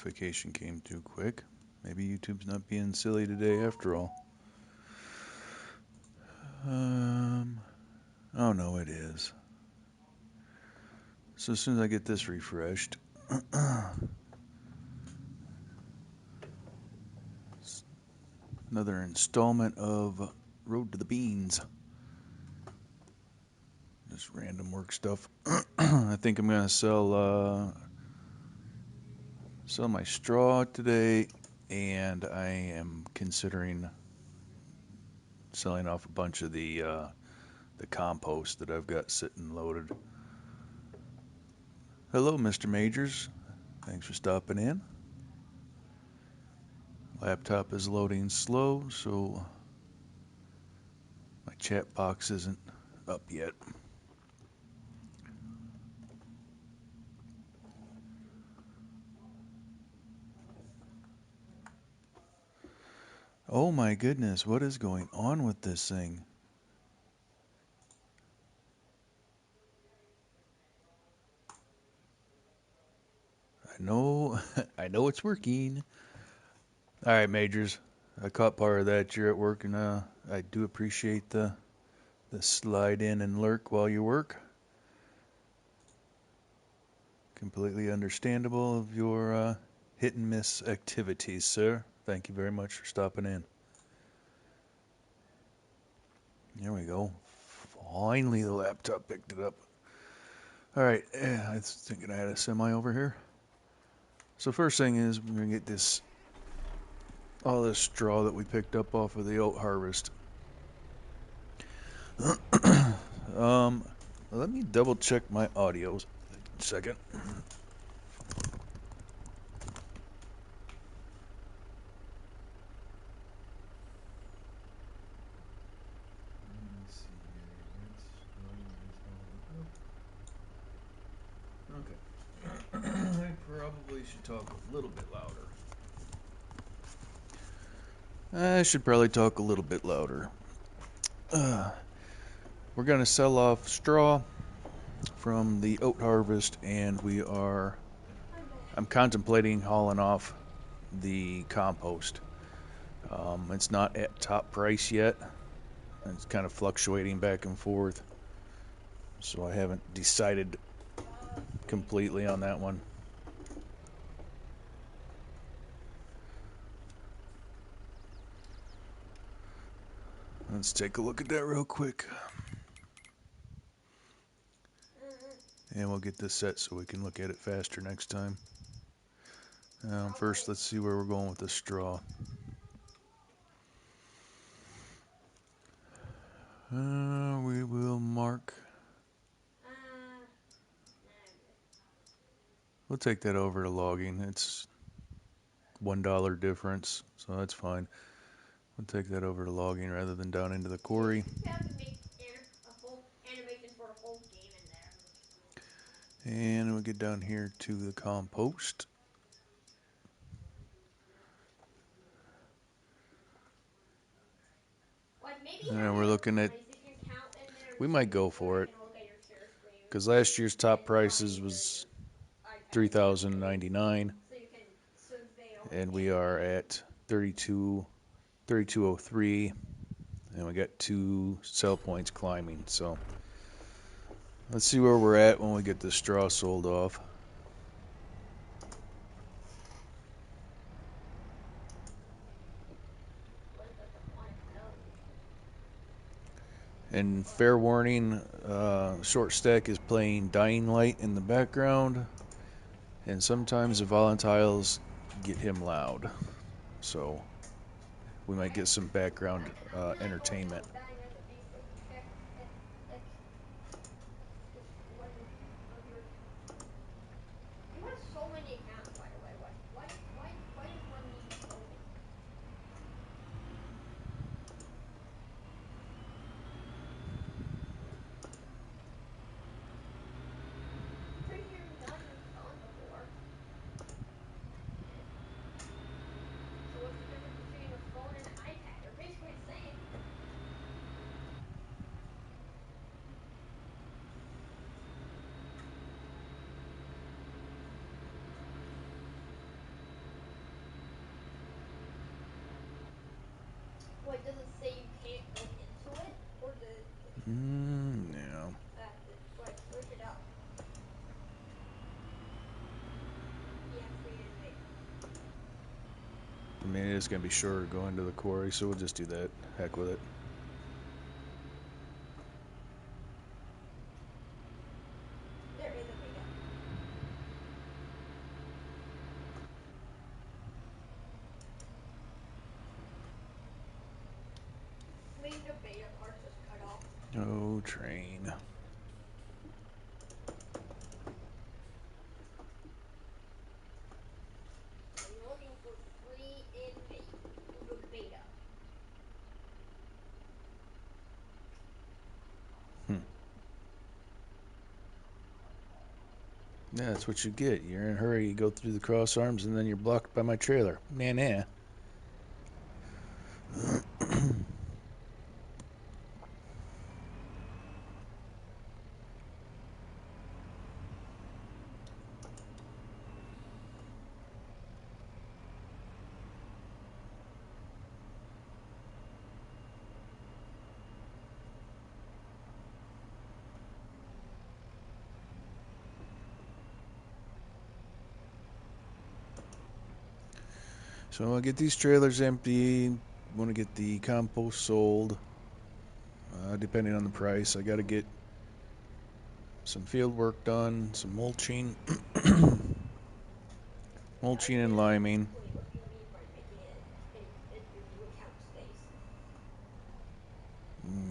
notification came too quick. Maybe YouTube's not being silly today after all. Oh no, it is. So as soon as I get this refreshed, another installment of Road to the Beans. Just random work stuff. I think I'm gonna sell my straw today, and I am considering selling off a bunch of the compost that I've got sitting loaded. Hello, Mr. Majors. Thanks for stopping in. Laptop is loading slow, so my chat box isn't up yet. Oh my goodness, what is going on with this thing? I know, I know it's working. All right, Majors. I caught part of that. You're at work, and I do appreciate the slide in and lurk while you work. Completely understandable of your hit and miss activities, sir. Thank you very much for stopping in. There we go. Finally, the laptop picked it up. All right, I was thinking I had a semi over here. So first thing is we're gonna get all this straw that we picked up off of the oat harvest. Let me double check my audios a second. Okay. I probably should talk a little bit louder. I should probably talk a little bit louder. We're going to sell off straw from the oat harvest, and I'm contemplating hauling off the compost. It's not at top price yet. It's kind of fluctuating back and forth, so I haven't decided completely on that one. Let's take a look at that real quick. And we'll get this set so we can look at it faster next time. First, let's see where we're going with the straw. We will mark. We'll take that over to logging. It's $1 difference, so that's fine. We'll take that over to logging rather than down into the quarry. And we'll get down here to the compost. And we're looking at, we might go for it, because last year's top prices was $3,099, and we are at 3203, and we got 2 sell points climbing. So let's see where we're at when we get the straw sold off. And fair warning, Short Stack is playing Dying Light in the background, and sometimes the volatiles get him loud, so we might get some background entertainment. Wait, does it say you can't go into it? Or the... Yeah. Wait, search it up. Yeah, free invade. I mean, it is going to be shorter to go into the quarry, so we'll just do that. Heck with it. There is a beta. Maybe the beta part just cut off. Oh, train. So you're looking for free invade. You go to beta. Yeah, that's what you get. You're in a hurry, you go through the cross arms, and then you're blocked by my trailer. Nah. So I want to get these trailers empty. Want to get the compost sold. Depending on the price, I got to get some field work done, some mulching, mulching and liming. Wait, what do you mean by making it in your new account space?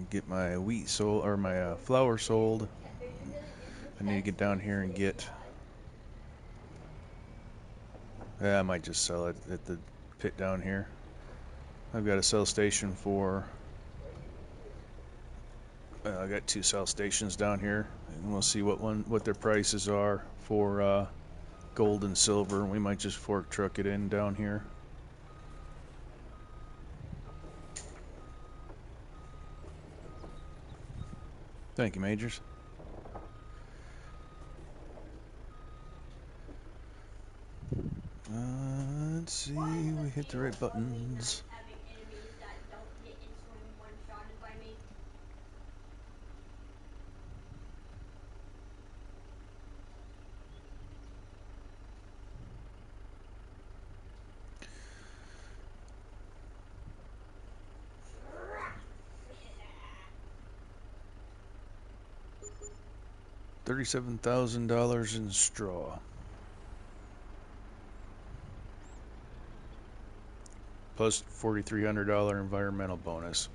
Get my wheat sold or my flour sold. I need to get down here and get. I might just sell it at the pit down here. I've got a sell station for. I got 2 sell stations down here, and we'll see what their prices are for gold and silver. We might just fork truck it in down here. Thank you, Majors. Let's see. We hit the right buttons. Having enemies that don't get instantly one-shotted by me. $37,000 in straw. Plus $4,300 environmental bonus.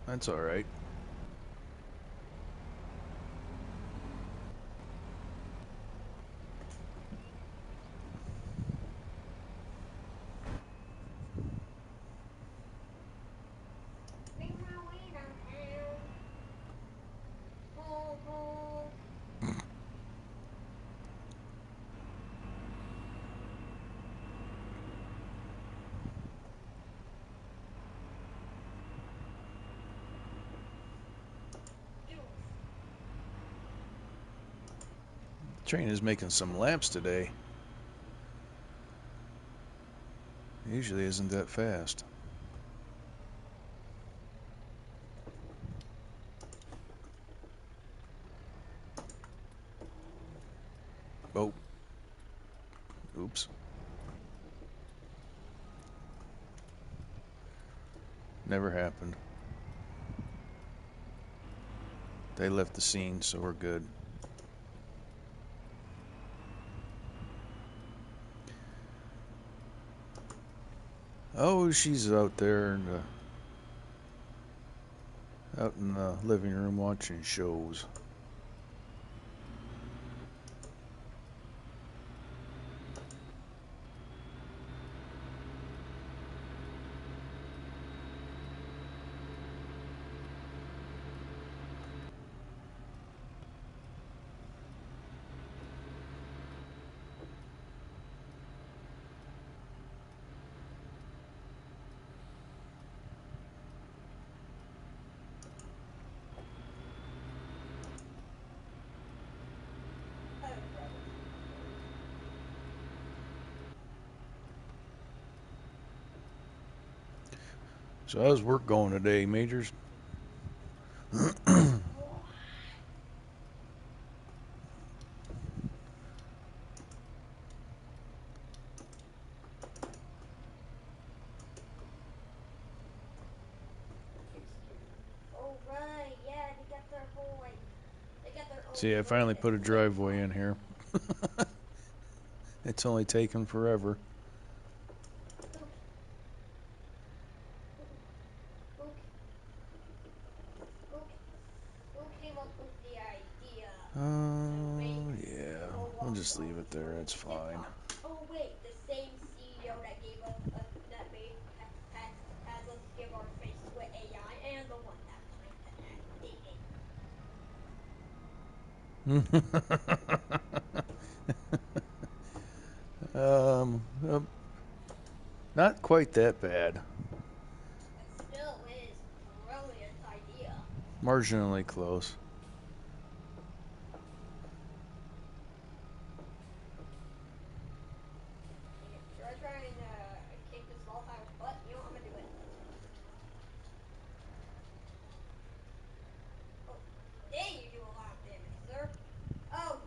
That's alright. Make my way downtown. Ho, ho. Train is making some laps today. Usually isn't that fast. Oh. Oops. Never happened. They left the scene, so we're good. Oh, she's out there out in the living room watching shows. So how's work going today, Majors? Oh, oh right, yeah, they got their whole like they got their own See, I finally version put a of Lake driveway in here. It's only taken forever. Who, who, who, who, who came up with the idea to make Yeah, we'll Roblox just leave it there. for It's fine. TikTok? Oh wait, the same CEO that gave us that made has us give our face to an AI, and the one that kind of acted it. Uh, not quite that bad. It still is brilliant idea. Marginally close. If you're trying to kick this volatile's butt, you know I'm gonna do it. Oh, there you do a lot of damage, sir. Oh,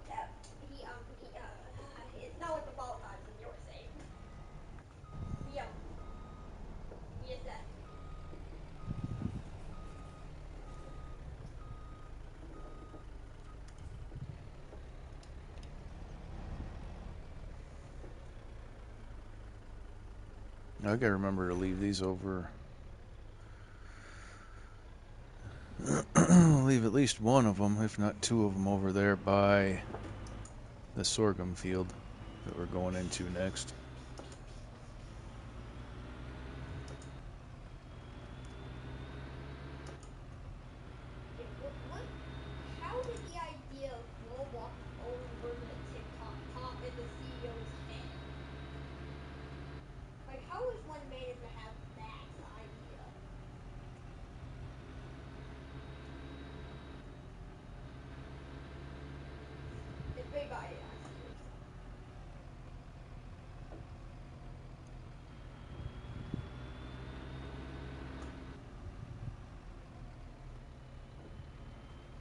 it's not with the volatiles, and you're safe. We we assessed. I gotta remember to leave these over. Leave at least one of them, if not two of them, over there by the sorghum field that we're going into next. Okay, what? How did the idea of Roblox's own version of TikTok pop in the CEO's head? Like, how does one manage to have that idea? It's made by AI, seriously.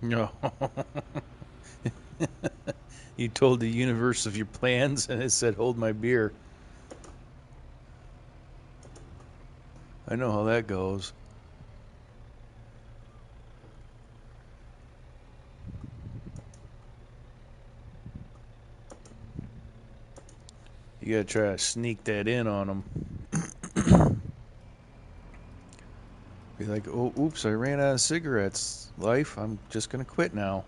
No. You told the universe of your plans, and it said, "Hold my beer." I know how that goes. You gotta try to sneak that in on them. Be like, "Oh, oops, I ran out of cigarettes. Life, I'm just gonna quit now."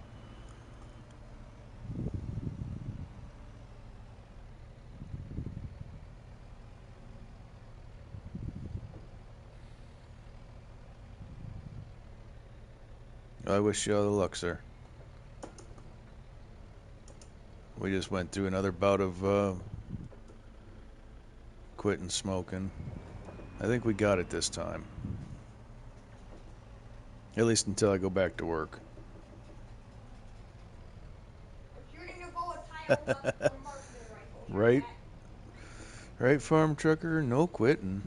I wish you all the luck, sir. We just went through another bout of quitting smoking. I think we got it this time. At least until I go back to work. I'm shooting the volatiles up with a marksman rifle. Hear Right? that? Right, farm trucker? No quitting.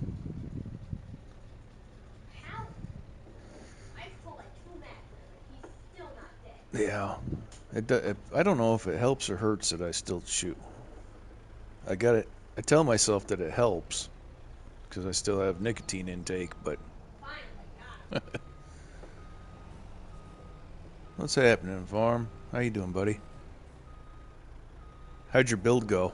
How? I've pulled like 2 mags in him, and he's still not dead. Yeah. I don't know if it helps or hurts that I still shoot. I got it. I tell myself that it helps because I still have nicotine intake, but Finally, got him. what's happening, farm? How you doing, buddy? How'd your build go?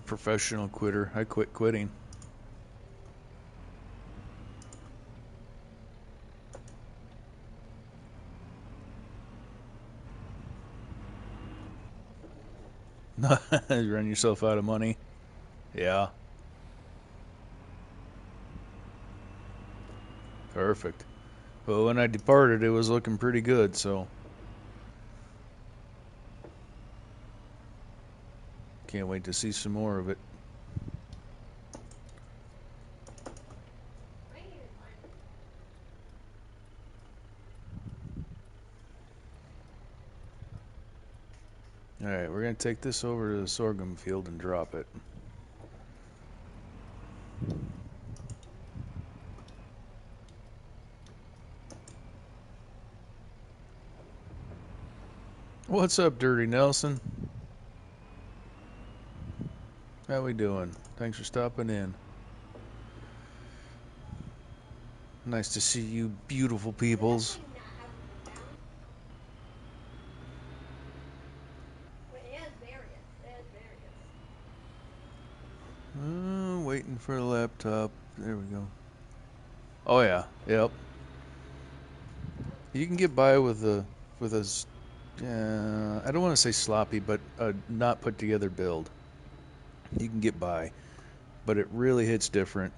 professional quitter. I quit quitting. Run yourself out of money. Yeah. Perfect. Well, when I departed, it was looking pretty good, so can't wait to see some more of it. I ain't even mine. All right, we're going to take this over to the sorghum field and drop it. What's up, Dirty Nelson? How we doing? Thanks for stopping in. Nice to see you beautiful Does that peoples. thing not have a cooldown? Wait, it has variants. It has variants. Waiting for a laptop. There we go. Oh yeah, yep. Oh. You can get by with a I don't want to say sloppy, but a not put together build. You can get by, but it really hits different,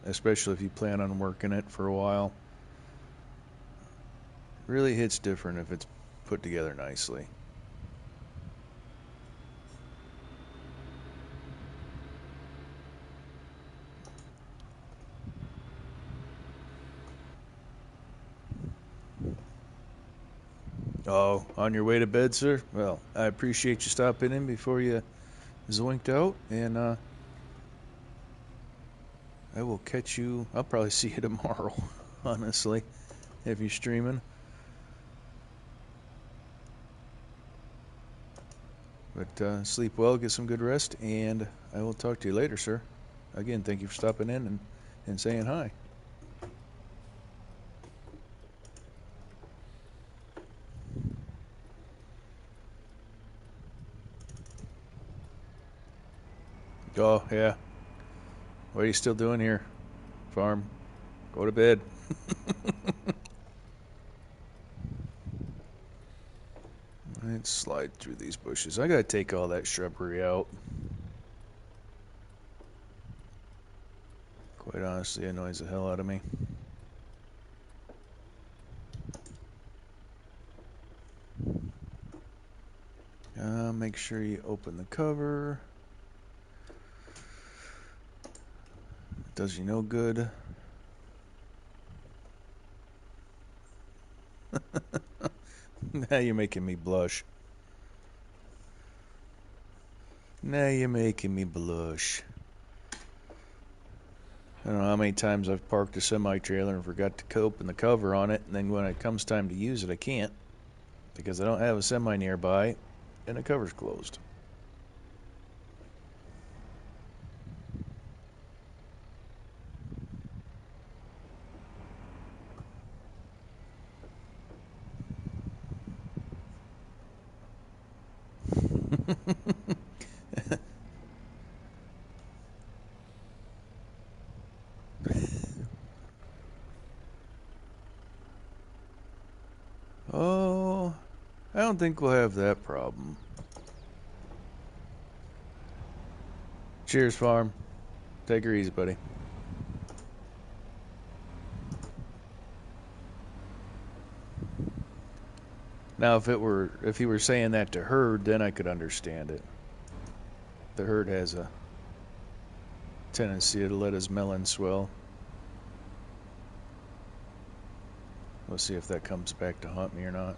especially if you plan on working it for a while. Really hits different if it's put together nicely. Oh, on your way to bed, sir? Well, I appreciate you stopping in before you zoinked out, and I will catch you. I'll probably see you tomorrow, honestly, if you're streaming. But sleep well, get some good rest, and I will talk to you later, sir. Again, thank you for stopping in and saying hi. Oh, yeah. What are you still doing here, farm? Go to bed. Let's slide through these bushes. I gotta take all that shrubbery out. Quite honestly, it annoys the hell out of me. Make sure you open the cover. Does you no good. Now you're making me blush. Now you're making me blush. I don't know how many times I've parked a semi-trailer and forgot to open the cover on it, and then when it comes time to use it, I can't because I don't have a semi nearby and the cover's closed. Oh, I don't think we'll have that problem. Cheers, farm. Take her easy, buddy. Now, if he were saying that to herd, then I could understand it. The herd has a tendency to let his melon swell. We'll see if that comes back to haunt me or not.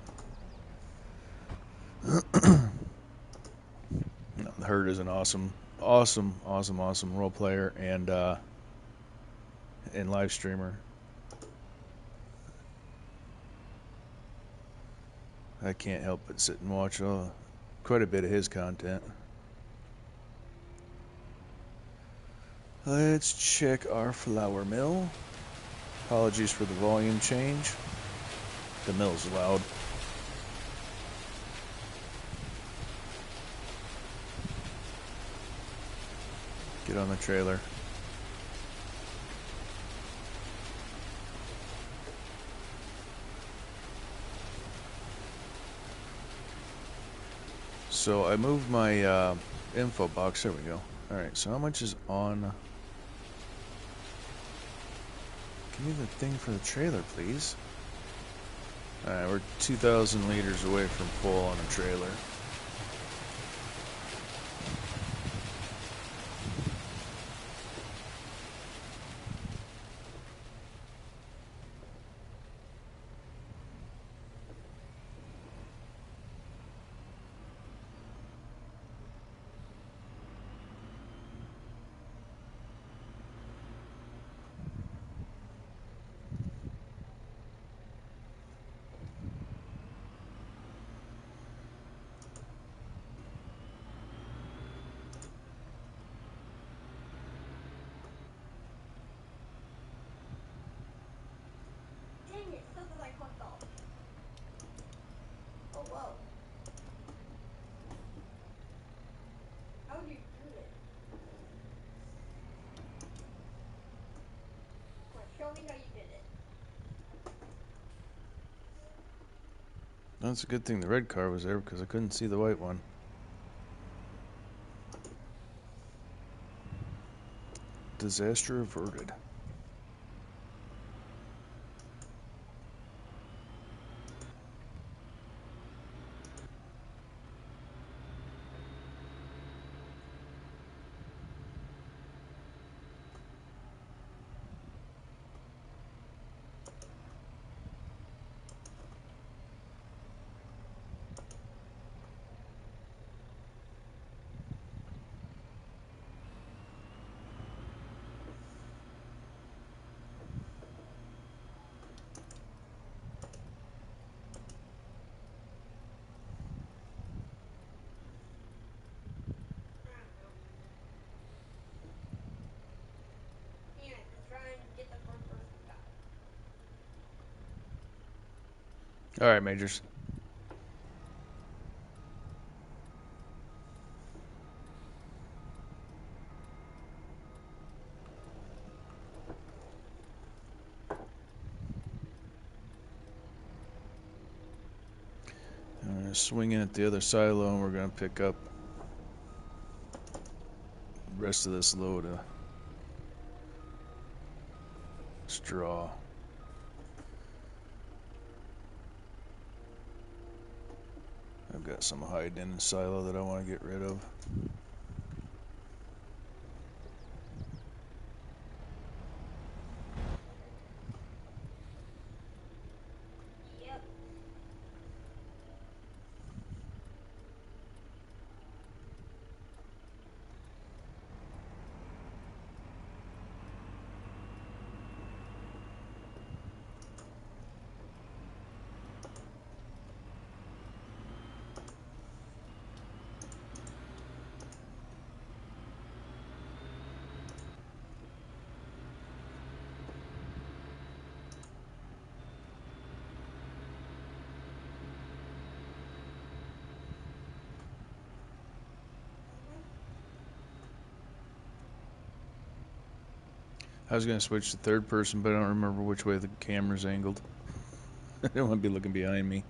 No, the herd is an awesome role player and live streamer. I can't help but sit and watch quite a bit of his content. Let's check our flour mill. Apologies for the volume change. The mill's loud. Get on the trailer. So I moved my info box. There we go. Alright, so how much is on... Give me the thing for the trailer, please. Alright, we're 2,000 liters away from full on a trailer. Dang it, still says I clicked off. Oh, whoa. How would you do it? Come on, show me how you did it. That's a good thing the red car was there because I couldn't see the white one. Disaster averted. I don't know. Yeah, I'm trying to get the first person guy. Alright, Majors. I'm going to swing in at the other silo and we're going to pick up the rest of this load of straw. I've got some hiding in the silo that I want to get rid of. Yep. I was going to switch to third person, but I don't remember which way the camera's angled. I don't want to be looking behind me.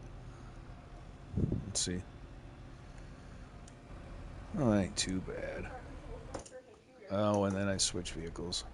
Let's see. Oh, that ain't too bad. Oh, and then I switch vehicles.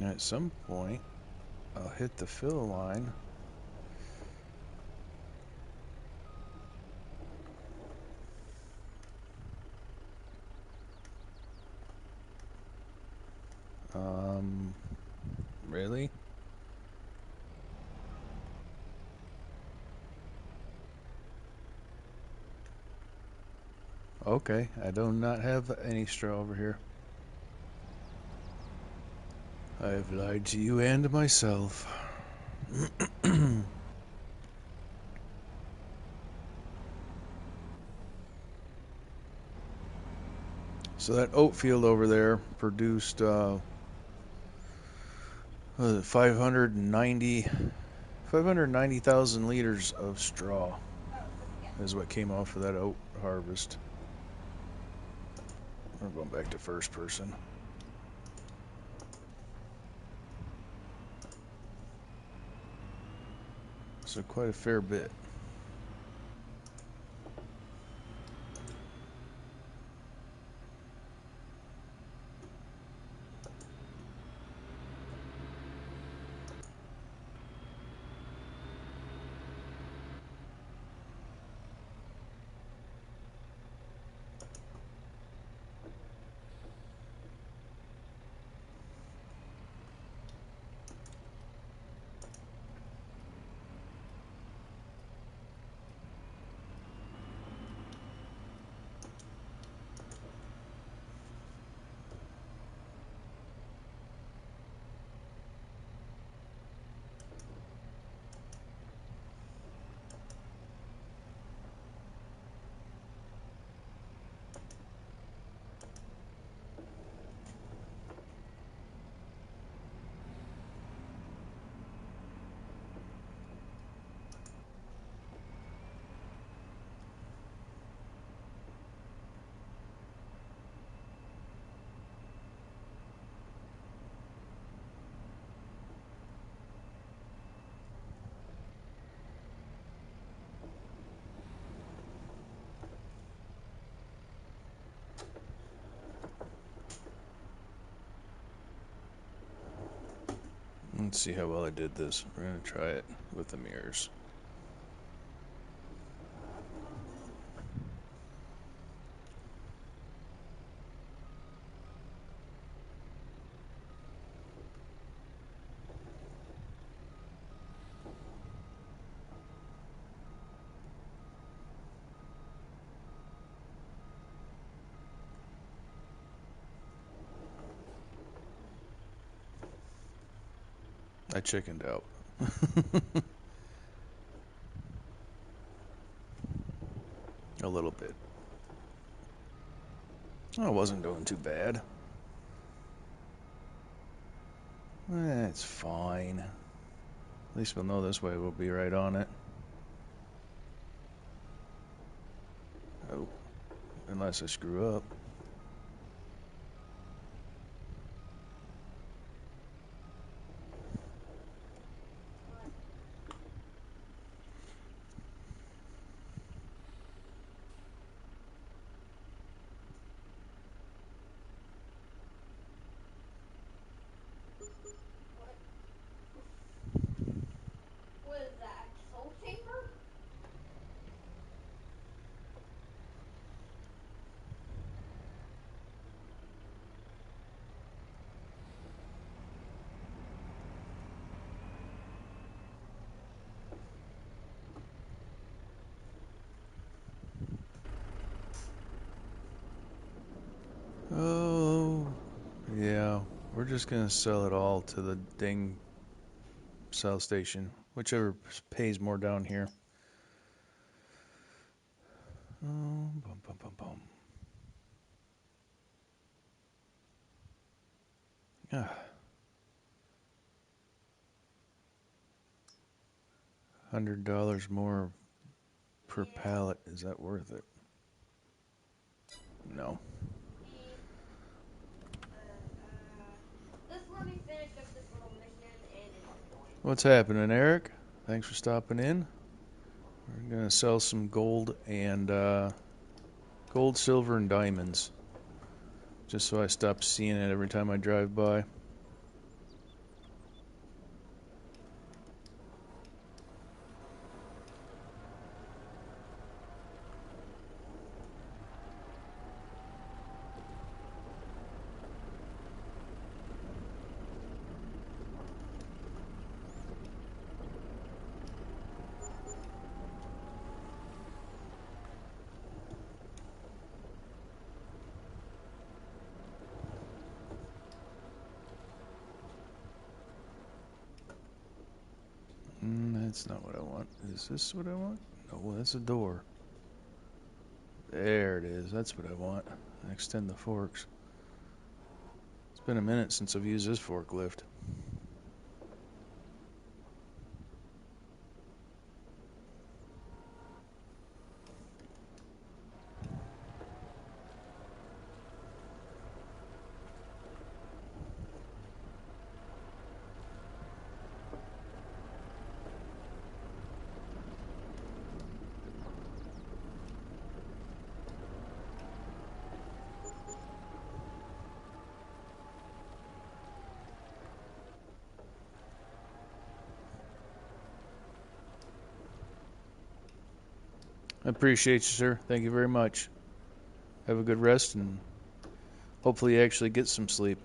At some point, I'll hit the fill line. Really? Okay, I do not have any straw over here. I have lied to you and myself. So that oat field over there produced 590,000 liters of straw is what came off of that oat harvest. We're going back to first person. So quite a fair bit. Let's see how well I did this. We're going to try it with the mirrors. I chickened out. A little bit. I wasn't doing too bad. It's fine. At least we'll know this way we'll be right on it. Oh, unless I screw up. What? What is that? Soul chamber? Oh, yeah. We're just going to sell it all to the ding sell station. Whichever pays more down here. Oh, bum, bum, bum, bum. Ah, $100 more per Yeah. pallet. Is that worth it? No. Eh. Just let me finish up this little mission and then I'll join. What's happening, Eric? Thanks for stopping in. We're going to sell some gold and gold, silver, and diamonds. Just so I stop seeing it every time I drive by. That's not what I want. Is this what I want? No, that's a door. There it is. That's what I want. Extend the forks. It's been a minute since I've used this forklift. I appreciate you, sir. Thank you very much. Have a good rest and hopefully you actually get some sleep.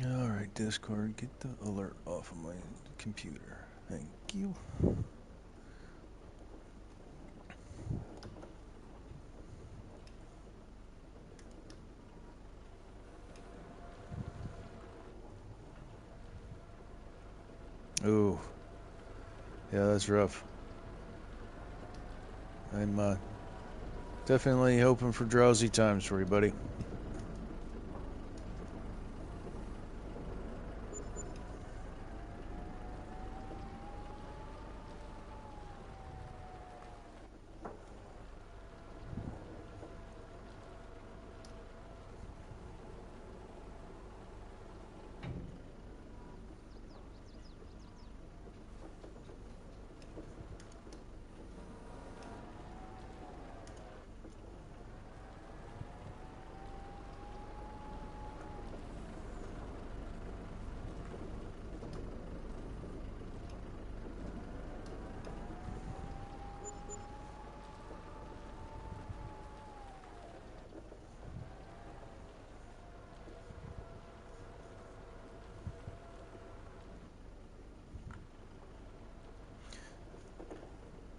Alright, Discord, get the alert off of my computer. Thank you. Ooh. Yeah, that's rough. I'm definitely hoping for drowsy times for you, buddy.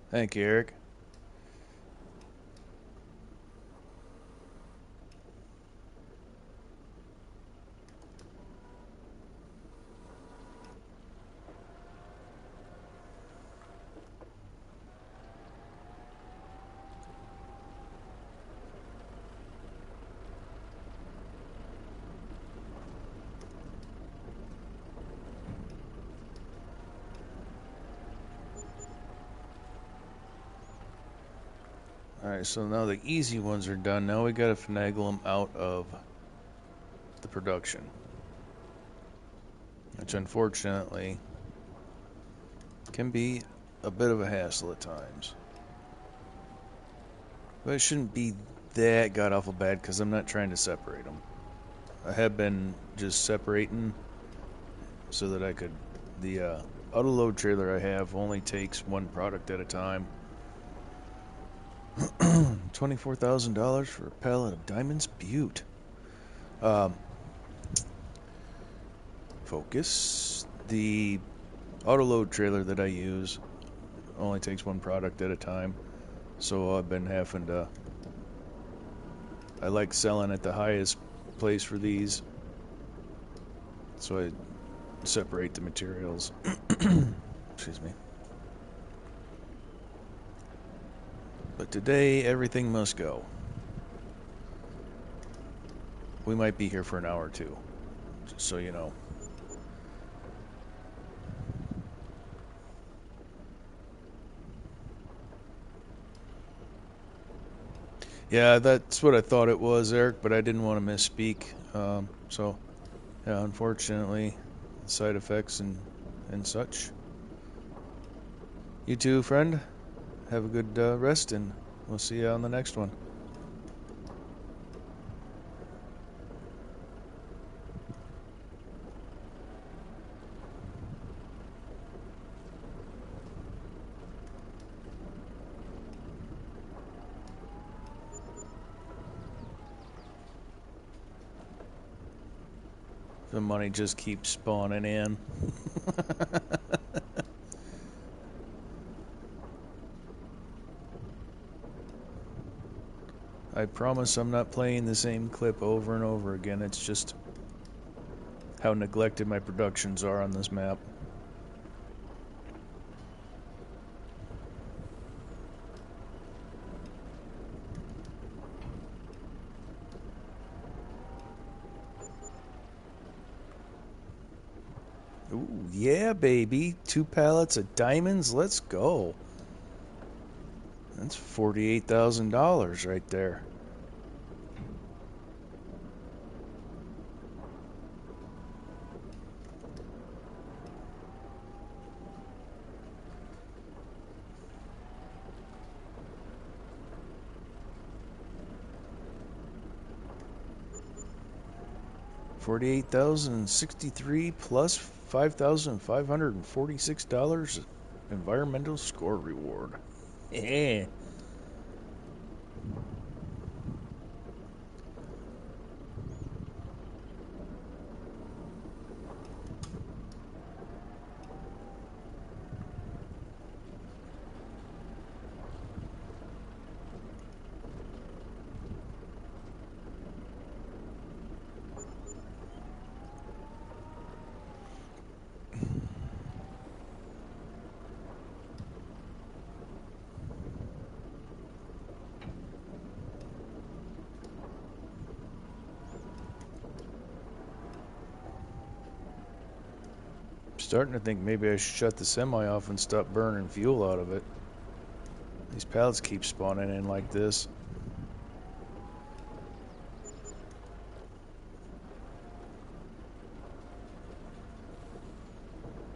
Thank you, Eric. Alright, so now the easy ones are done. Now we gotta finagle them out of the production. Which unfortunately can be a bit of a hassle at times. But it shouldn't be that god awful bad because I'm not trying to separate them. I have been just separating so that I could. The auto load trailer I have only takes one product at a time. $24,000 for a pallet of Diamonds Butte. Focus. The auto load trailer that I use only takes one product at a time, so I've been having to. I like selling at the highest place for these, so I separate the materials. Excuse me. But today, everything must go. We might be here for an hour or two, just so you know. Yeah, that's what I thought it was, Eric, but I didn't want to misspeak. So, yeah, unfortunately, side effects and such. You too, friend. Have a good rest, and we'll see you on the next one. The money just keeps spawning in. I promise I'm not playing the same clip over and over again. It's just how neglected my productions are on this map. Ooh, yeah, baby. 2 pallets of diamonds. Let's go. That's $48,000 right there. $48,063 plus $5,546 environmental score reward. Yeah. Starting to think maybe I should shut the semi off and stop burning fuel out of it. These pallets keep spawning in like this.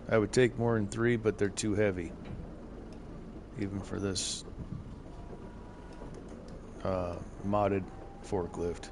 I would take more than 3, but they're too heavy. Even for this modded forklift.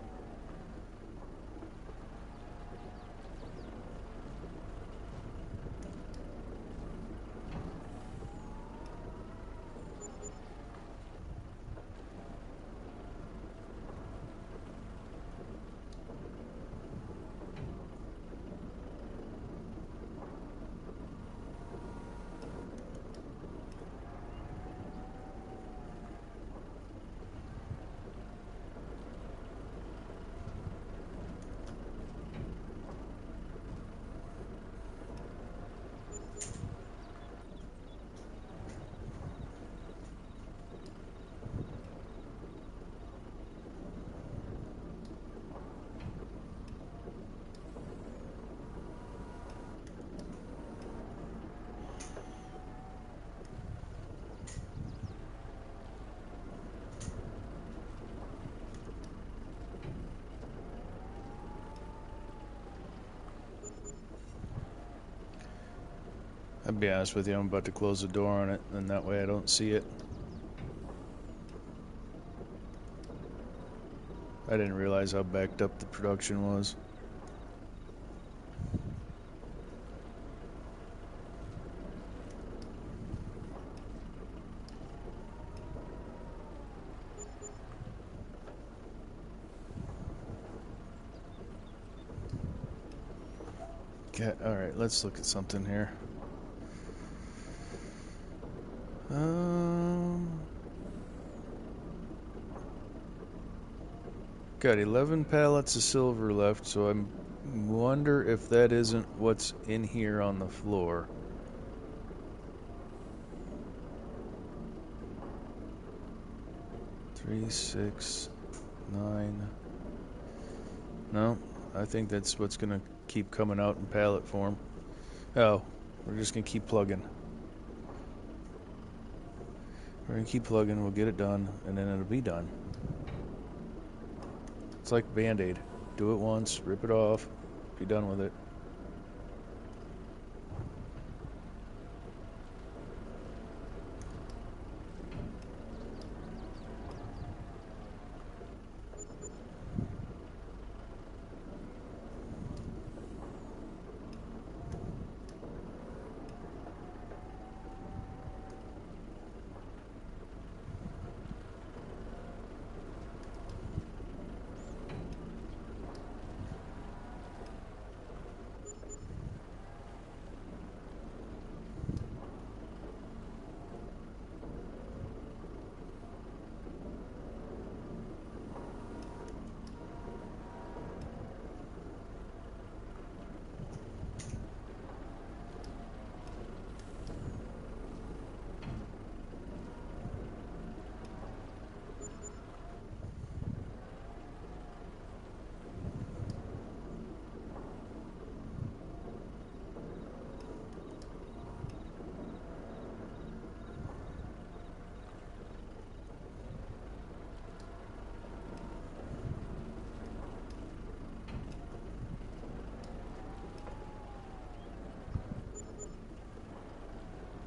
I'll be honest with you, I'm about to close the door on it, and that way I don't see it. I didn't realize how backed up the production was. Okay, alright, let's look at something here. Got 11 pallets of silver left, so I wonder if that isn't what's in here on the floor. Three, 6, 9. No, I think that's what's gonna keep coming out in pallet form. Oh, we're just gonna keep plugging. We're gonna keep plugging, we'll get it done, and then it'll be done. It's like Band-Aid. Do it once, rip it off, be done with it.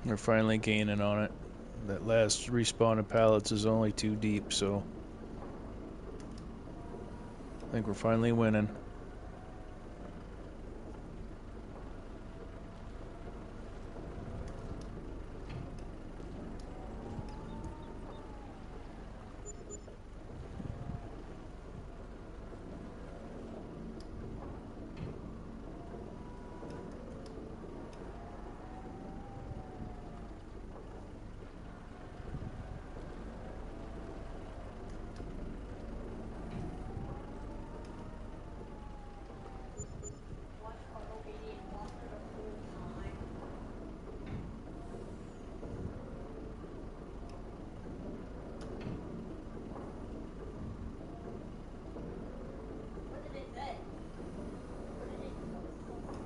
We're finally gaining on it. That last respawn of pallets is only 2 deep, so I think we're finally winning. Watch Carl being imposter the whole time. What did it say? What did it post?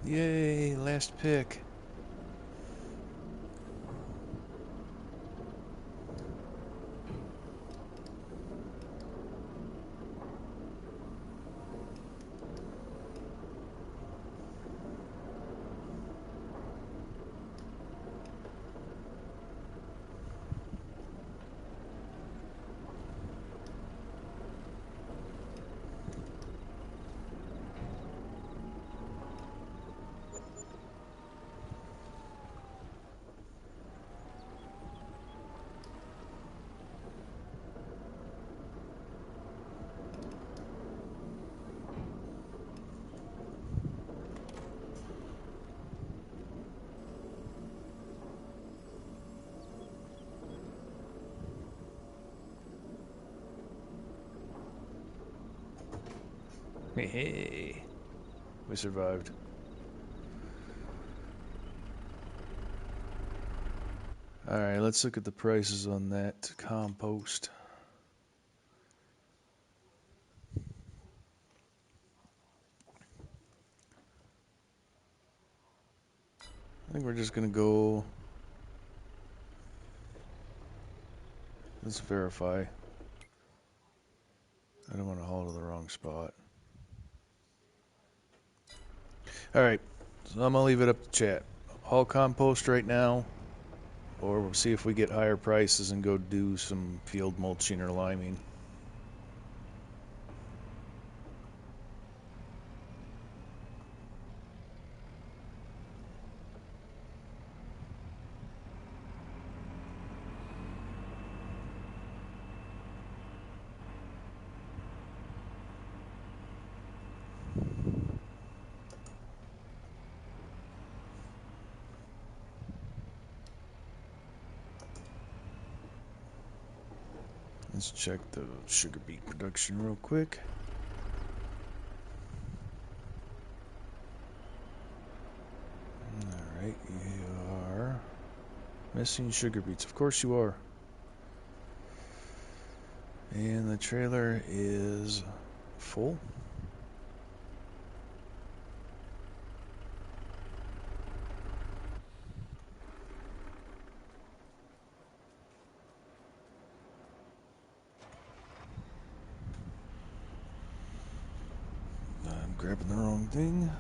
Yay, last pick. Hey, we survived. Alright, let's look at the prices on that compost. I think we're just gonna go. Let's verify. I don't want to haul to the wrong spot. Alright, so I'm gonna leave it up to chat. Haul compost right now, or we'll see if we get higher prices and go do some field mulching or liming. Let's check the sugar beet production real quick. Alright, you are missing sugar beets. Of course you are. And the trailer is full. I'm grabbing the wrong thing.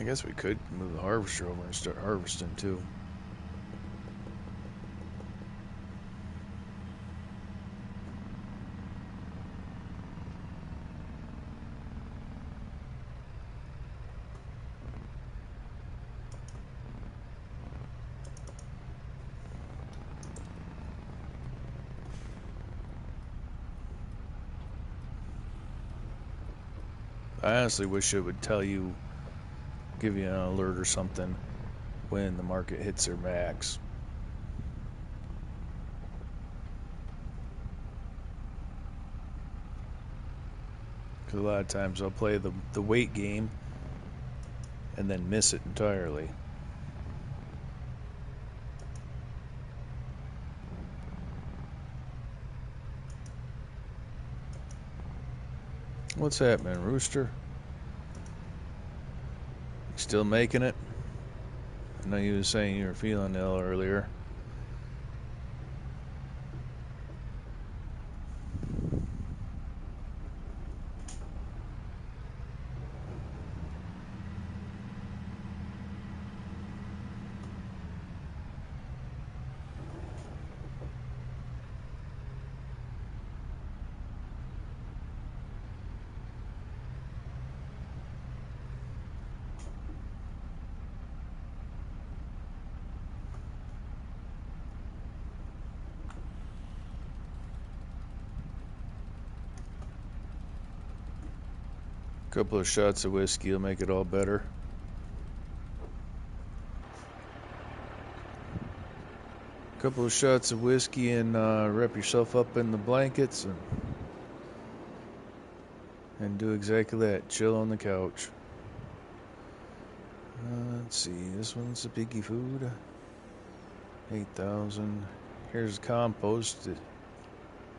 I guess we could move the harvester over and start harvesting too. I honestly wish it would tell you, give you an alert or something when the market hits their max. Because a lot of times I'll play the wait game and then miss it entirely. What's happening, Rooster? You still making it? I know you were saying you were feeling ill earlier. A couple of shots of whiskey will make it all better. A couple of shots of whiskey and wrap yourself up in the blankets and do exactly that. Chill on the couch. Let's see. This one's a piggy food. 8,000. Here's compost.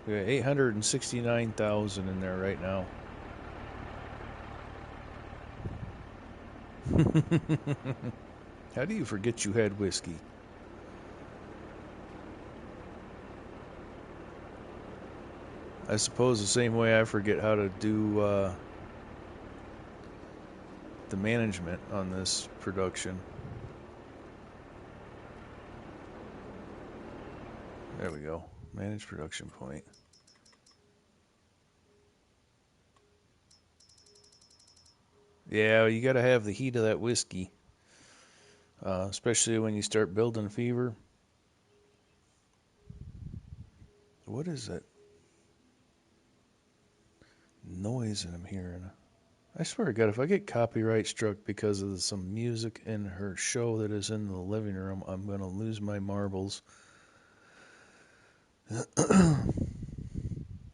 We got 869,000 in there right now. How do you forget you had whiskey? I suppose the same way I forget how to do the management on this production. There we go. Manage production point. Yeah, you got to have the heat of that whiskey, especially when you start building fever. What is that noise that I'm hearing? I swear to God, if I get copyright struck because of some music in her show that is in the living room, I'm going to lose my marbles.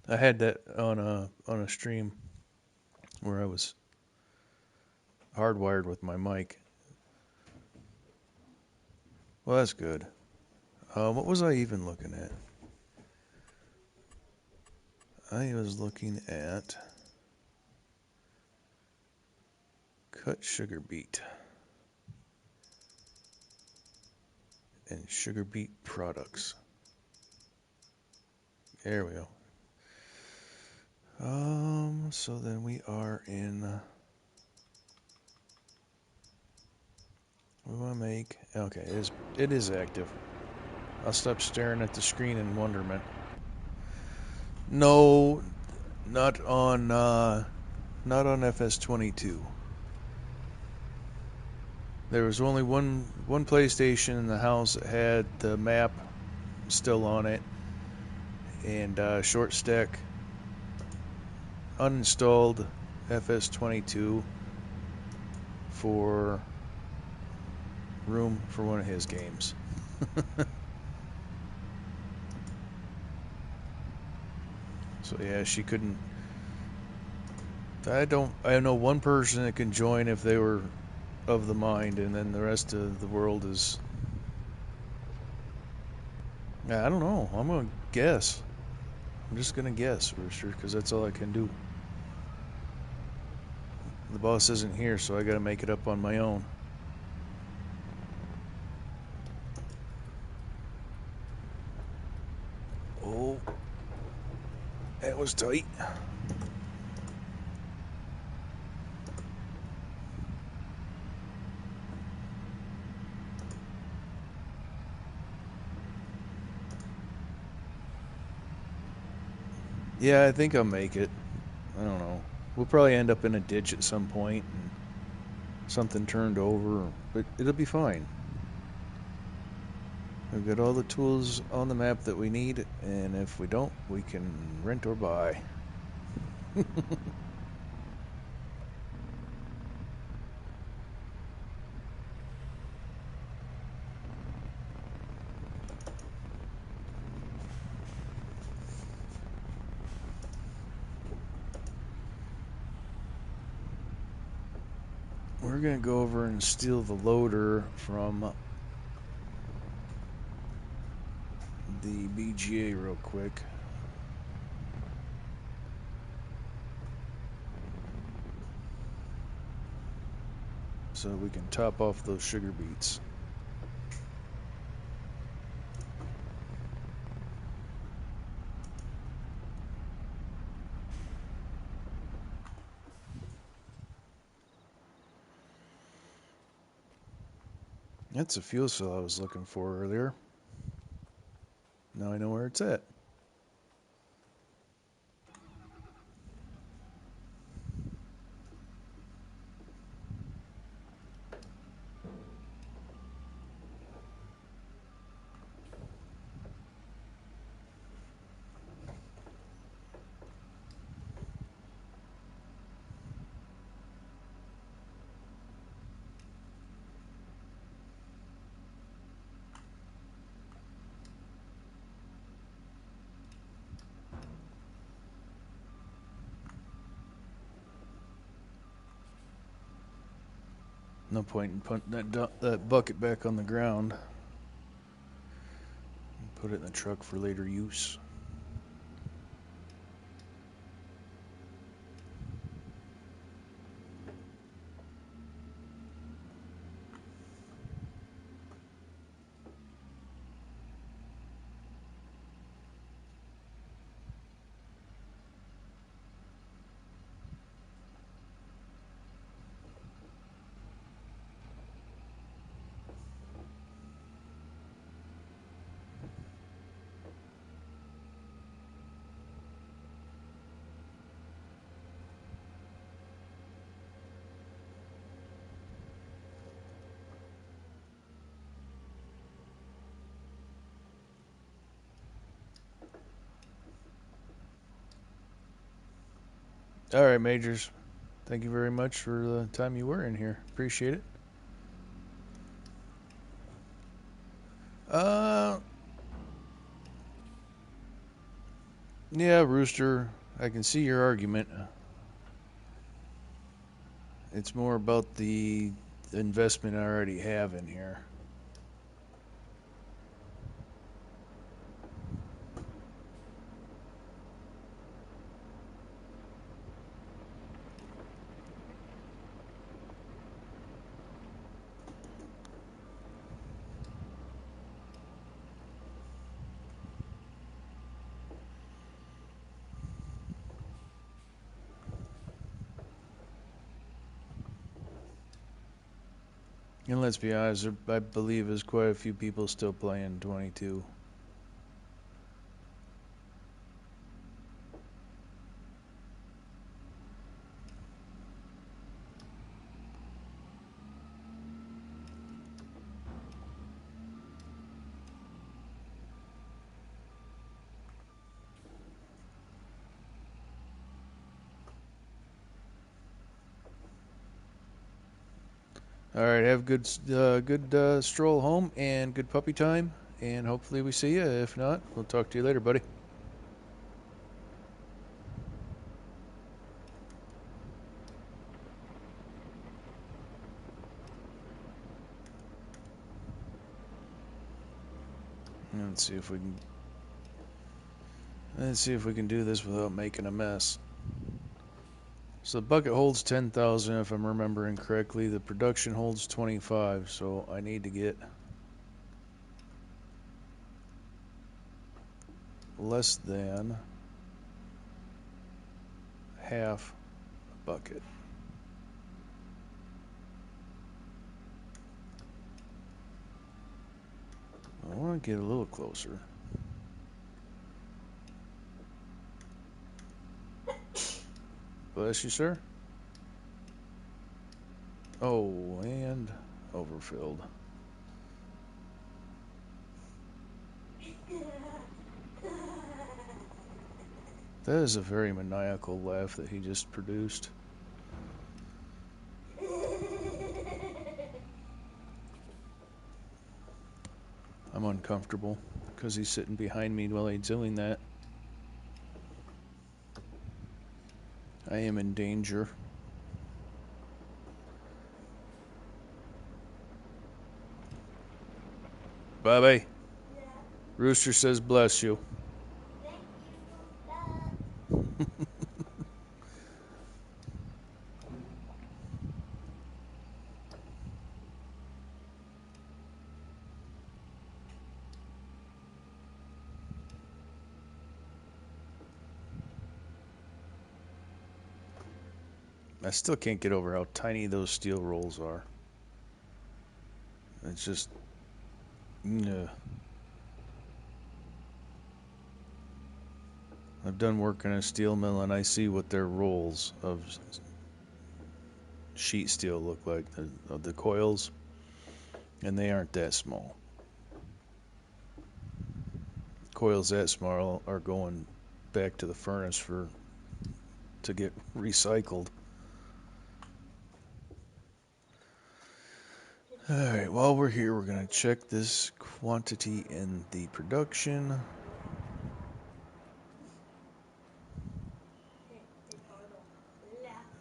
I had that on a stream where I was hardwired with my mic. Well, that's good. What was I even looking at? I was looking at cut sugar beet and sugar beet products. There we go. So then we are in. We want to make. Okay, it is active. I'll stop staring at the screen in wonderment. No, not on fs22. There was only one PlayStation in the house that had the map still on it, and short stack uninstalled fs22 for room for one of his games. So yeah, she couldn't. I know one person that can join if they were of the mind, and then the rest of the world is. I don't know. I'm gonna guess. I'm just gonna guess, Rooster, because that's all I can do. The boss isn't here, so I gotta make it up on my own. Oh, that was tight. Yeah, I think I'll make it. I don't know. We'll probably end up in a ditch at some point and something turned over, but it'll be fine. We've got all the tools on the map that we need, and if we don't, we can rent or buy. We're going to go over and steal the loader from the BGA real quick. So we can top off those sugar beets. That's a fuel cell I was looking for earlier. Now I know where it's at. No point in putting that bucket back on the ground. Put it in the truck for later use. All right, Majors. Thank you very much for the time you were in here. Appreciate it. Uh, yeah, Rooster. I can see your argument. It's more about the investment I already have in here. And let's be honest, I believe there's quite a few people still playing 22. All right, have good stroll home and good puppy time, and hopefully we see you. If not, we'll talk to you later, buddy. Let's see if we can. Let's see if we can do this without making a mess. So the bucket holds 10,000 if I'm remembering correctly. The production holds 25, so I need to get less than half a bucket. I want to get a little closer. Bless you, sir. Oh, and overfilled. That is a very maniacal laugh that he just produced. I'm uncomfortable because he's sitting behind me while he's doing that. I am in danger. Bobby, Yeah. Rooster says bless you. Thank you. I still can't get over how tiny those steel rolls are. It's just... Ugh. I've done work in a steel mill and I see what their rolls of sheet steel look like, the coils, and they aren't that small. Coils that small are going back to the furnace to get recycled. Alright, while we're here, we're going to check this quantity in the production.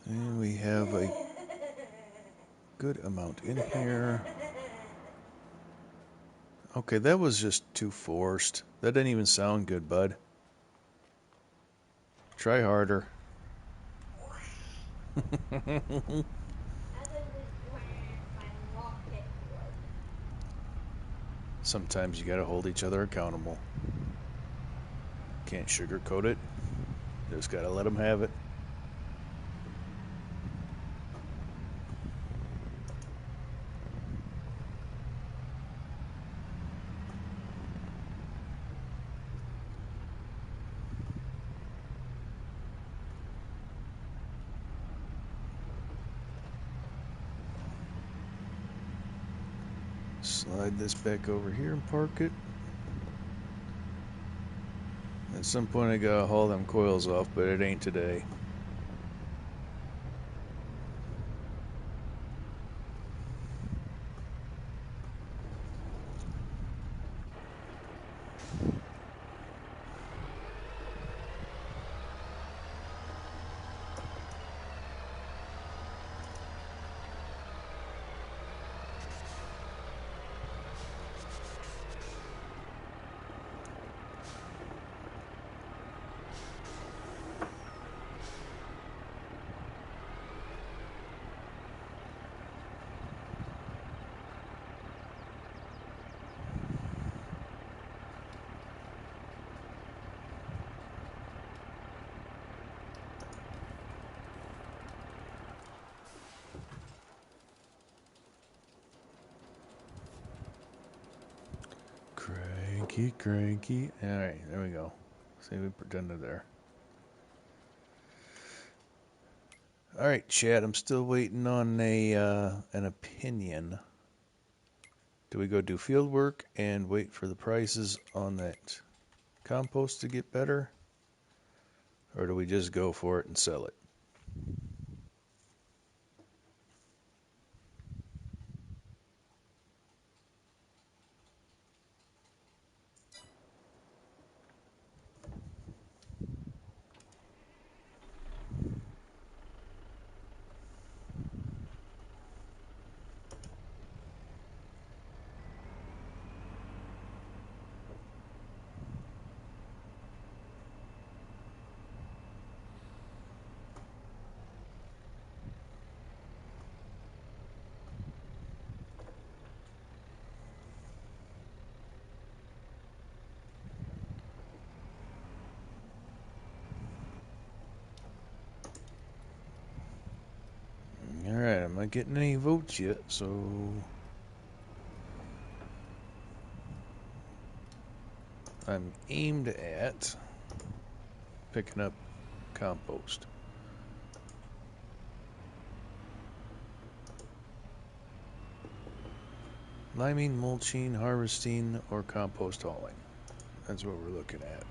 And we have a good amount in here. Okay, that was just too forced. That didn't even sound good, bud. Try harder. That's my rocket wood. Sometimes you gotta hold each other accountable. Can't sugarcoat it. Just gotta let them have it. Slide this back over here and park it. At some point I gotta haul them coils off, but it ain't today. Cranky, cranky. Alright, there we go. See, we pretended there. Alright, Chad, I'm still waiting on an opinion. Do we go do field work and wait for the prices on that compost to get better? Or do we just go for it and sell it? Alright, I'm not getting any votes yet, so I'm aimed at picking up compost. Liming, mulching, harvesting, or compost hauling. That's what we're looking at.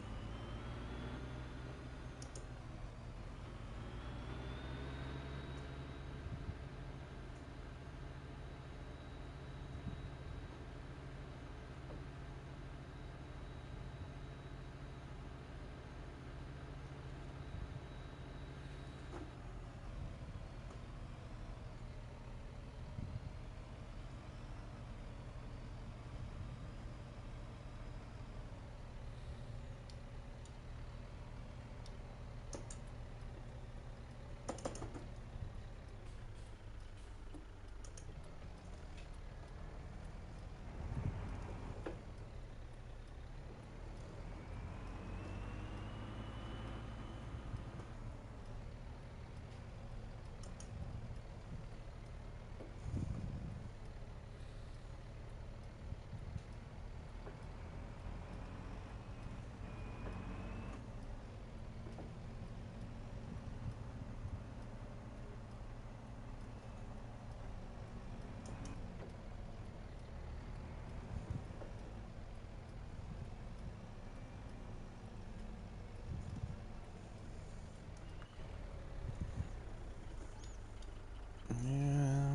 Yeah.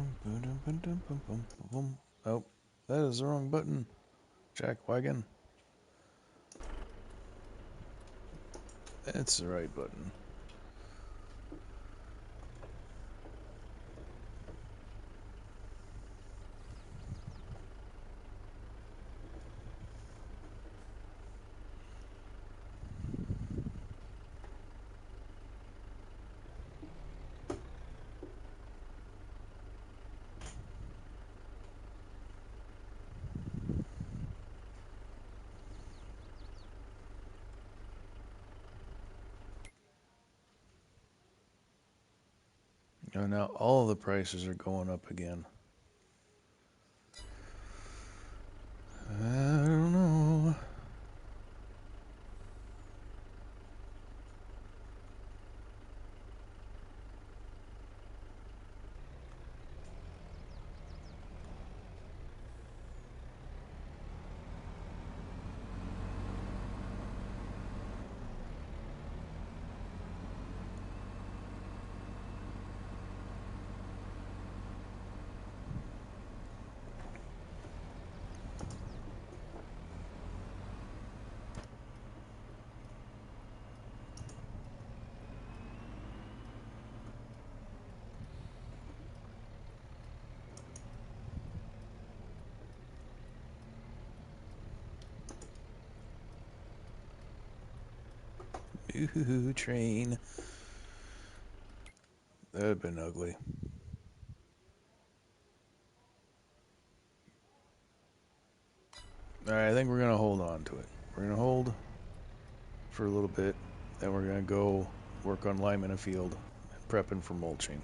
Oh, that is the wrong button. Jack Wagon. That's the right button. Oh, now all the prices are going up again. I don't know. Ooh, train. That'd have been ugly. Alright, I think we're gonna hold on to it. We're gonna hold for a little bit, then we're gonna go work on liming a field and prepping for mulching.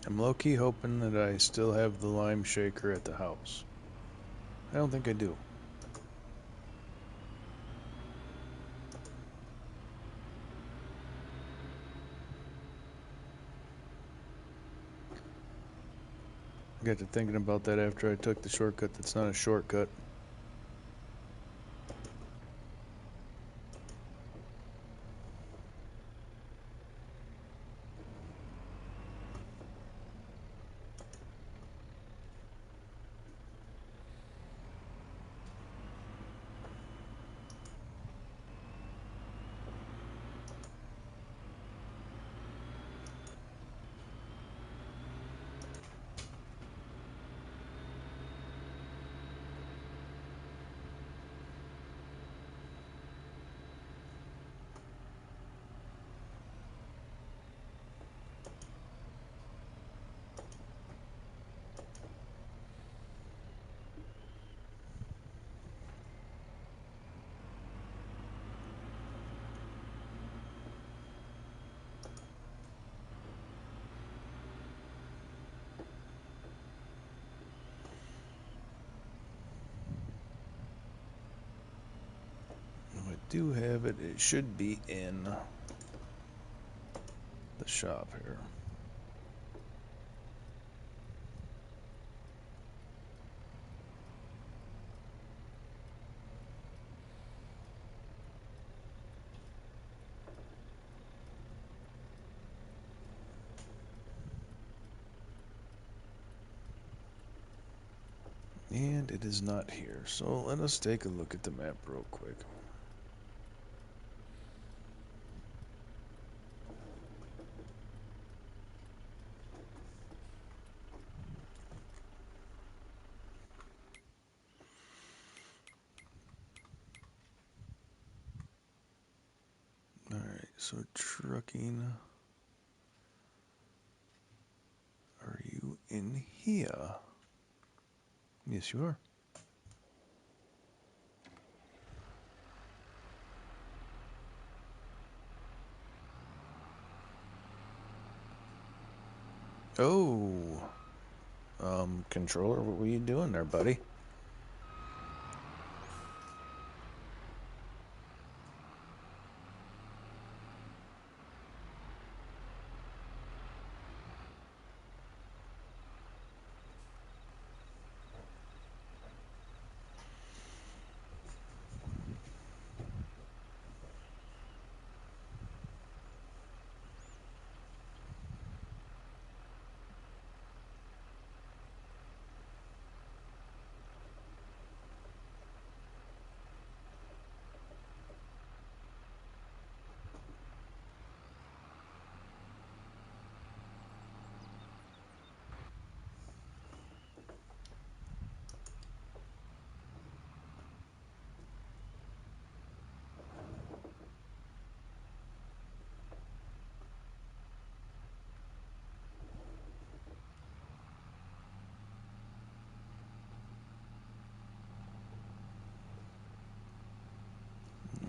I'm low-key hoping that I still have the lime shaker at the house. I don't think I do. I got to thinking about that after I took the shortcut that's not a shortcut. If I do have it, it should be in the shop here. And it is not here. So let us take a look at the map real quick. Alright, so trucking. Are you in here? Yes, you are. Oh, controller, what were you doing there, buddy?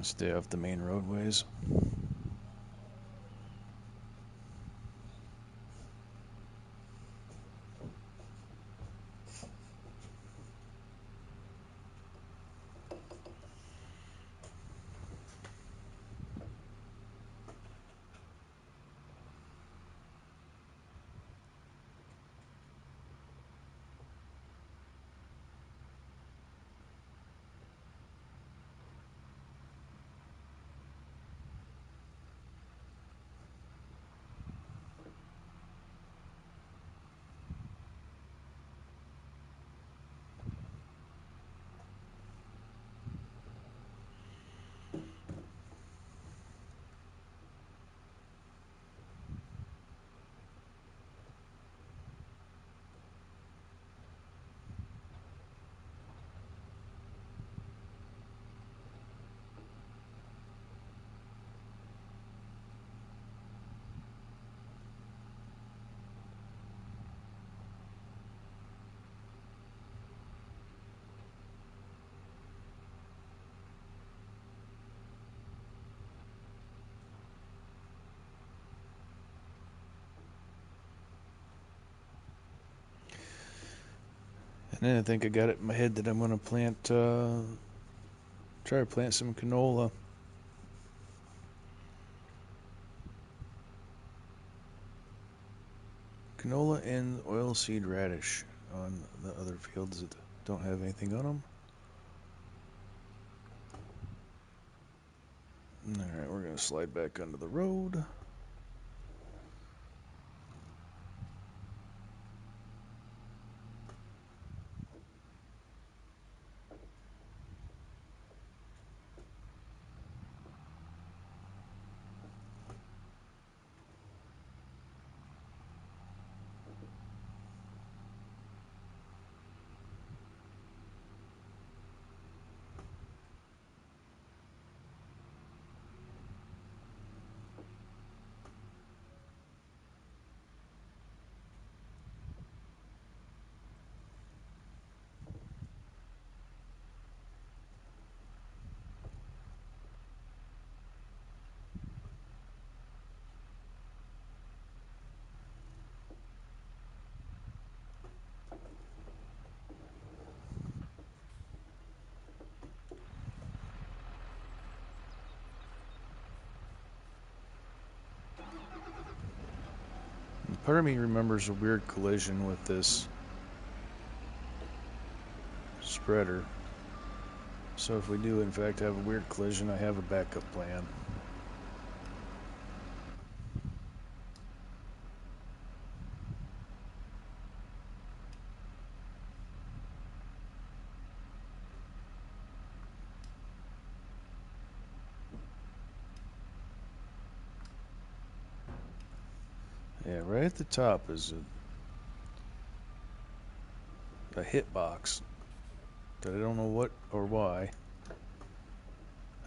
Stay off the main roadways. And I think I got it in my head that I'm going to try to plant some canola. Canola and oilseed radish on the other fields that don't have anything on them. Alright, we're going to slide back onto the road. Part of me remembers a weird collision with this spreader. So if we do in fact have a weird collision, I have a backup plan. Yeah, right at the top is a hitbox that I don't know what or why.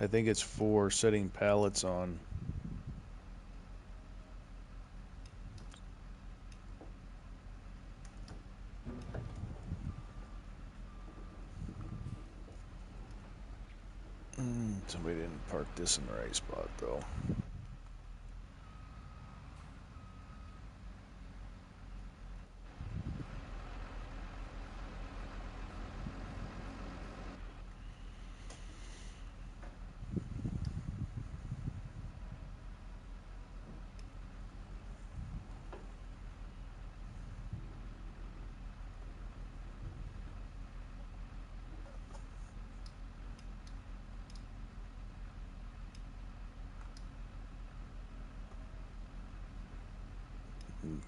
I think it's for setting pallets on. Somebody didn't park this in the right spot though.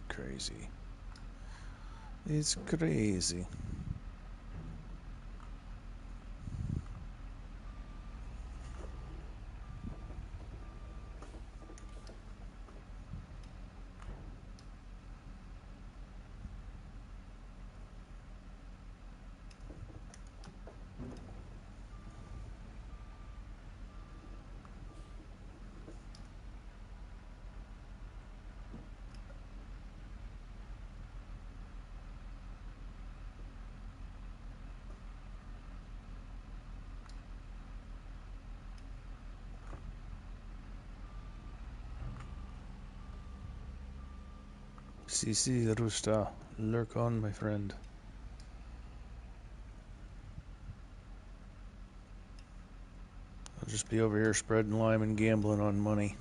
Crazy. It's crazy. CC Rusta, lurk on, my friend. I'll just be over here spreading lime and gambling on money.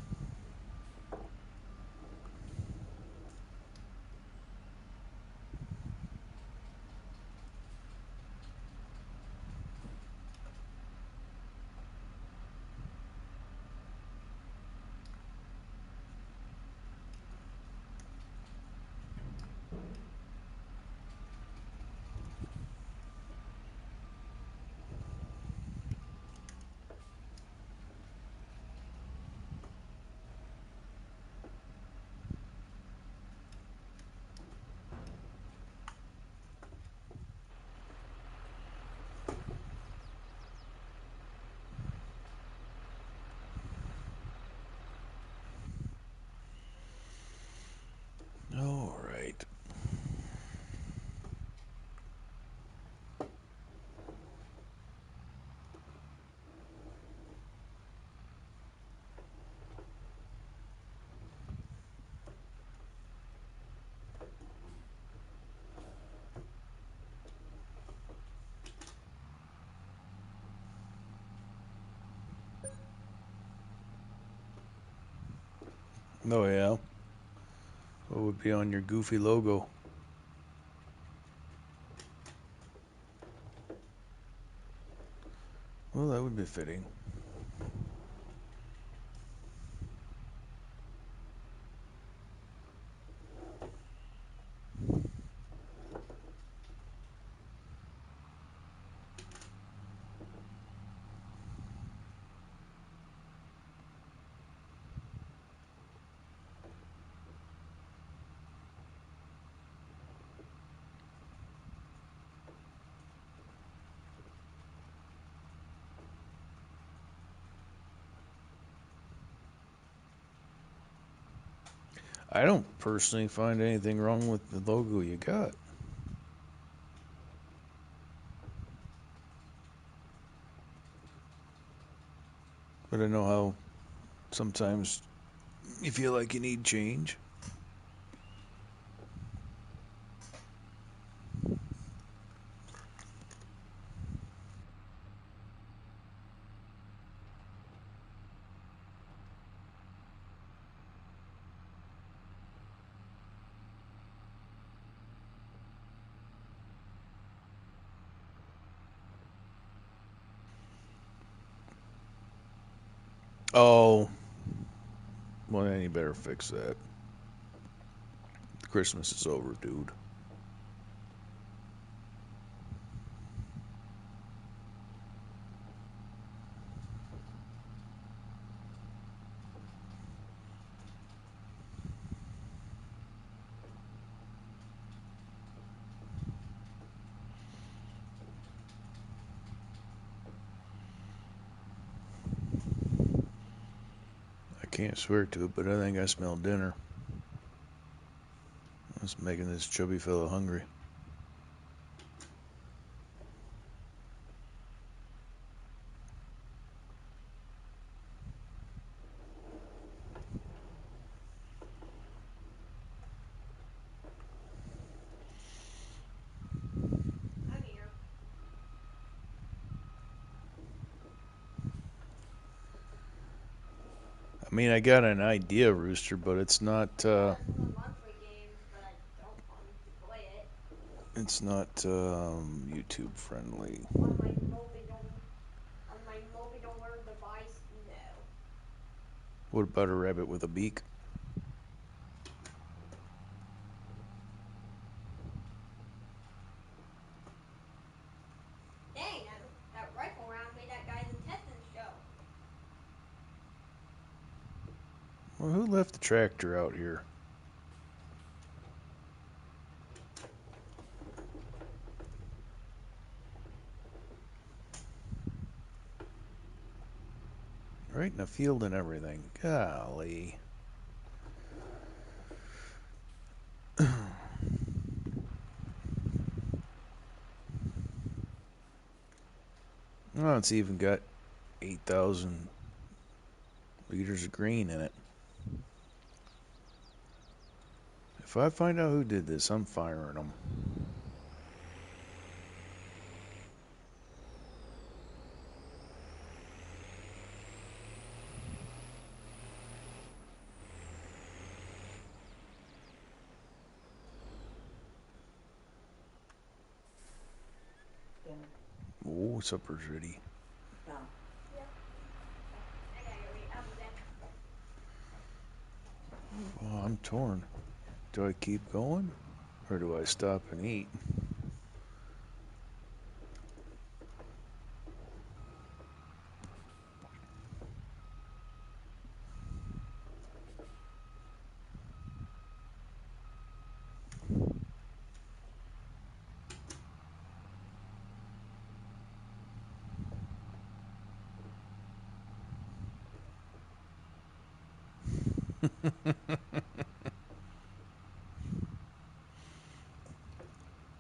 Oh yeah. What would be on your goofy logo? Well, that would be fitting. I don't personally find anything wrong with the logo you got. But I know how sometimes you feel like you need change. Oh, well, then you better fix that. Christmas is over, dude. I can't swear to it, but I think I smell dinner. It's making this chubby fellow hungry. I'm here. I mean, I got an idea, Rooster, but it's not. Yeah, some of the monthly games, but I don't play it It's not YouTube friendly. on my mobile device. No. What about a rabbit with a beak? Dang, that rifle round made that guy's intestines show. Well, who left the tractor out here? Right in the field and everything. Golly. Well, it's even got 8,000 liters of green in it. If I find out who did this, I'm firing them. Dinner. Oh, supper's ready. No. Yep. So I gotta go eat. I'll be back. Oh, I'm torn. Do I keep going or do I stop and eat?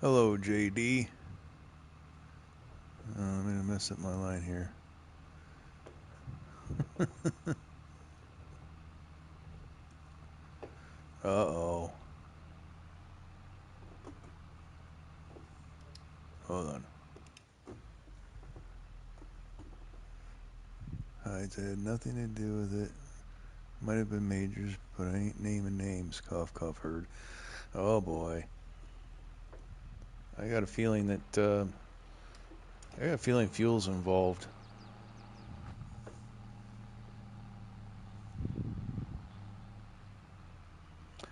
Hello, JD. I'm going to mess up my line here. Uh-oh. Hold on. Hides had nothing to do with it. Might have been majors, but I ain't naming names. Cough, cough, heard. Oh boy. I got a feeling that, I got a feeling fuel's involved.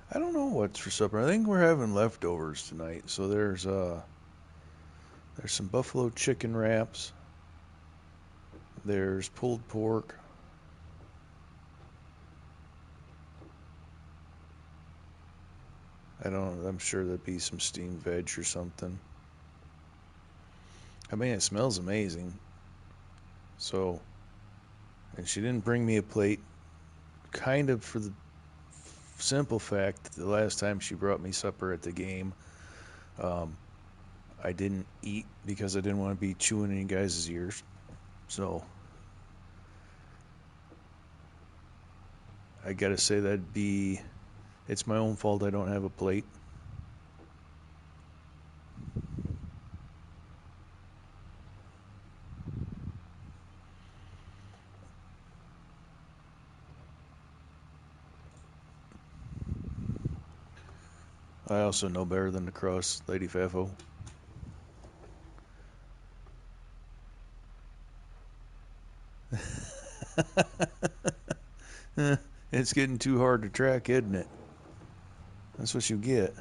I don't know what's for supper. I think we're having leftovers tonight. So there's some buffalo chicken wraps. There's pulled pork. I don't. I'm sure there'd be some steamed veg or something. I mean, it smells amazing. So, and she didn't bring me a plate. Kind of for the simple fact that the last time she brought me supper at the game, um, I didn't eat because I didn't want to be chewing any guys' ears. So I gotta say that'd be. It's my own fault I don't have a plate. I also know better than to cross Lady Fafo. It's getting too hard to track, isn't it? That's what you get.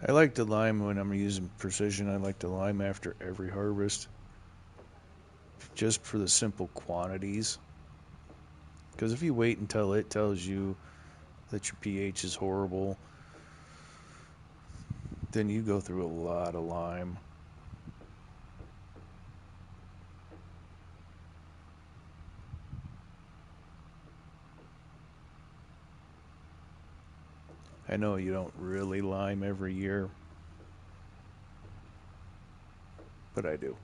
I like to lime when I'm using precision. I like to lime after every harvest, just for the simple quantities. Because if you wait until it tells you that your pH is horrible, then you go through a lot of lime. I know you don't really lime every year, but I do.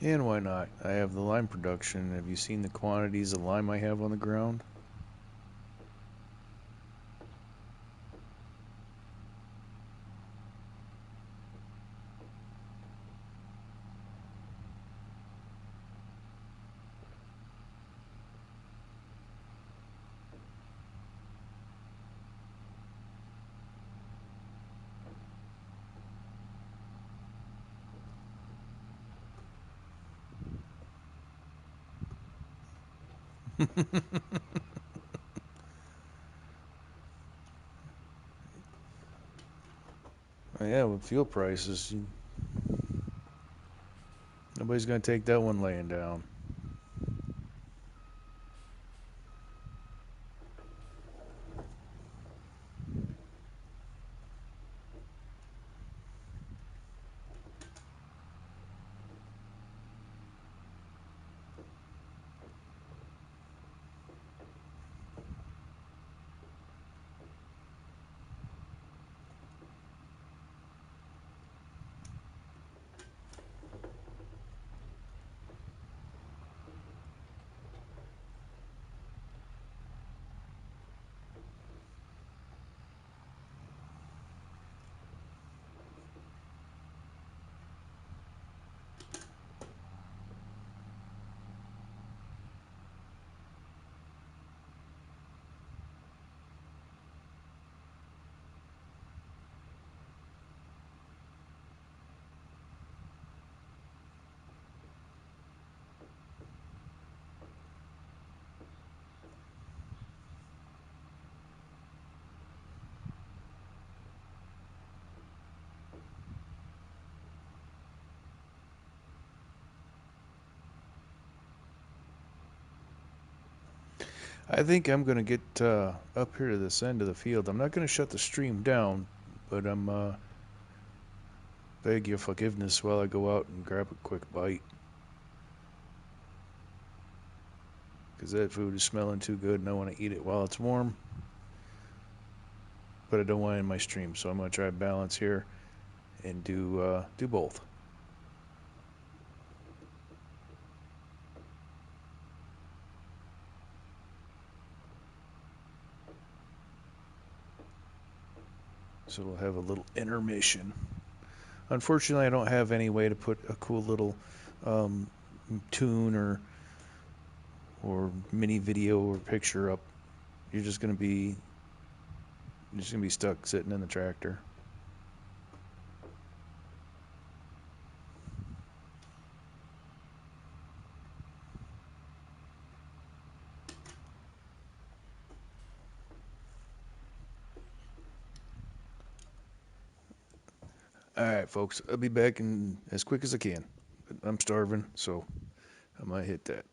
And why not? I have the lime production. Have you seen the quantities of lime I have on the ground? Yeah, with fuel prices, nobody's going to take that one laying down. I think I'm going to get up here to this end of the field. I'm not going to shut the stream down, but I'm beg your forgiveness while I go out and grab a quick bite. Because that food is smelling too good and I want to eat it while it's warm. But I don't want it in my stream, so I'm going to try balance here and do both. So we'll have a little intermission. Unfortunately, I don't have any way to put a cool little um, tune or mini video or picture up. You're just gonna be stuck sitting in the tractor. All right, folks. I'll be back in as quick as I can. But I'm starving, so I might hit that.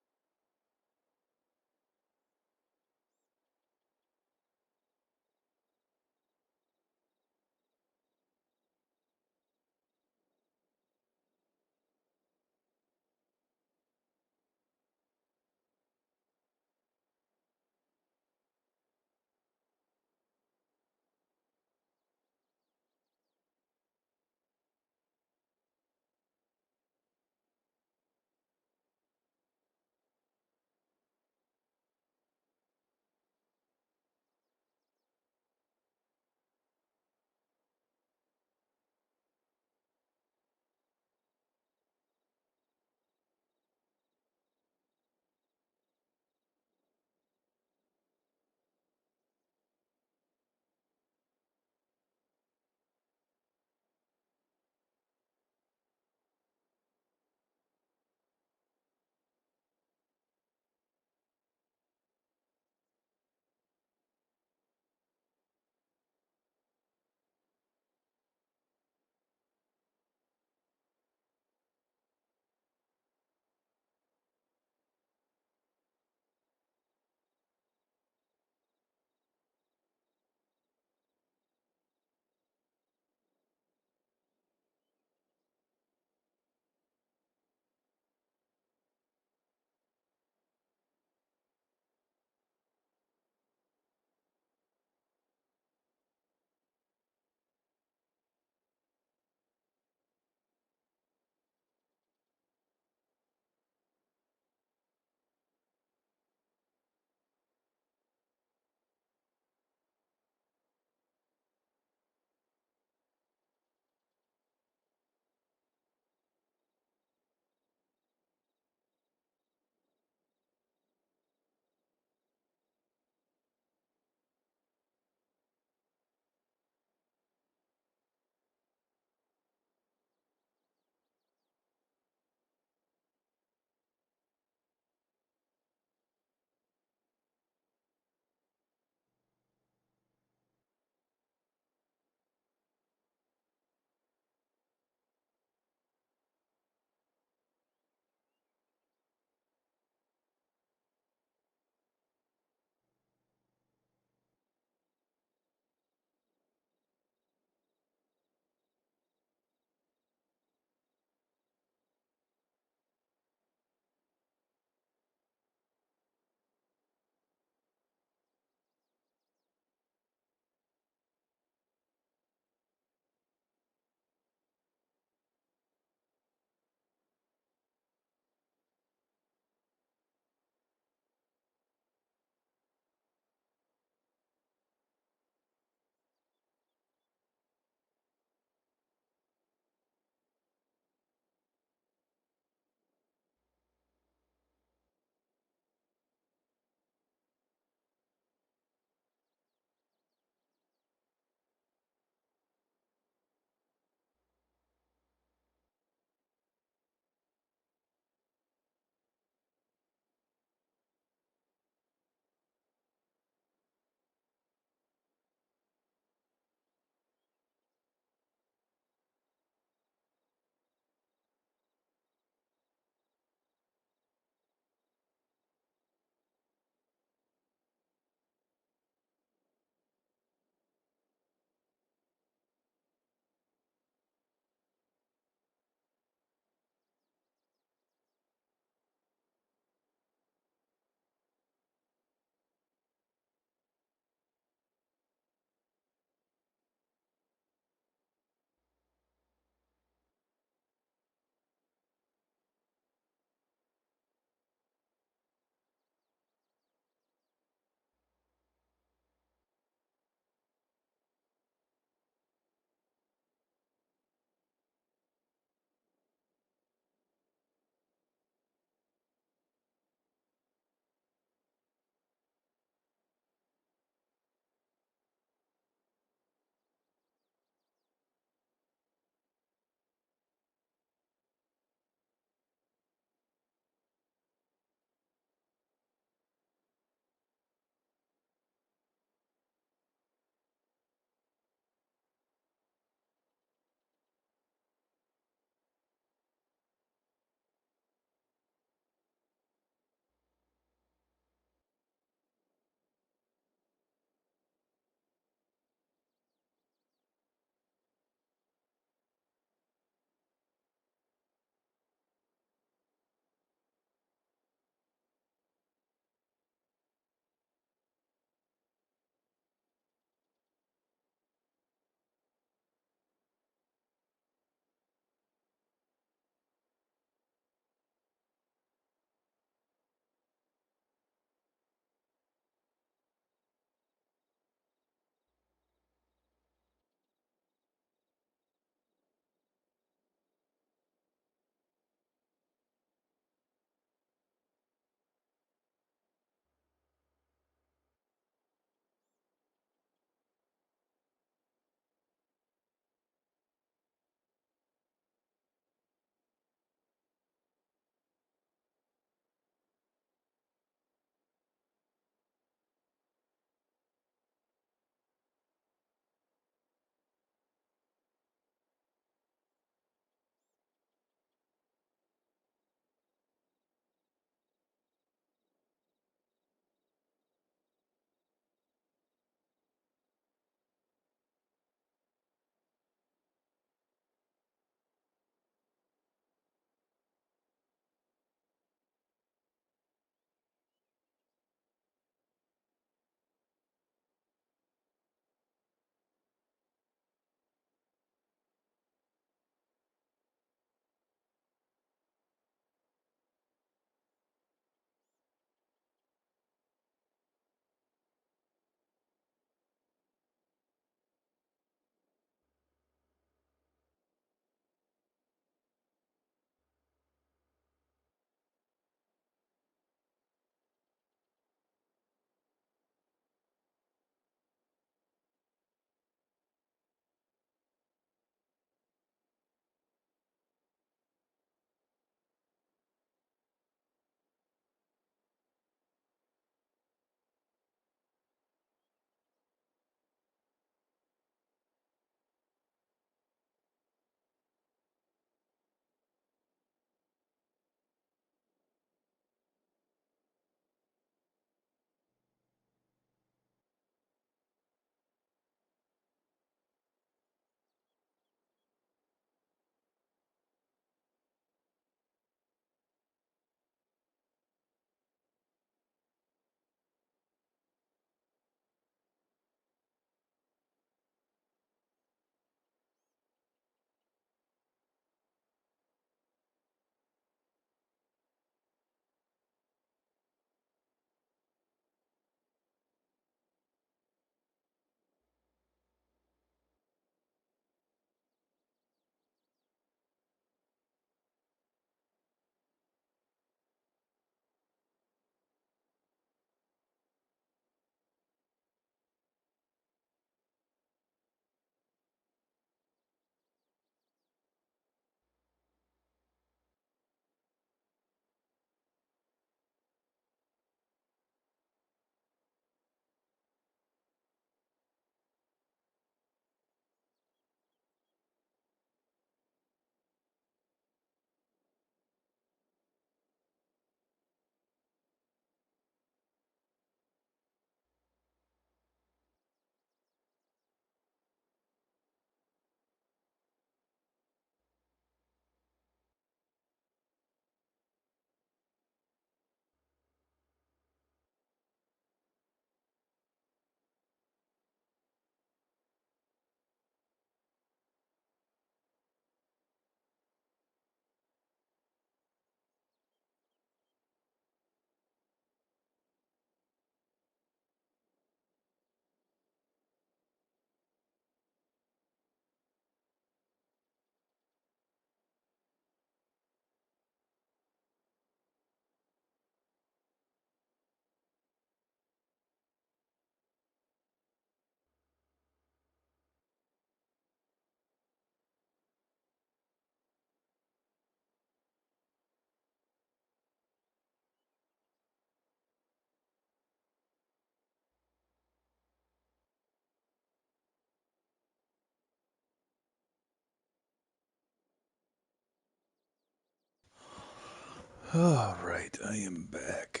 All right, I am back.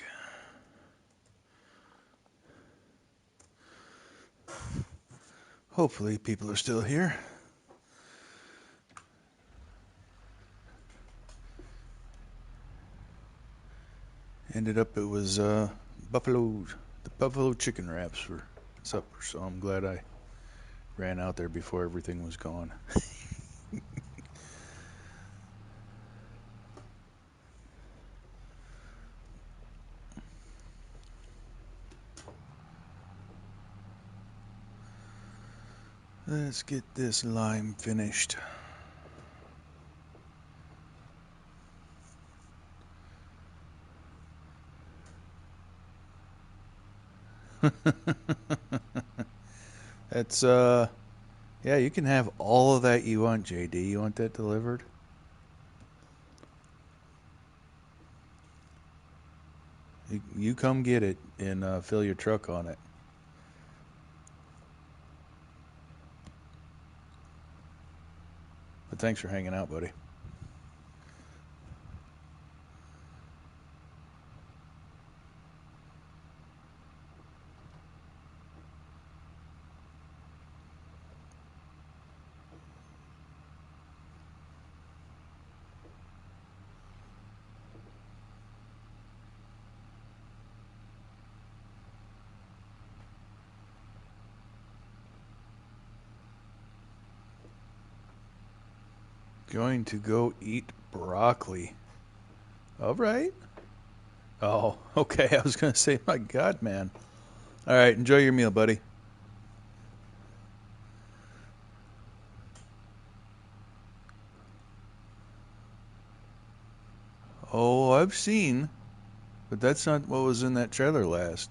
Hopefully people are still here. Ended up it was the buffalo chicken wraps for supper, so I'm glad I ran out there before everything was gone. Let's get this lime finished. That's yeah, you can have all of that you want, JD. You want that delivered? You come get it and fill your truck on it. But thanks for hanging out, buddy. Going to go eat broccoli. All right. Oh, okay. I was going to say, my God, man. All right. Enjoy your meal, buddy. Oh, I've seen, but that's not what was in that trailer last.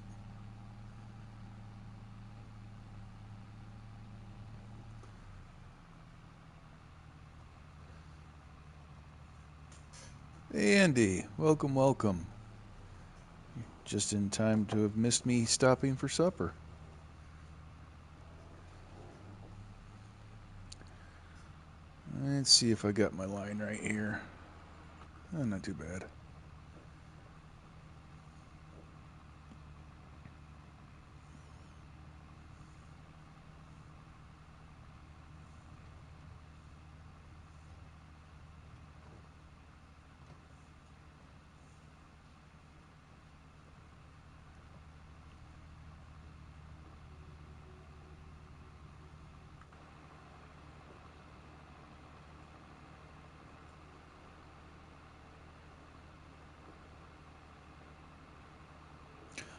Hey, Andy. Welcome, welcome. Just in time to have missed me stopping for supper. Let's see if I got my line right here. Not too bad.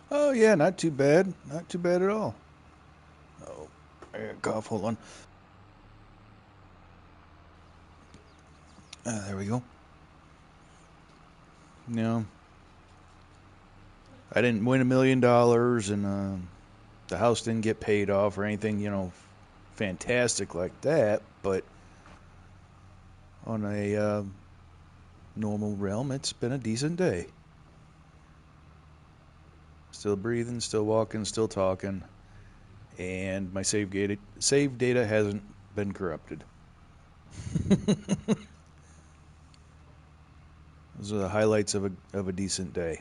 Oh, yeah, not too bad. Not too bad at all. Oh, I got a cough. Hold on. There we go. No, I didn't win $1 million, and the house didn't get paid off or anything, fantastic like that. But on a normal realm, it's been a decent day. Still breathing, still walking, still talking, and my save data hasn't been corrupted. Those are the highlights of a decent day.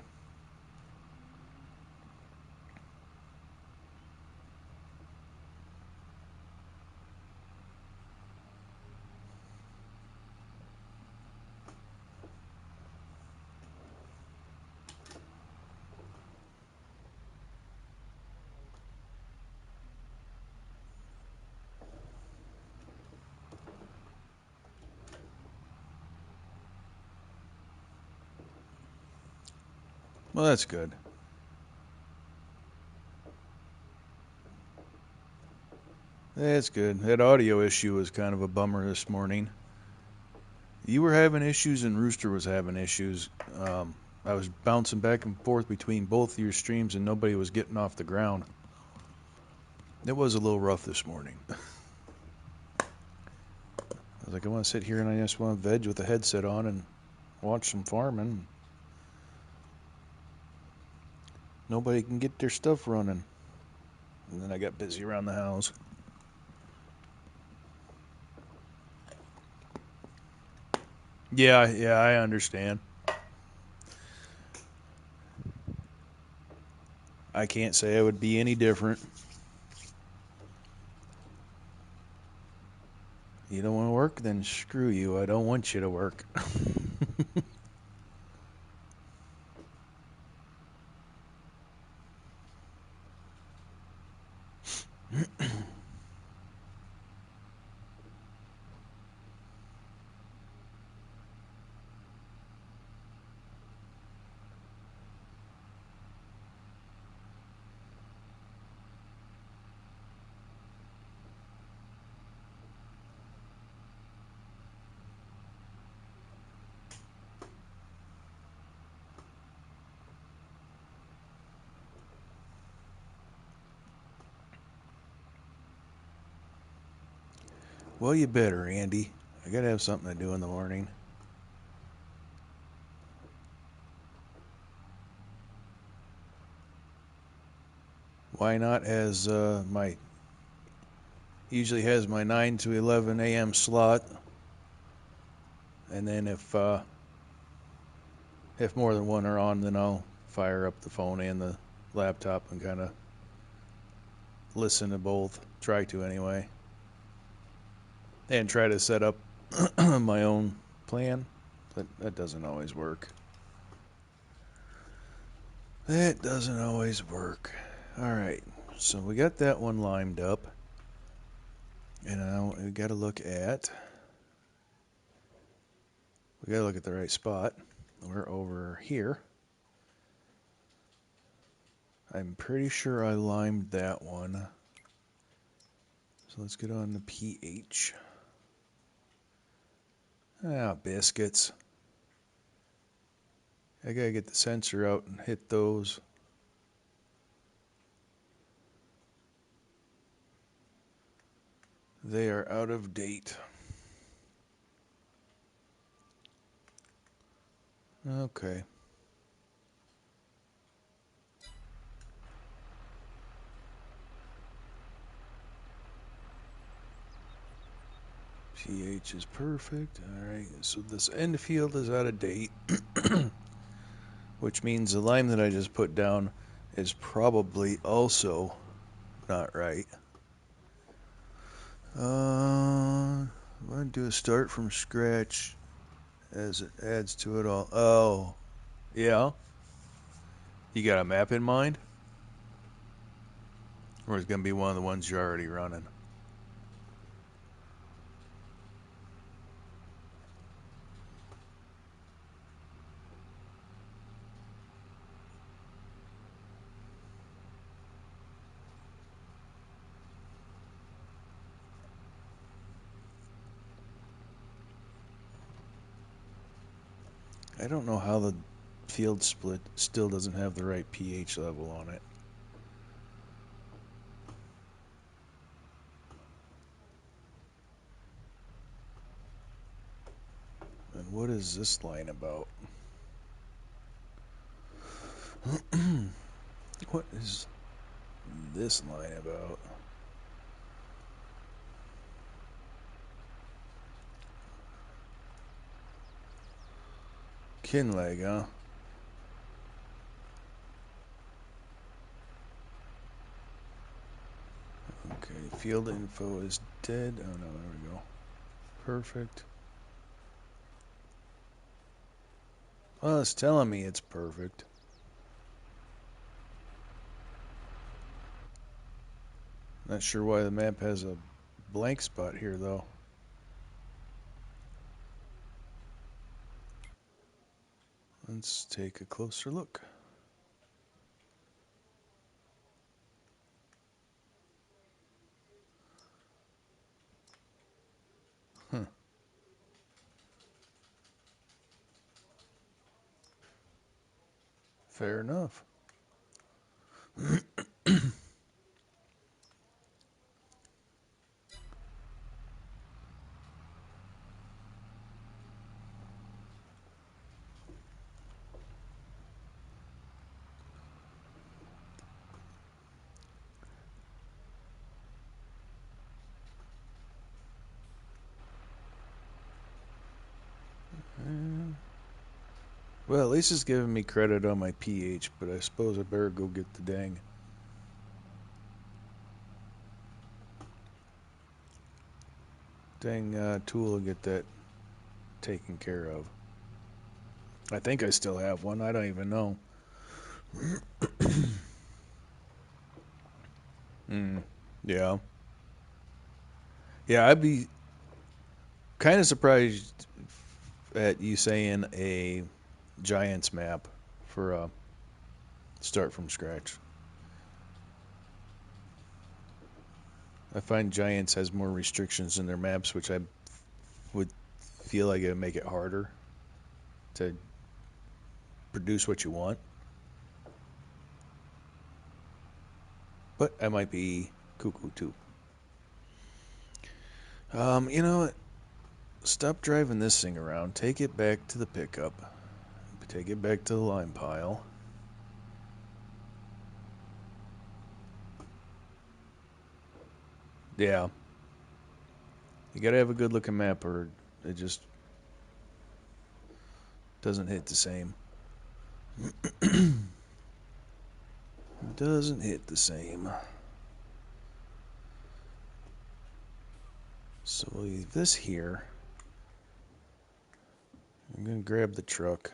Well, that's good. That's good. That audio issue was kind of a bummer this morning. You were having issues, and Rooster was having issues. I was bouncing back and forth between both of your streams, and nobody was getting off the ground. It was a little rough this morning. I was like, I want to sit here and I just want to veg with a headset on and watch some farming. Nobody can get their stuff running. And then I got busy around the house. Yeah, I understand. I can't say I would be any different. You don't want to work? Then screw you. I don't want you to work. Well, you better, Andy. I gotta have something to do in the morning. Why not? As my usually has my 9 to 11 a.m. slot, and then if more than one are on, then I'll fire up the phone and the laptop and kind of listen to both. Try to anyway, and try to set up my own plan. But that doesn't always work. That doesn't always work. All right, so we got that one limed up, and now we got to look at the right spot. We're over here. I'm pretty sure I limed that one. So let's get on the pH. Ah, biscuits. I gotta get the sensor out and hit those. They are out of date. Okay. pH is perfect. Alright, so this end field is out of date, which means the lime that I just put down is probably also not right. I'm going to do a start from scratch as it adds to it all. Oh, yeah? You got a map in mind? Or is it going to be one of the ones you're already running? I don't know how the field split still doesn't have the right pH level on it. And what is this line about? What is this line about? Kinleg, huh? Okay, field info is dead. Oh no, there we go. Perfect. Well, it's telling me it's perfect. Not sure why the map has a blank spot here, though. Let's take a closer look. Huh. Fair enough. Well, at least it's giving me credit on my pH, but I suppose I better go get the dang tool and get that taken care of. I think I still have one. I don't even know. Hmm. Yeah. Yeah, I'd be kind of surprised at you saying a Giants map for start from scratch. I find Giants has more restrictions in their maps, which I would feel like it would make it harder to produce what you want. But I might be cuckoo too. You know what? Stop driving this thing around. Take it back to the pickup. Take it back to the lime pile. Yeah. You gotta have a good looking map or it just doesn't hit the same. Doesn't hit the same. So we'll leave this here. I'm gonna grab the truck.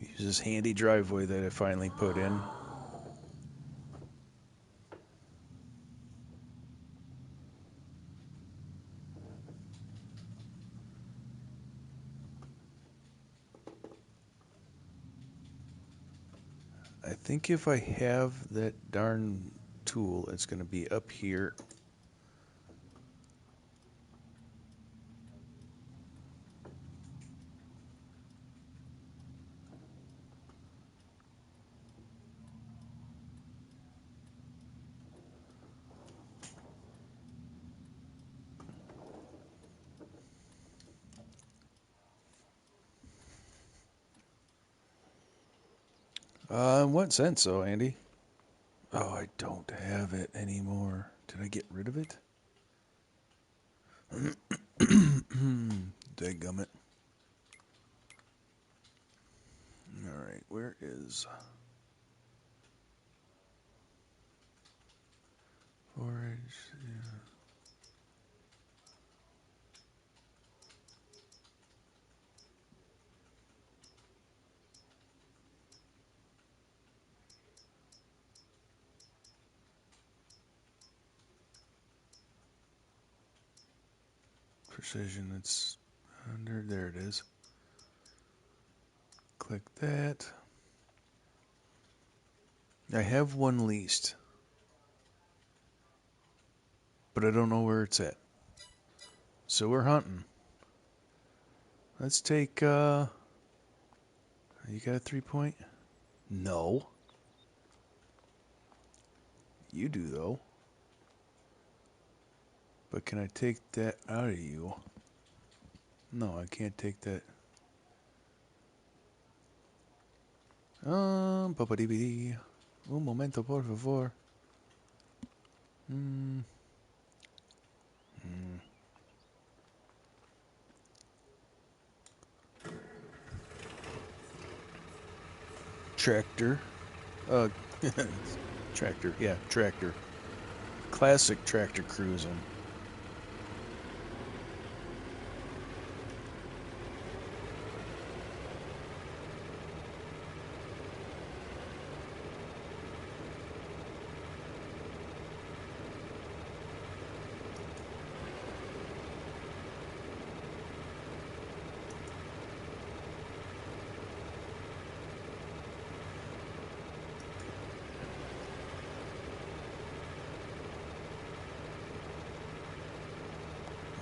Use this handy driveway that I finally put in. I think if I have that darn tool, it's gonna be up here. In what sense, though, Andy? Oh, I don't have it anymore. Did I get rid of it? Dadgummit. Alright, where is forage? Precision, it's under, there it is. Click that. I have one leased, but I don't know where it's at. So we're hunting. Let's take, you got a 3-point? No. You do, though. But can I take that out of you? No, I can't take that. Papadibidi. Un momento, por favor. Hmm. Hmm. Tractor. Uh, tractor. Yeah, tractor. Classic tractor cruising.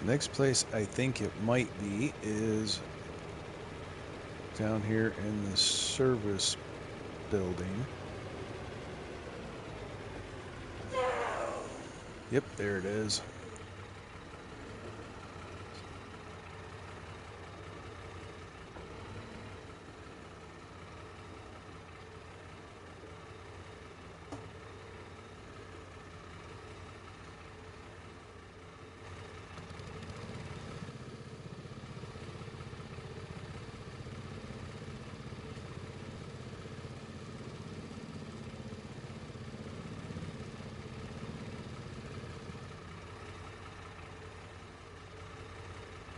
Next place I think it might be is down here in the service building. Yep, there it is.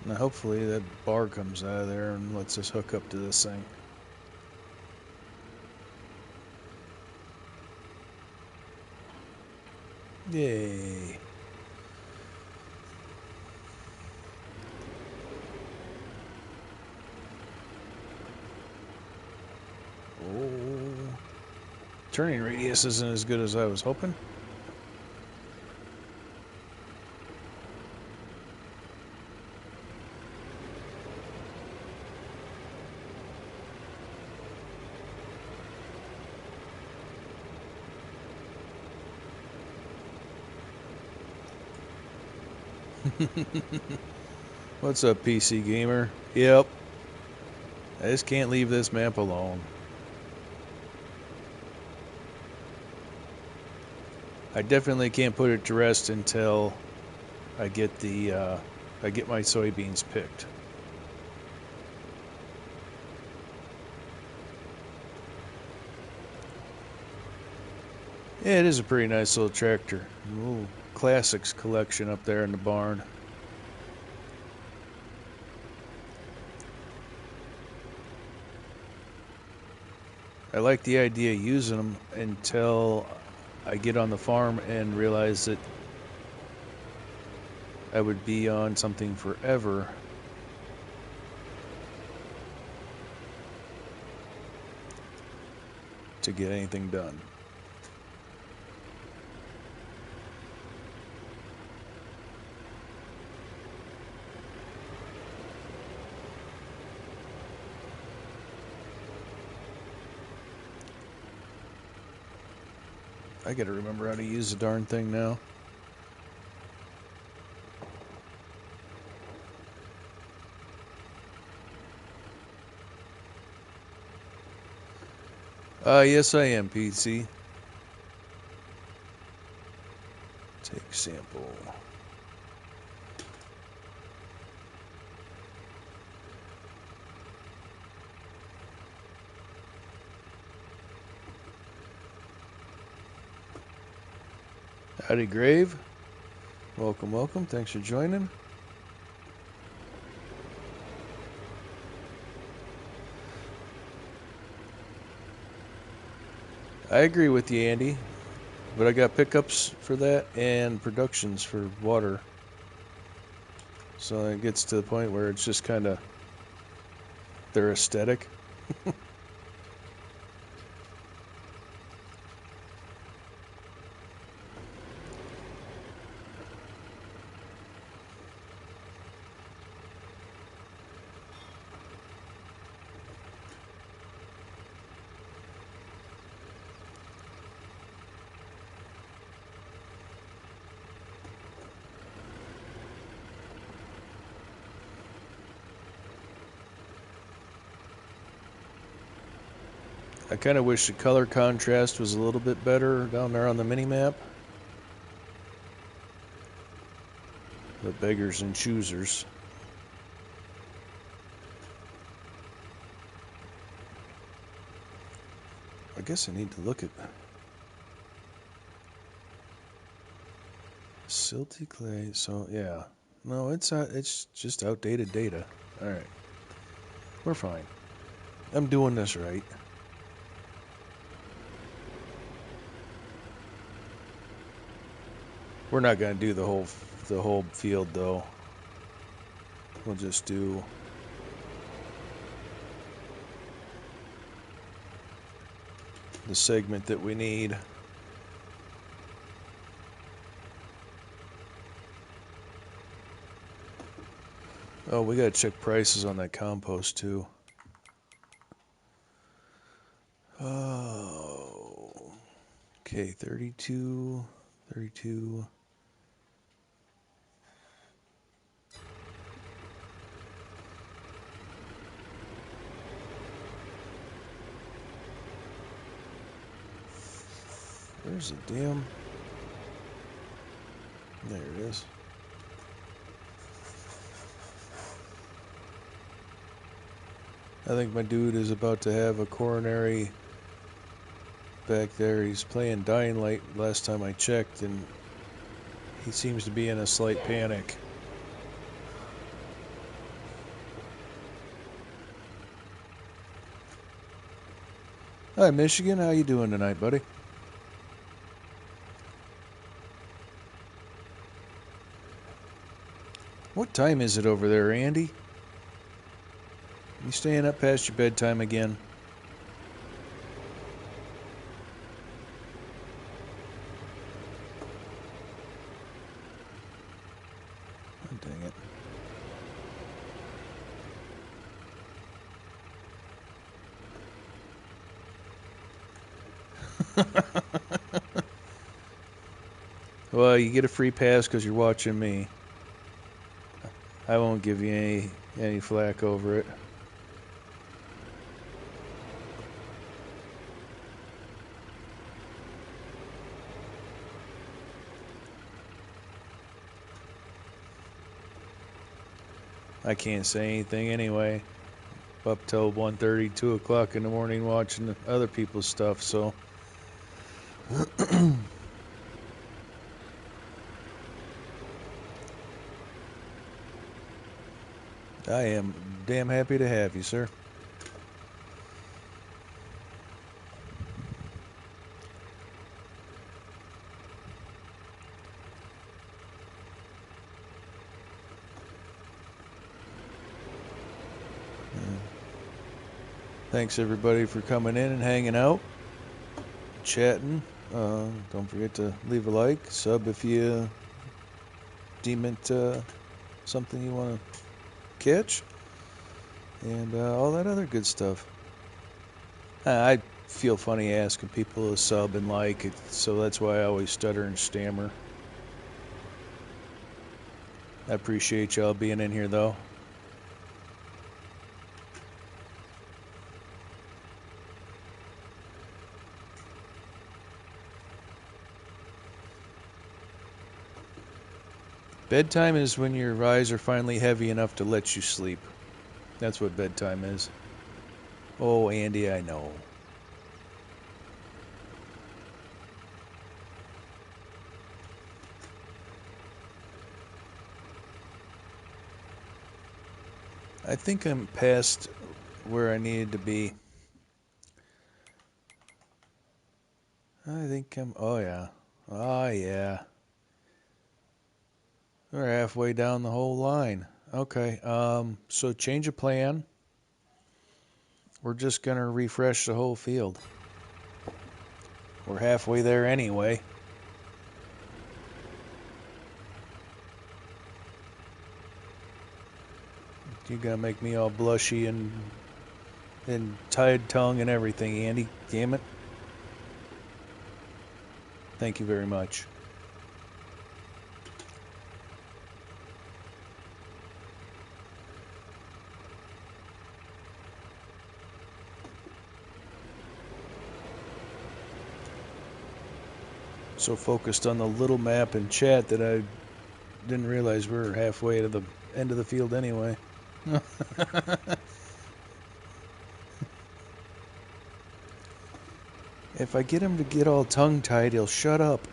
Now hopefully that bar comes out of there and lets us hook up to this thing. Yay. Oh. Turning radius isn't as good as I was hoping. What's up, PC Gamer? Yep. I just can't leave this map alone. I definitely can't put it to rest until I get my soybeans picked. Yeah, it is a pretty nice little tractor. A little classics collection up there in the barn. I like the idea of using them until I get on the farm and realize that I would be on something forever. To get anything done. I gotta remember how to use the darn thing now. Yes I am, PC. Take sample. Howdy, Grave. Welcome, welcome. Thanks for joining. I agree with you, Andy. But I got pickups for that and productions for water. So it gets to the point where it's just kind of, they're aesthetic. I kind of wish the color contrast was a little bit better down there on the mini-map. But beggars and choosers. I guess I need to look at silty clay. So yeah, no, it's just outdated data. All right, we're fine. I'm doing this right. We're not gonna do the whole field though. We'll just do the segment that we need. Oh, we gotta check prices on that compost too. Oh, okay, 32. Where's the damn? There it is. I think my dude is about to have a coronary back there. He's playing Dying Light last time I checked, and he seems to be in a slight panic. Hi, Michigan. How you doing tonight, buddy? What time is it over there, Andy? You staying up past your bedtime again? Oh, dang it. Well, you get a free pass because you're watching me. I won't give you any flack over it. I can't say anything anyway. Up till 1:30, 2 o'clock in the morning watching other people's stuff, so. I am damn happy to have you, sir. Thanks everybody for coming in and hanging out, chatting. Don't forget to leave a like, sub if you deem it something you want to catch, and all that other good stuff. I feel funny asking people to sub and like it, so that's why I always stutter and stammer. I appreciate y'all being in here, though. Bedtime is when your eyes are finally heavy enough to let you sleep. That's what bedtime is. Oh, Andy, I know. I think I'm past where I needed to be. I think I'm. Oh, yeah. Oh, yeah. We're halfway down the whole line. Okay. So change of plan. We're just going to refresh the whole field. We're halfway there anyway. You're going to make me all blushy and tied tongue and everything, Andy. Damn it. Thank you very much. So focused on the little map and chat that I didn't realize we were halfway to the end of the field anyway. If I get him to get all tongue-tied, he'll shut up.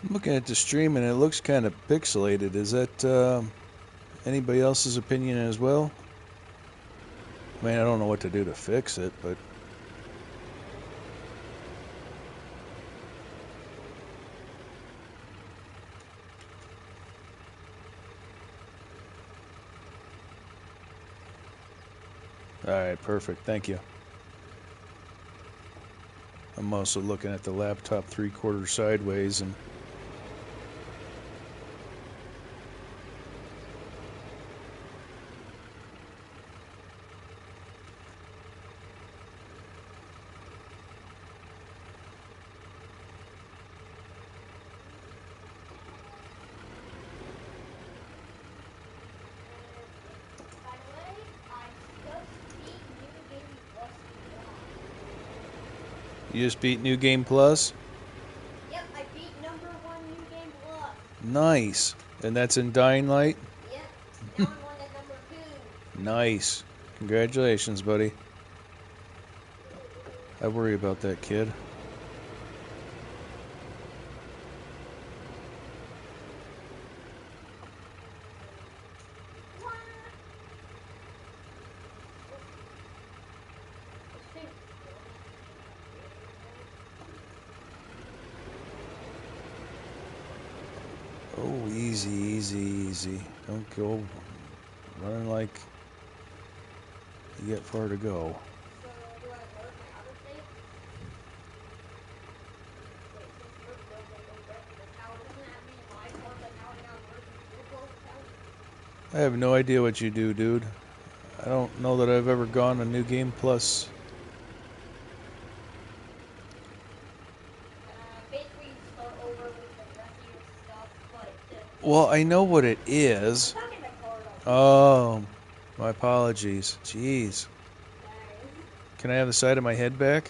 I'm looking at the stream and it looks kind of pixelated. Is that anybody else's opinion as well? I mean, I don't know what to do to fix it, but all right, perfect. Thank you. I'm also looking at the laptop 3/4 sideways and You just beat New Game Plus? Yep, I beat #1 New Game Plus. Nice. And that's in Dying Light? Yep, now I'm on to #2. Nice. Congratulations, buddy. I worry about that kid. Oh, easy, easy, easy. Don't go running like you got far to go. So, do I load my autosave? Wait, since you're building the rest of the tower, doesn't that mean my part of how I got working will close out? I have no idea what you do, dude. I don't know that I've ever gone to New Game Plus. Basically, you start over with the rest of your stuff, but Well, I know what it is. I'm talking to Cardo. Oh, my apologies. Jeez. Sorry. Can I have the side of my head back?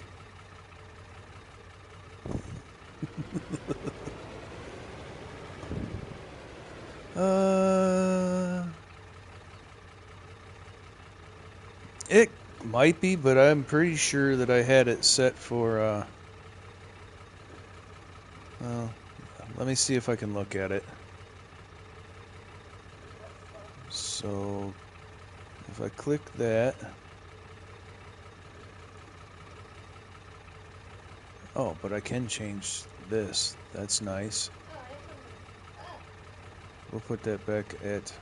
It might be, but I'm pretty sure that I had it set for, well, let me see if I can look at it. So, if I click that, oh, but I can change this. That's nice. We'll put that back at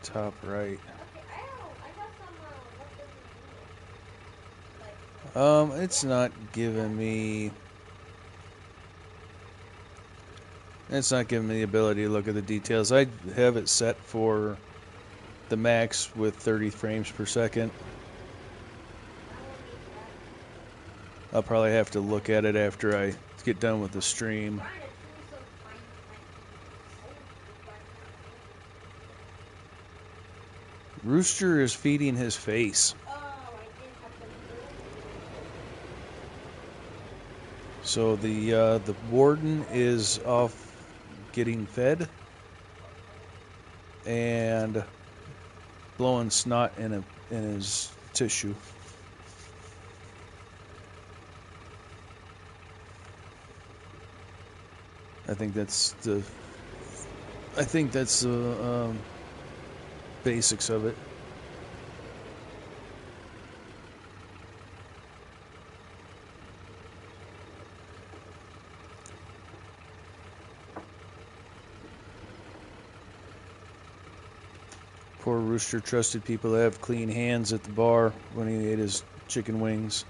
top right. It's not giving me. It's not giving me the ability to look at the details. I have it set for the max with 30 frames per second. I'll probably have to look at it after I get done with the stream. Rooster is feeding his face. So the warden is off getting fed and blowing snot in his tissue. I think that's the basics of it. Poor Rooster trusted people to have clean hands at the bar when he ate his chicken wings.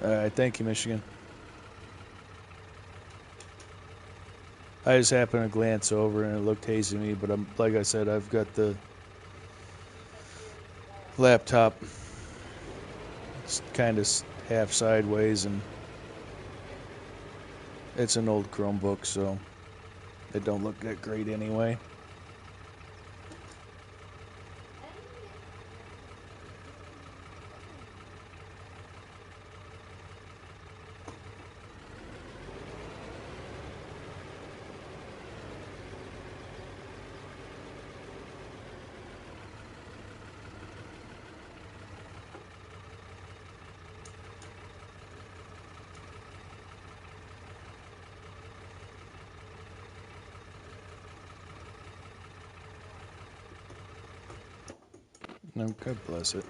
Alright, thank you, Michigan. I just happened to glance over and it looked hazy to me, but like I said, I've got the laptop. It's kind of half sideways, and it's an old Chromebook, so it don't look that great anyway. No, God bless it.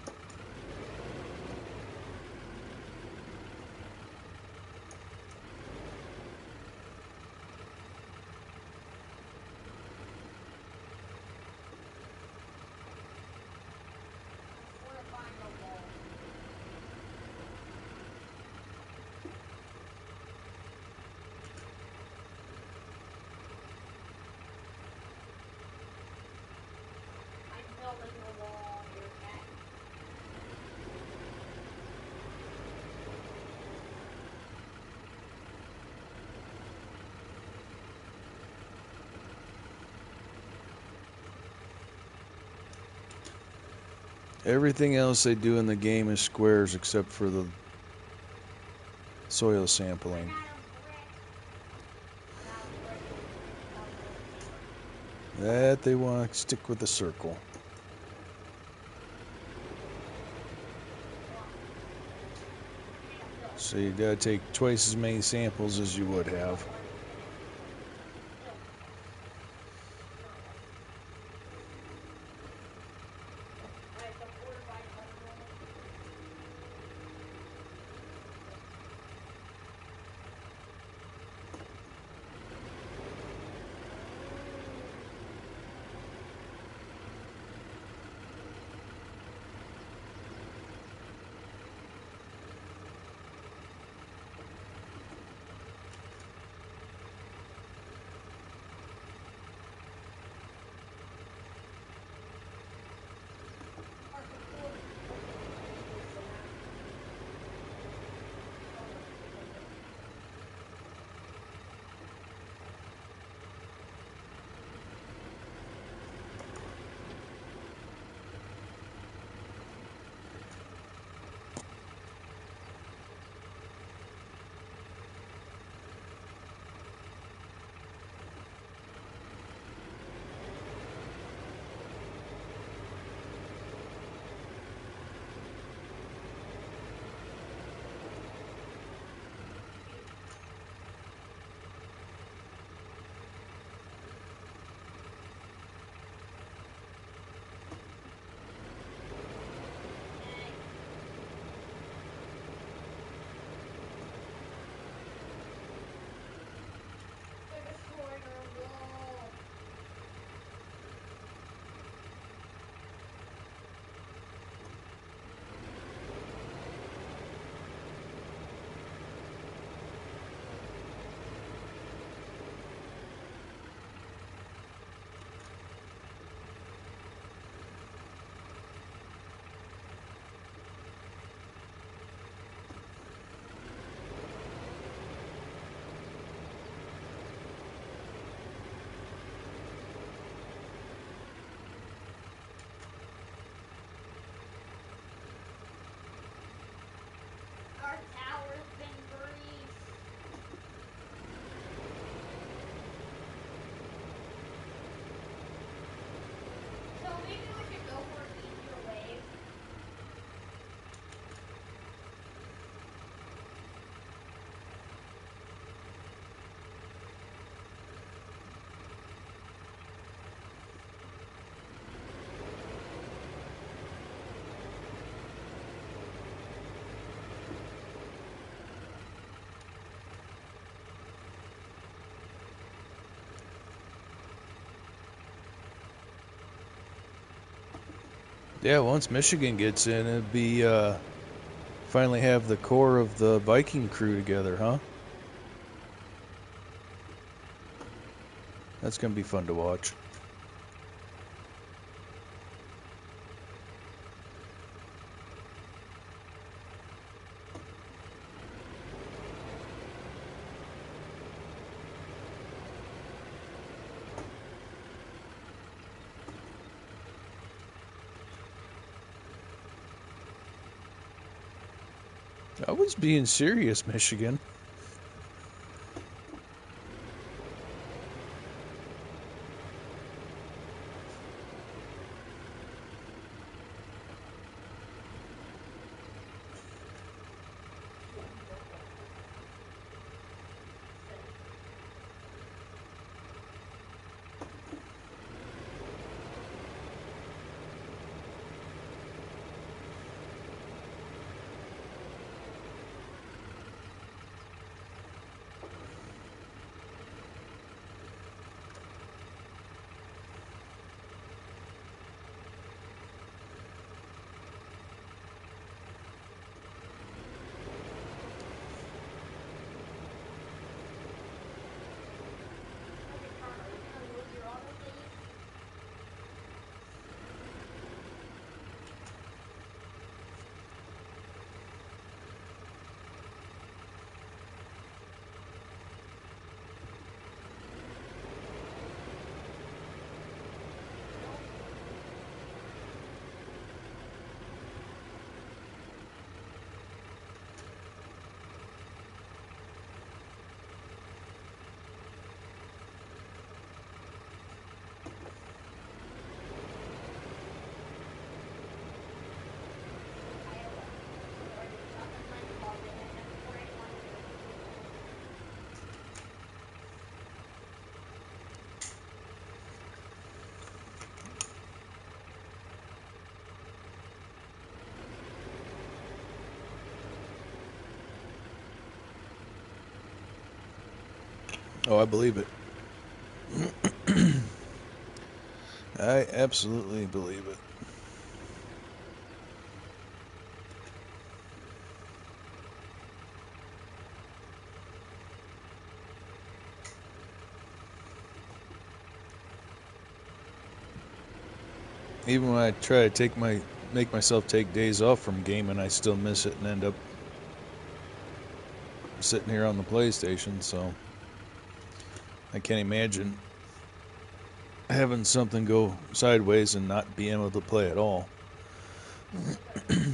Everything else they do in the game is squares except for the soil sampling. That they want to stick with the circle. So you gotta take twice as many samples as you would have. Our tower's been breached. So maybe we should go for an easier wave. Yeah, once Michigan gets in, it'd be finally have the core of the Viking crew together, huh? That's gonna be fun to watch. I was being serious, Michigan. Oh, I believe it. I absolutely believe it. Even when I try to make myself take days off from gaming, I still miss it and end up sitting here on the PlayStation. So I can't imagine having something go sideways and not being able to play at all. I have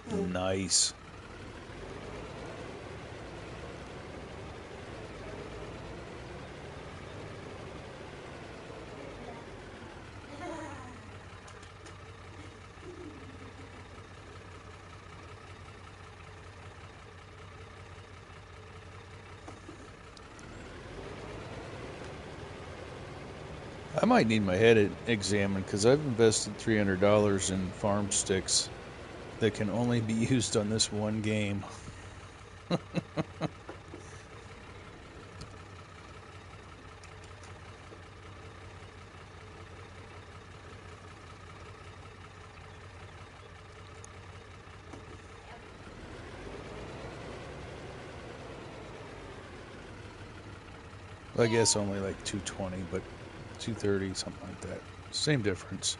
85%. Nice. I might need my head examined because I've invested $300 in farm sticks that can only be used on this one game. I guess only like 220, but 230, something like that. Same difference.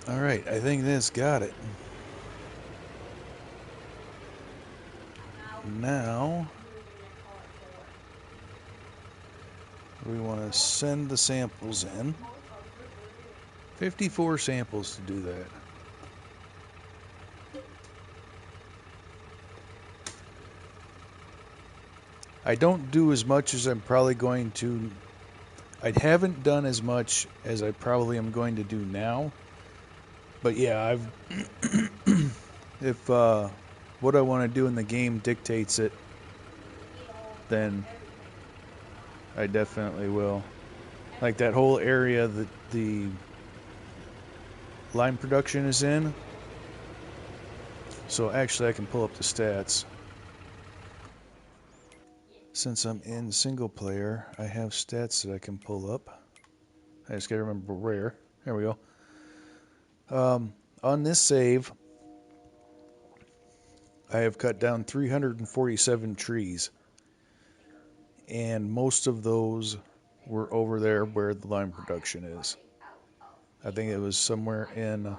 All right, I think this got it. Now we want to send the samples in. 54 samples to do that. I don't do as much as I'm probably going to. I haven't done as much as I probably am going to do now. But yeah, I've if what I want to do in the game dictates it, then I definitely will. Like that whole area that the lime production is in. So actually I can pull up the stats. Since I'm in single player, I have stats that I can pull up. I just gotta remember where. There we go. On this save, I have cut down 347 trees, and most of those were over there where the lime production is. I think it was somewhere in, I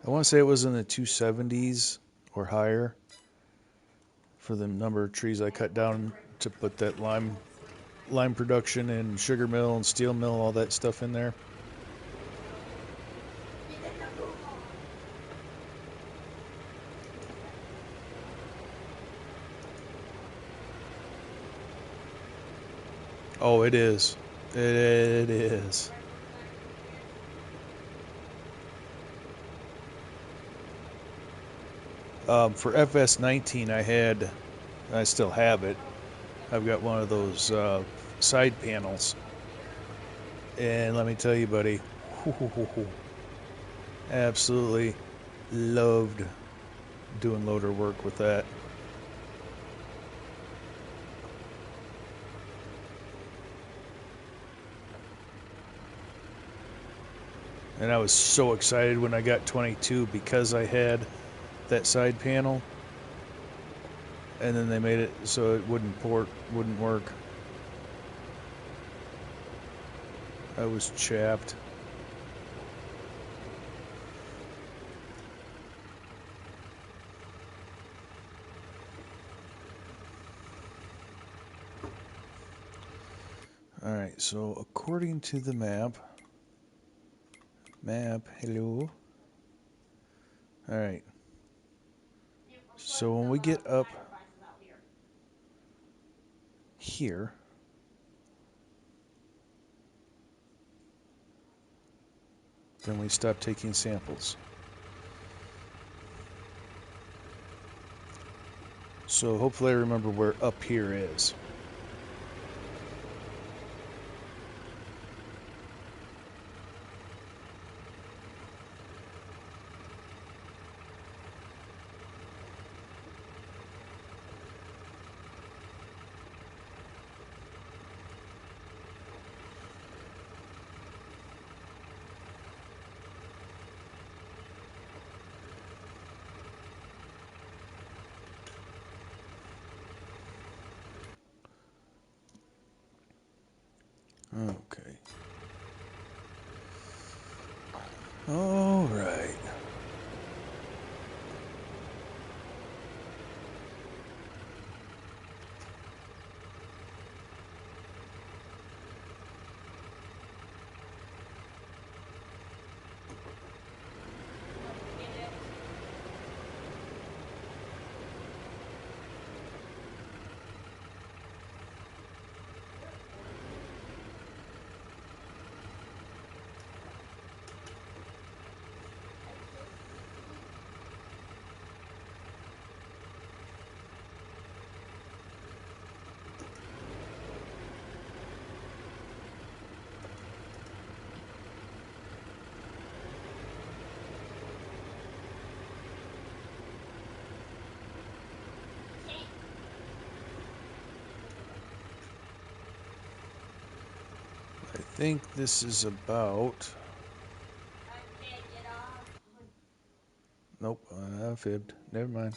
want to say it was in the 270s or higher for the number of trees I cut down to put that lime production and sugar mill and steel mill, all that stuff in there. Oh, it is. It is. For FS19, I still have it. I've got one of those side panels. And let me tell you, buddy, absolutely loved doing loader work with that. And I was so excited when I got 22 because I had that side panel. And then they made it so it wouldn't work. I was chapped. Alright, so according to the map, hello. Alright, so when we get up here, then we stop taking samples. So hopefully I remember where up here is. Okay. All right. Let's get it. I can't see. Can't. I think this is about... I can't get off. Nope, I fibbed. Never mind.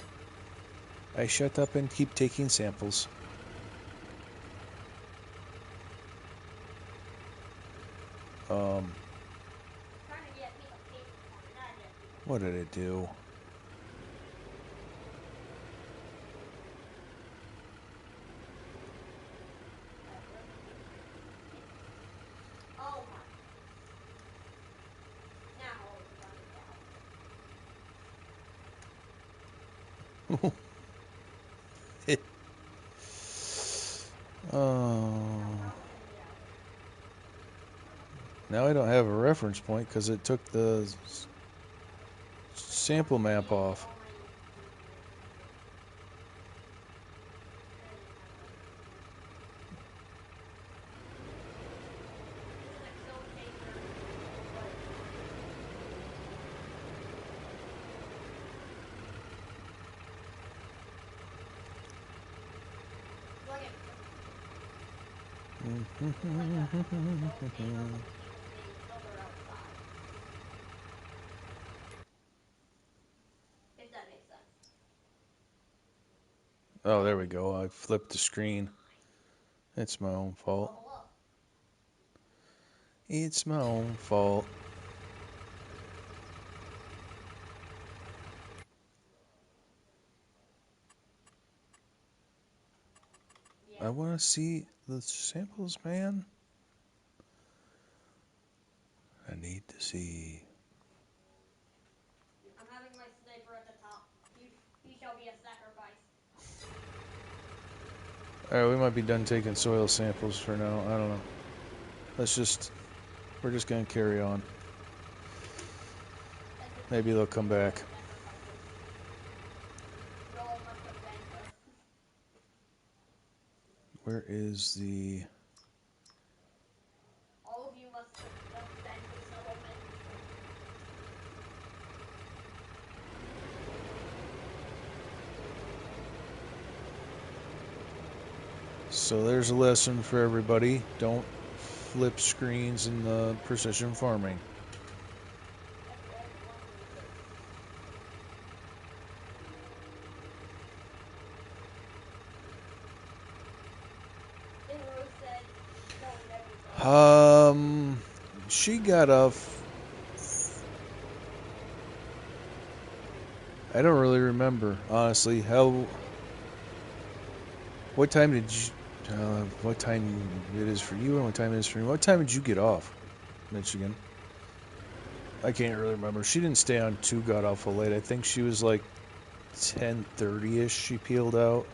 I shut up and keep taking samples. Trying to get a piece of paper for me. Not get a piece of What did it do? Oh my. Now it's running Oh. out. Now I don't have a reference point because it took the sample map off. If that makes sense. Oh, there we go. I flipped the screen. It's my own Oh, fault. hello. It's my own fault. Yeah. I want to see the samples, man. I need to see. I'm having my sniper at the top. He shall be a sacrifice. Alright, we might be done taking soil samples for now. I don't know. We're just going to carry on. Maybe they'll come back. Y'all must avenge us. Where is the... All of you must defend the settlement. So there's a lesson for everybody. Don't flip screens in the precision farming. Everyone loses. And Rose said, no, never said. She got off... I don't really remember, honestly, how... What time did you... what time it is for you and what time it is for me. What time did you get off, Michigan? I can't really remember. She didn't stay on too god-awful late. I think she was like 10:30-ish she peeled out.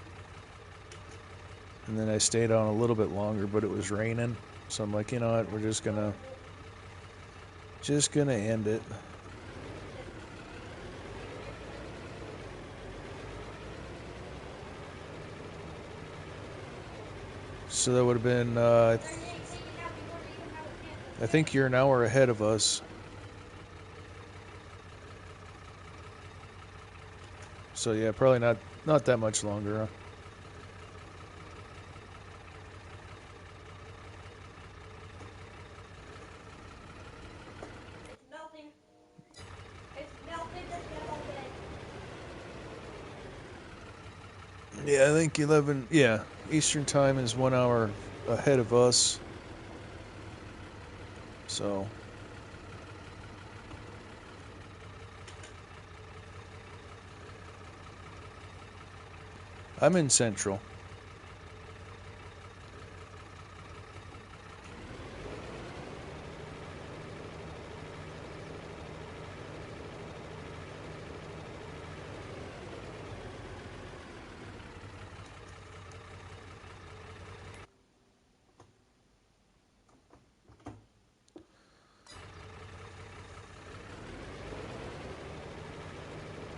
And then I stayed on a little bit longer, but it was raining. So I'm like, you know what, we're just gonna... Just gonna end it. So that would have been, I think you're an hour ahead of us. So yeah, probably not that much longer, huh? It's melting. It's melting, just gonna open it. Yeah, I think 11, yeah, Eastern time is 1 hour ahead of us. So I'm in Central.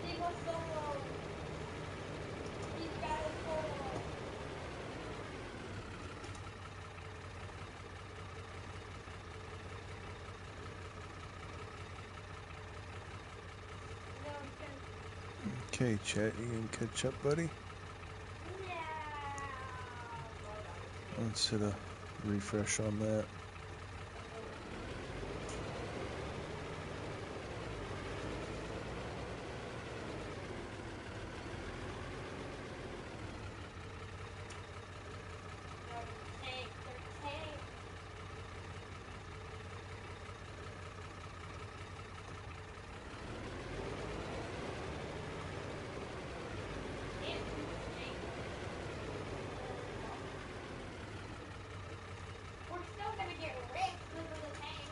He was solo. He's battle solo. No, he's gonna. Okay, chat, you can catch up, buddy? No. Hold on. Let's hit a refresh on that. Tank. They're tank. Can't do tank. We're still gonna get ripped because of the tank.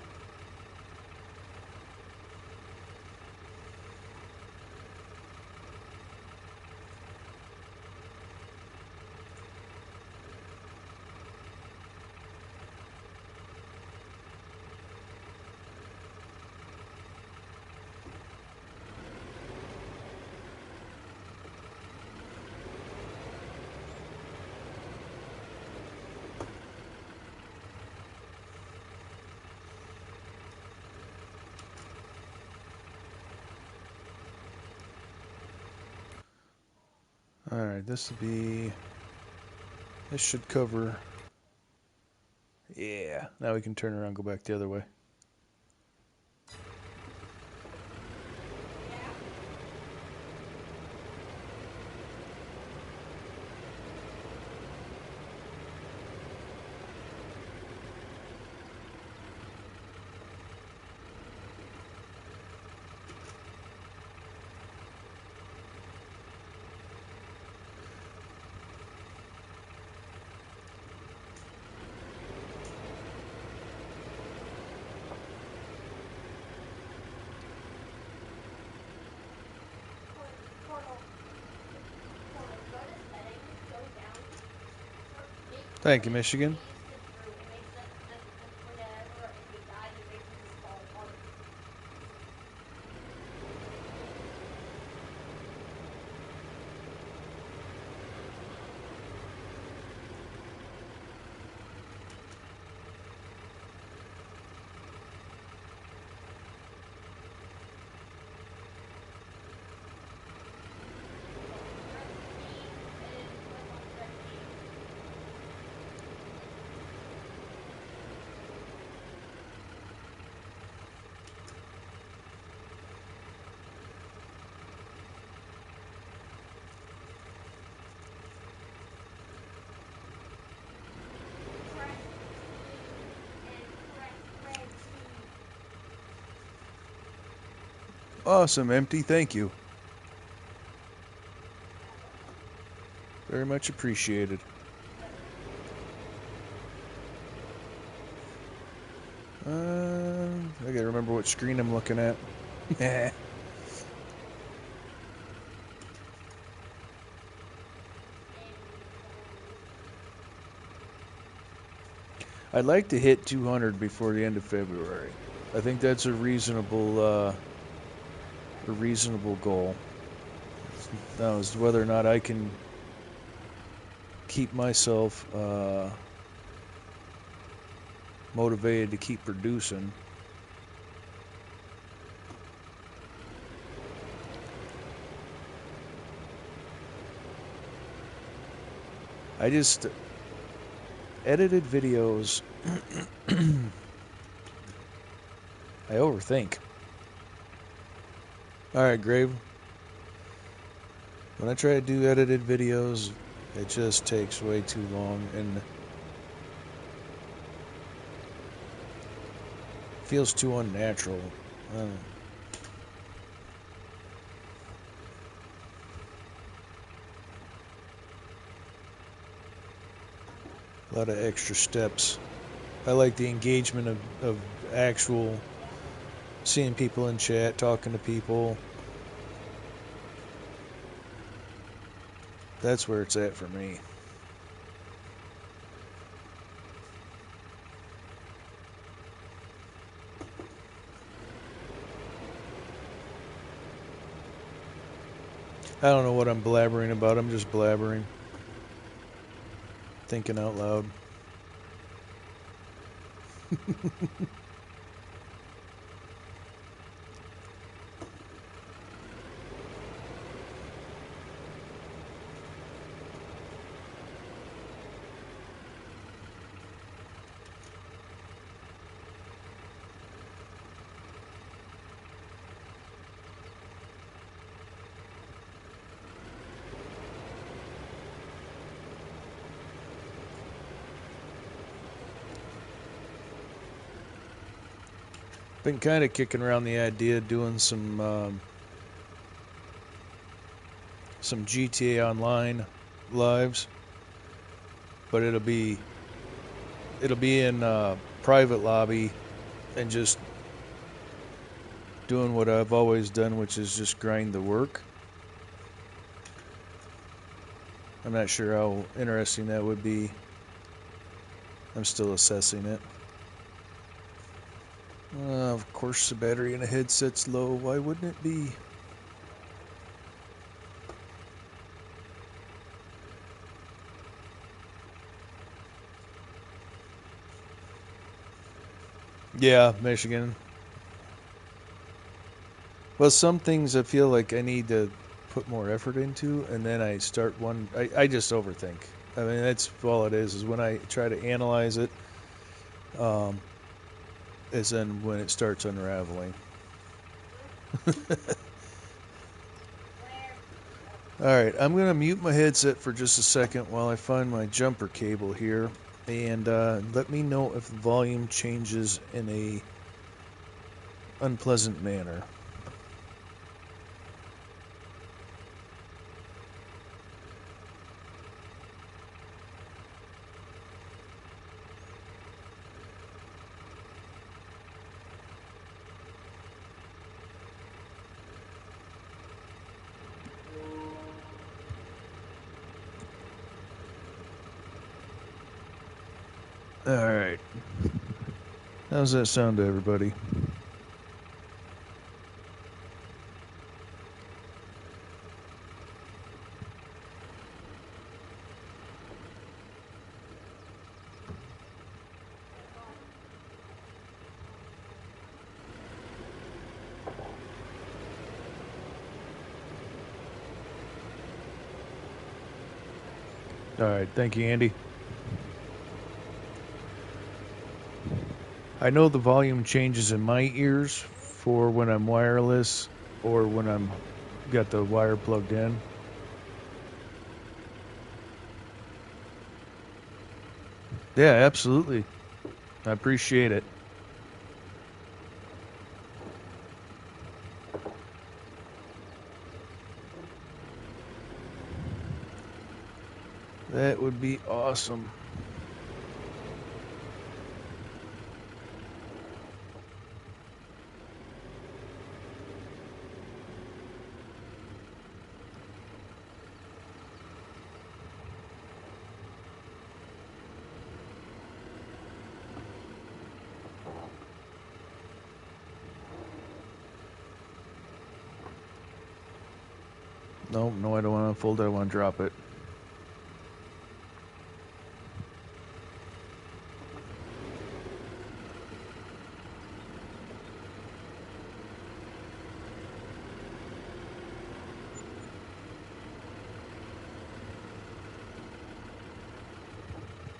Alright, this should cover. Yeah, now we can turn around and go back the other way. Yeah. Portal. Portal. Go to settings. Go down. Thank you, Put Michigan. these to true. It makes them whenever he dies, it makes them just fall apart. Press T and click on press T. Press T and press red T. Awesome, Empty. Thank you. Very much appreciated. I gotta remember what screen I'm looking at. I'd like to hit 200 before the end of February. I think that's a reasonable goal. Now, is whether or not I can keep myself motivated to keep producing. I just edited videos. I overthink. All right, Grave. When I try to do edited videos, it just takes way too long and feels too unnatural. A lot of extra steps. I like the engagement of actual seeing people in chat, talking to people. That's where it's at for me. I don't know what I'm blabbering about. I'm just blabbering. Thinking out loud. Been kind of kicking around the idea of doing some GTA Online lives, but it'll be in private lobby and just doing what I've always done, which is just grind the work. I'm not sure how interesting that would be. I'm still assessing it. Of course, the battery in a headset's low. Why wouldn't it be? Yeah, Michigan. Well, some things I feel like I need to put more effort into, and then I start one. I just overthink. I mean, that's all it is when I try to analyze it, um, is then when it starts unraveling. All right, I'm going to mute my headset for just a second while I find my jumper cable here, and let me know if the volume changes in a unpleasant manner. All right. How's that sound to everybody? All right. Thank you, Andy. I know the volume changes in my ears for when I'm wireless or when I'm got the wire plugged in. Yeah, absolutely. I appreciate it. That would be awesome. No, I don't want to unfold it. I want to drop it.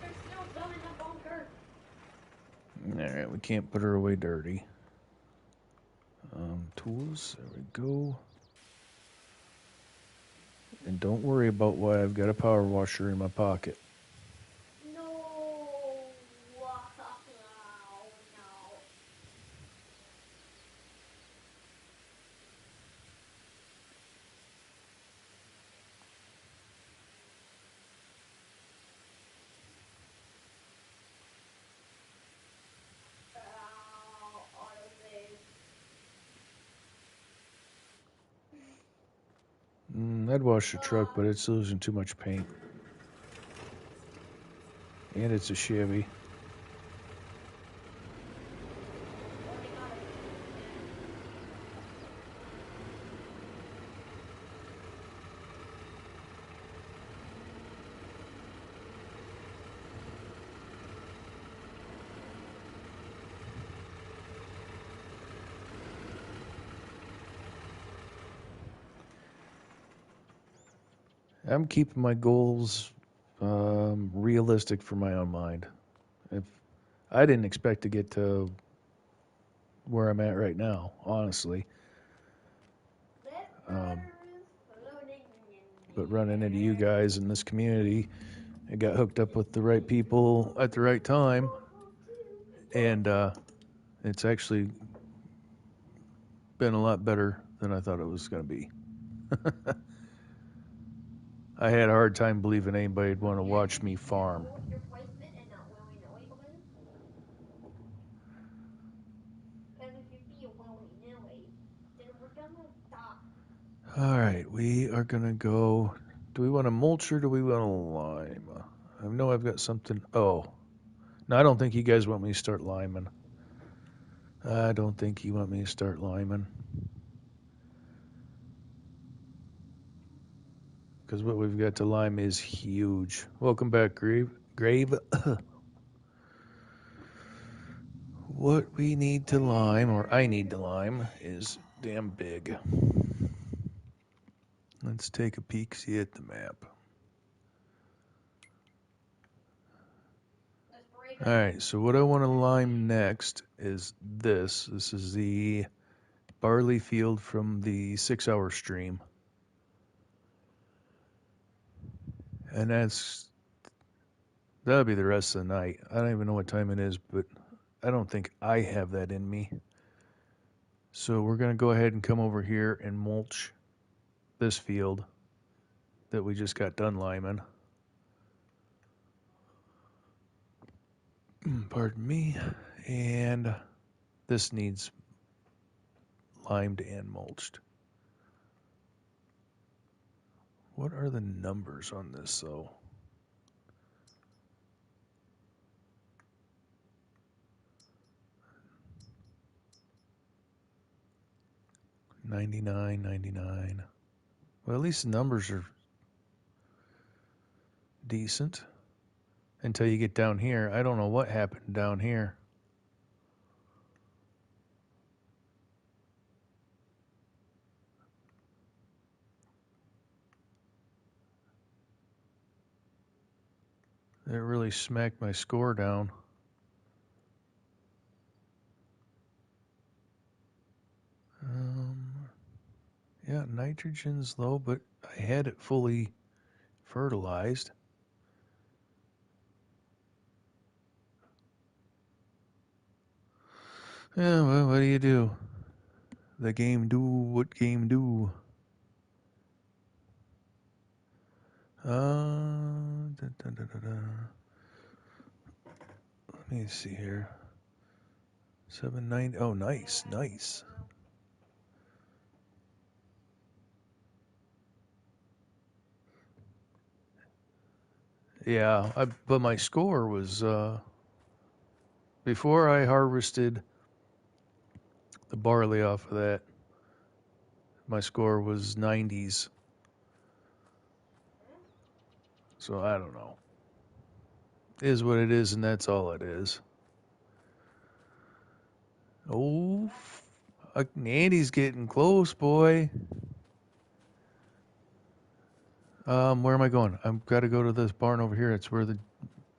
There's still some in the bunker. Alright, we can't put her away dirty. Tools, there we go. And don't worry about why I've got a power washer in my pocket. No. Wow, no. Autosave. I'd wash the truck, but it's losing too much paint. And it's a Chevy. I'm keeping my goals realistic for my own mind. If I didn't expect to get to where I'm at right now, honestly. But running into you guys in this community, I got hooked up with the right people at the right time, and it's actually been a lot better than I thought it was going to be. I had a hard time believing anybody'd want to watch me farm. Because if you be a willy-nilly, then we're gonna stop. Alright, we are going to go. Do we want to mulch or do we want to lime? I know I've got something. Oh. No, I don't think you guys want me to start liming. I don't think you want me to start liming. Because what we've got to lime is huge. Welcome back, Grave. What we need to lime, or I need to lime, is damn big. Let's take a peek, see at the map. Alright, so what I want to lime next is this. This is the barley field from the 6-hour stream. And that'll be the rest of the night. I don't even know what time it is, but I don't think I have that in me. So we're going to go ahead and come over here and mulch this field that we just got done liming. Pardon me. And this needs limed and mulched. What are the numbers on this, though? $99.99. Well, at least the numbers are decent. Until you get down here. I don't know what happened down here. It really smacked my score down. Yeah, nitrogen's low, but I had it fully fertilized. Yeah, well, what do you do? The game do what game do. Let me see here. 790. Oh, nice, nice. Yeah, but my score was before I harvested the barley off of that. My score was 90s. So I don't know. Is what it is, and that's all it is. Oh, Andy's getting close, boy. Where am I going? I've got to go to this barn over here. It's where the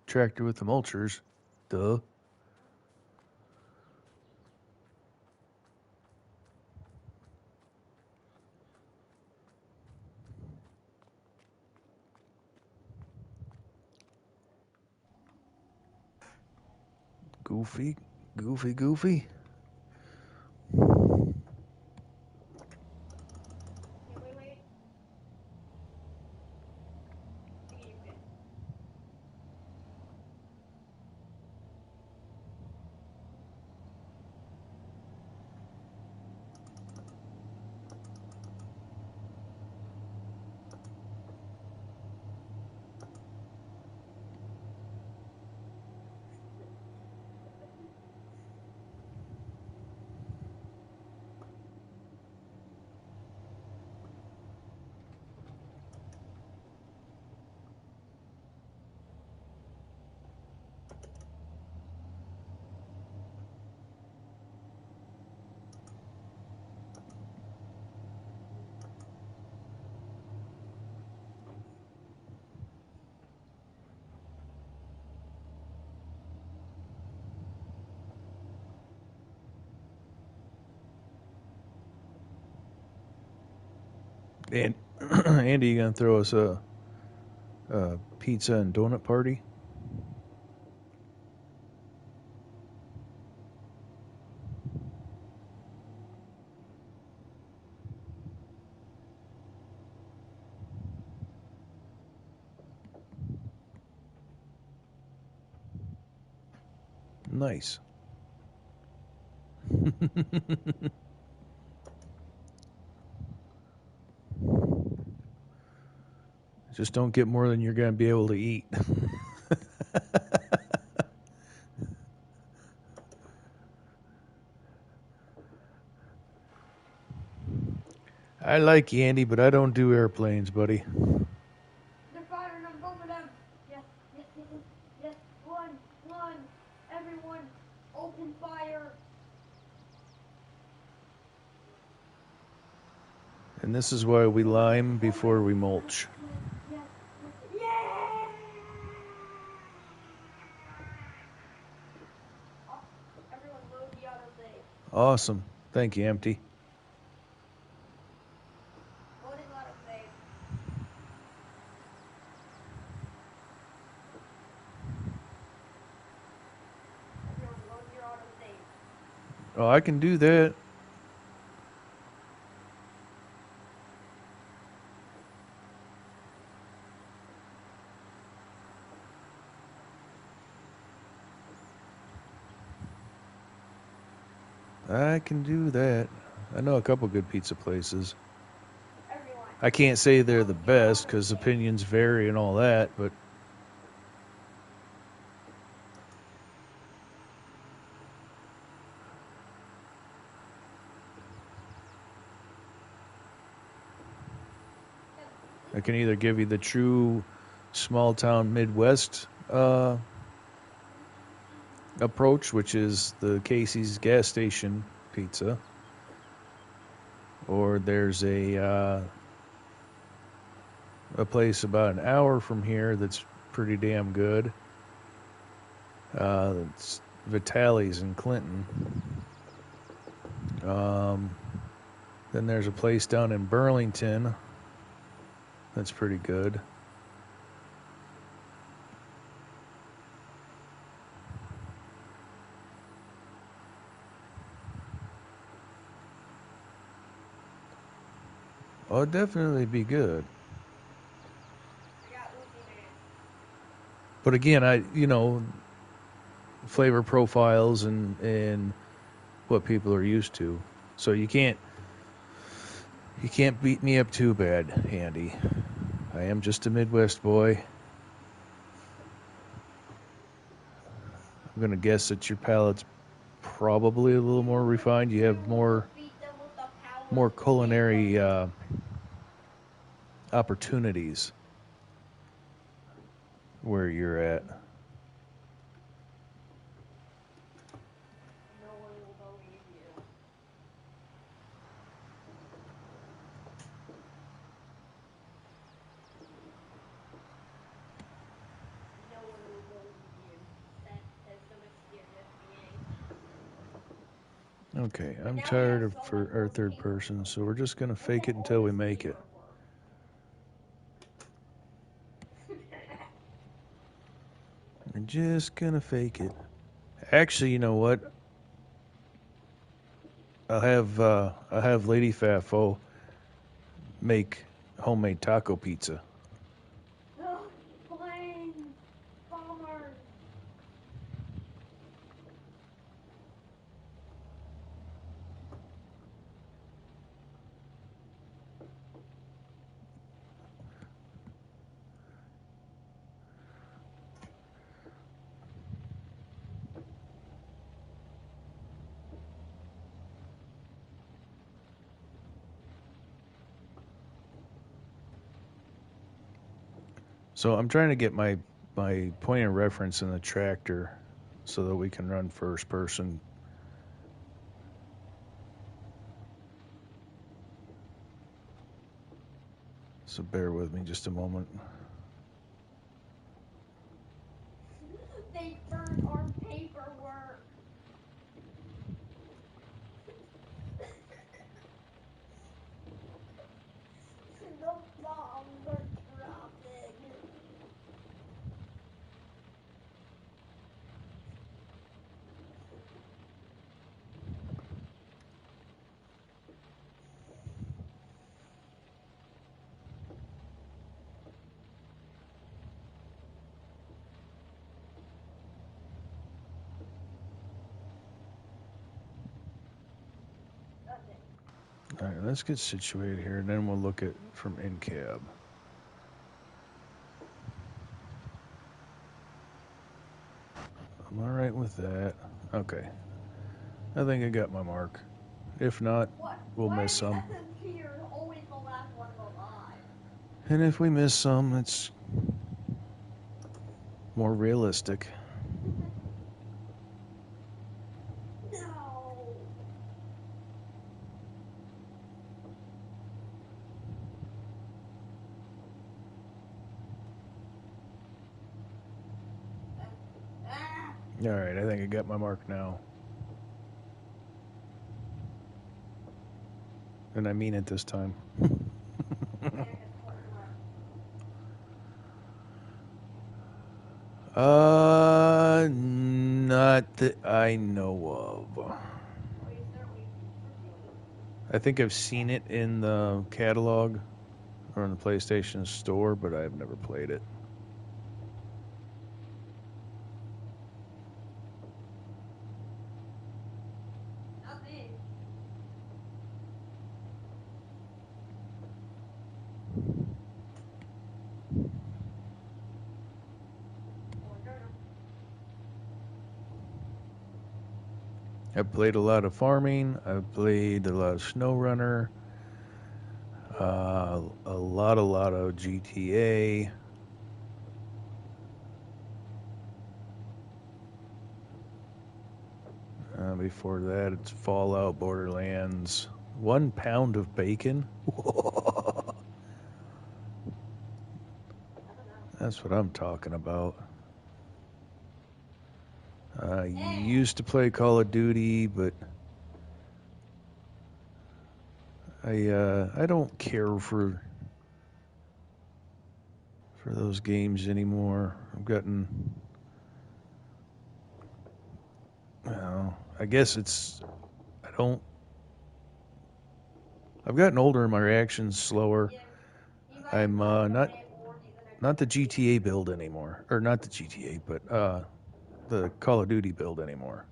tractor with the mulchers. Duh. Goofy, goofy, goofy. Wait. Okay, you're good. And Andy, you gonna throw us a pizza and donut party? Nice. Just don't get more than you're gonna be able to eat. I like you, Andy, but I don't do airplanes, buddy. They're firing on both of them. Yes. One. Everyone, open fire. And this is why we lime before we mulch. Yes. Yeah! Oh, everyone load the autosave. Awesome. Thank you, Empty. Loading autosave. Everyone load your autosave. Oh, I can do that. I can do that. I know a couple good pizza places. Everyone. I can't say they're the best because opinions vary and all that, but I can either give you the true small town Midwest approach, which is the Casey's gas station pizza, or there's a place about an hour from here that's pretty damn good. It's Vitale's in Clinton. Then there's a place down in Burlington that's pretty good. Oh, it'd definitely be good. I got Uzi Man. But again, flavor profiles and what people are used to. So you can't beat me up too bad, Andy. I am just a Midwest boy. I'm gonna guess that your palate's probably a little more refined. You have more culinary opportunities. where you're at. No one will believe you. No one will believe you, says the mysterious being. Okay, But I'm now we tired have of someone our working third person, so we're just gonna who fake will it until we always make leave it. her work. We're just gonna fake it. Actually, you know what? I'll have Lady Fafo make homemade taco pizza. Ugh, planes, bombers. So I'm trying to get my point of reference in the tractor so that we can run first person. So bear with me just a moment. They burned our paperwork. The bombs are dropping. All right, let's get situated here, and then we'll look at from in cab. I'm all right with that. Okay, I think I got my mark. If not, we'll Why miss are some. the SMGers always the last ones alive? And if we miss some, it's more realistic. No. Ah. All right, I think I got my mark now. And I mean it this time. Not that I know of. I think I've seen it in the catalog or in the PlayStation Store, but I've never played it. Not me. I've played a lot of farming. I've played a lot of SnowRunner. A lot of GTA. Before that, it's Fallout, Borderlands. 1 pound of bacon? That's what I'm talking about. I used to play Call of Duty, but I don't care for those games anymore. I've gotten, I guess it's, I don't, I've gotten older and my reaction's slower. I'm not the GTA build anymore, or not the GTA, but the Call of Duty build anymore.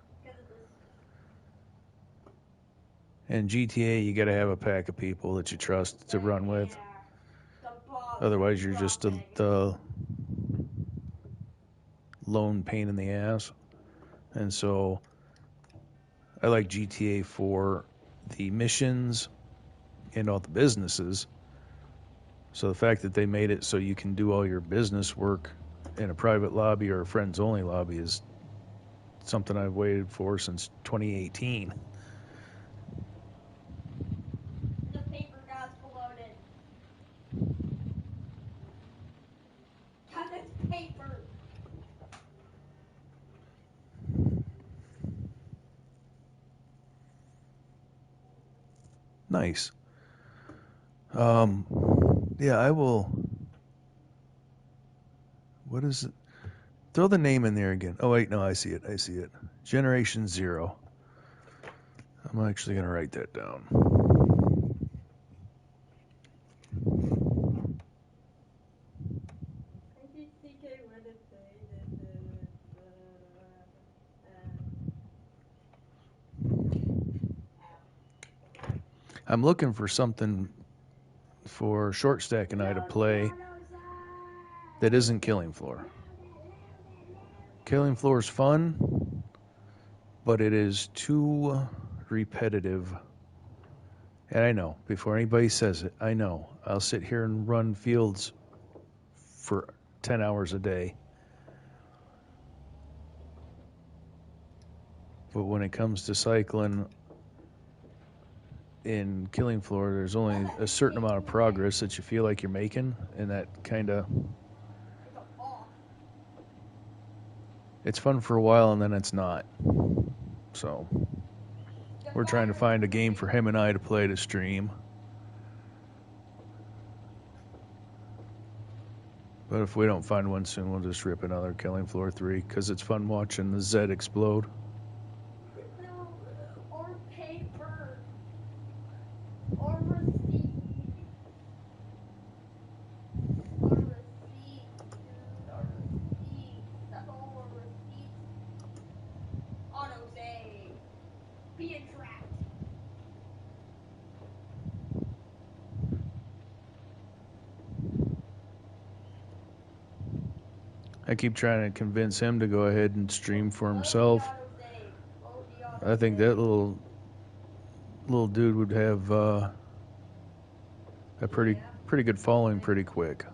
And GTA, you got to have a pack of people that you trust to run with. Otherwise, you're just the lone pain in the ass. And so, I like GTA for the missions and all the businesses. So the fact that they made it so you can do all your business work in a private lobby or a friends only lobby is something I've waited for since 2018. The paper got exploded. Cause it's paper. Nice. Yeah, I will. What is it? Throw the name in there again. Oh wait, no, I see it. I see it. Generation Zero. I'm actually gonna write that down. I think CK would have said this. I'm looking for something for Short Stack and I to play that isn't Killing Floor. Killing Floor is fun, but it is too repetitive. And I know, before anybody says it, I know. I'll sit here and run fields for 10 hours a day. But when it comes to cycling in Killing Floor, there's only a certain amount of progress that you feel like you're making, and that kind of, It's a boss. it's fun for a while and then it's not. So we're trying to find a game for him and I to play to stream. But if we don't find one soon, we'll just rip another Killing Floor 3 because it's fun watching the Z explode. No, or paper. Or receipt. Or receipt, dude. Or receipt. That's all or receipt. Autosave. Being trapped. I keep trying to convince him to go ahead and stream for himself. I think that little dude would have a pretty good following pretty quick.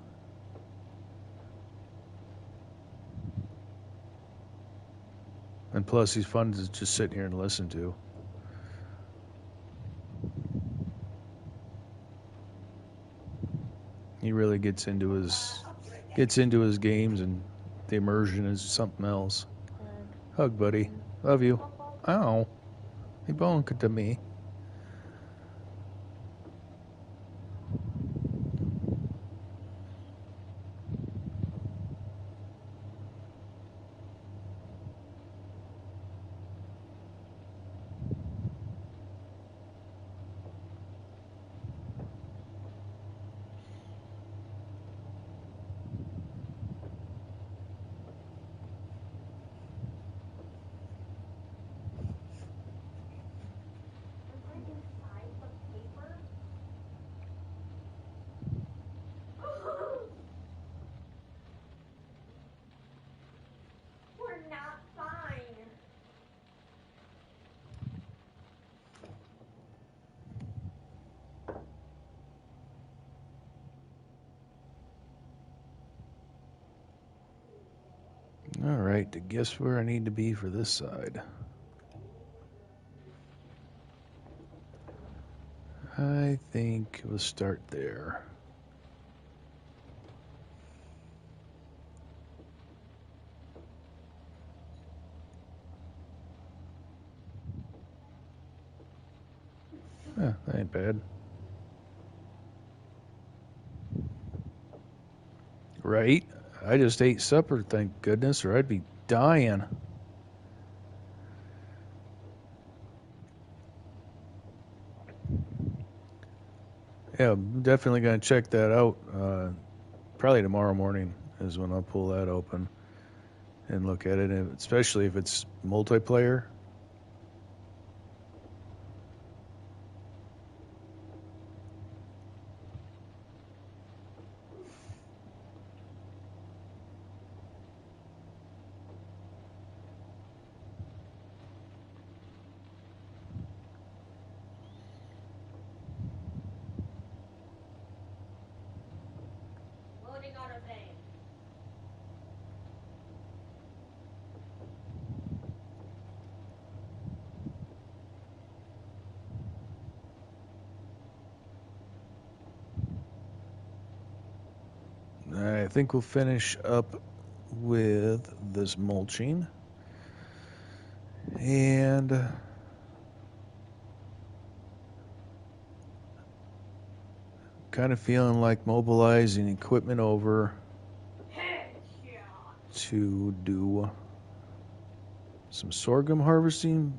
And plus, he's fun to just sit here and listen to. He really gets into his games, and the immersion is something else. Hug, buddy. Love you. Ow. He bonked to me. Inside the paper? We're not fine. All right, to guess where I need to be for this side. I think we'll start there. That ain't bad. Right? I just ate supper, thank goodness, or I'd be dying. Yeah, I'm definitely going to check that out. Probably tomorrow morning is when I'll pull that open and look at it, especially if it's multiplayer. Loading autosave. I think we'll finish up with this mulching. And kind of feeling like mobilizing equipment over to do some sorghum harvesting.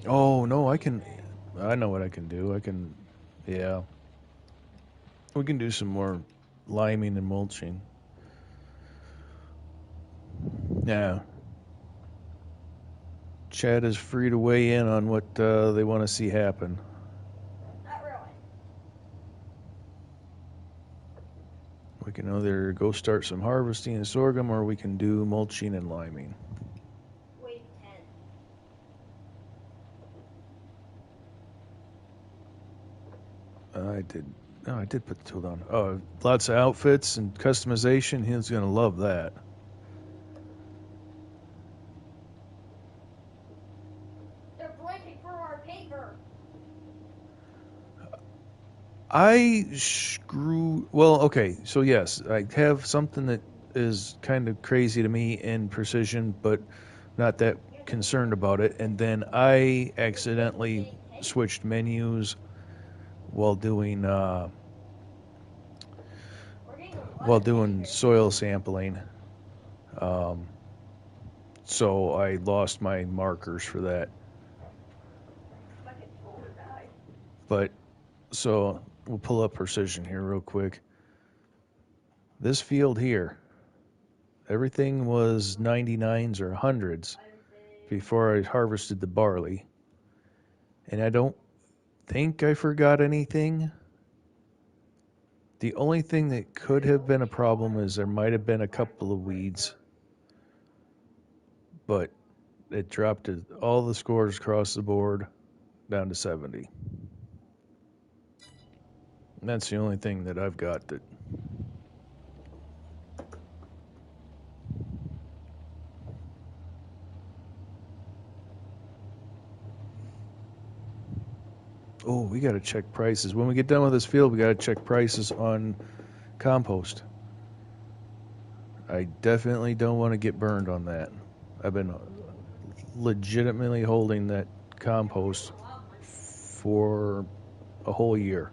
Oh, no, I know what I can do. Yeah, we can do some more liming and mulching. Yeah. Chad is free to weigh in on what they want to see happen. Not really. We can either go start some harvesting and sorghum, or we can do mulching and liming. Wave 10. I did. No, I did put the tool down. Oh, lots of outfits and customization. He's gonna love that. They're breaking through our paper. Well, okay, so yes, I have something that is kind of crazy to me in precision, but not that concerned about it. And then I accidentally switched menus while doing We're getting a lot of benefits. soil sampling. Um, so I lost my markers for that. My controller died. But so we'll pull up precision here real quick. This field here, everything was 99s or 100s before I harvested the barley. And I don't think I forgot anything. The only thing that could have been a problem is there might have been a couple of weeds, but it dropped all the scores across the board down to 70. And that's the only thing that I've got that. Oh, we got to check prices. When we get done with this field, we got to check prices on compost. I definitely don't want to get burned on that. I've been legitimately holding that compost for a whole year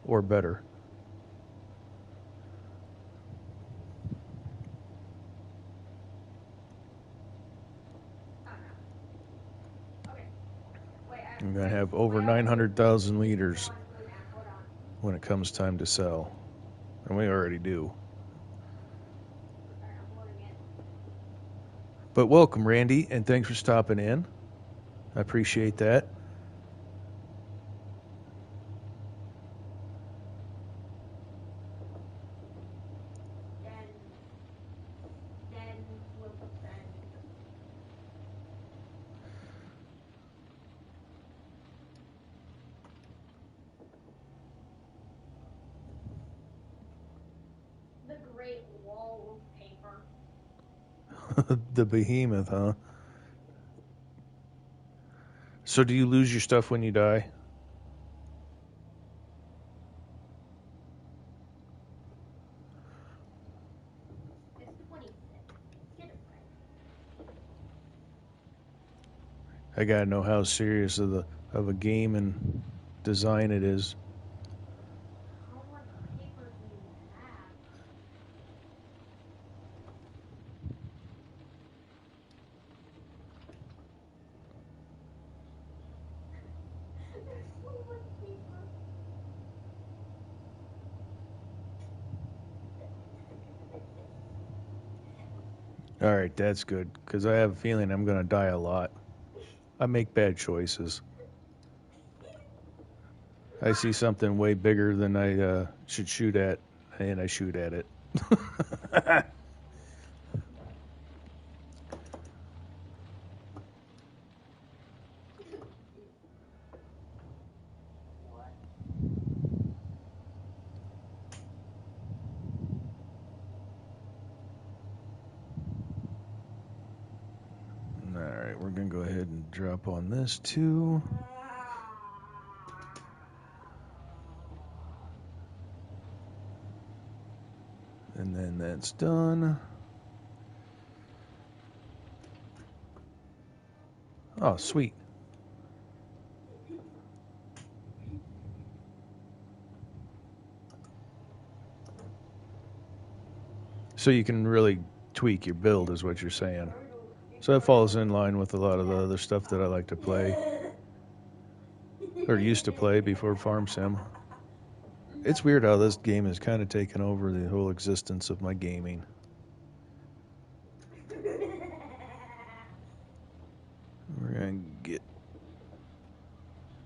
or better. I'm going to have over 900,000 liters when it comes time to sell. And we already do. But welcome, Randy, and thanks for stopping in. I appreciate that. Then we'll send. The Great Wall of Paper. The behemoth, huh? So do you lose your stuff when you die? It's 26. Get it right. I gotta know how serious of a game and design it is. How much paper do you have? There's so much paper. All right, that's good because I have a feeling I'm gonna die a lot. I make bad choices. I see something way bigger than I should shoot at, and I shoot at it. What? drop on this too. And then that's done. Oh, sweet. So you can really tweak your build, is what you're saying. So that falls in line with a lot of the other stuff that I like to play, or used to play before Farm Sim. It's weird how this game has kind of taken over the whole existence of my gaming. We're going to get...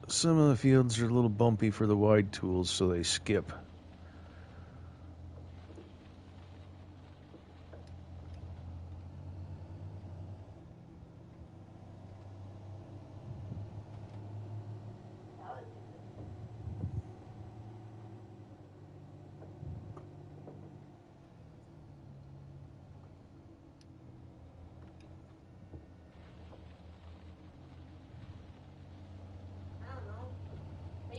Some of the fields are a little bumpy for the wide tools, so they skip.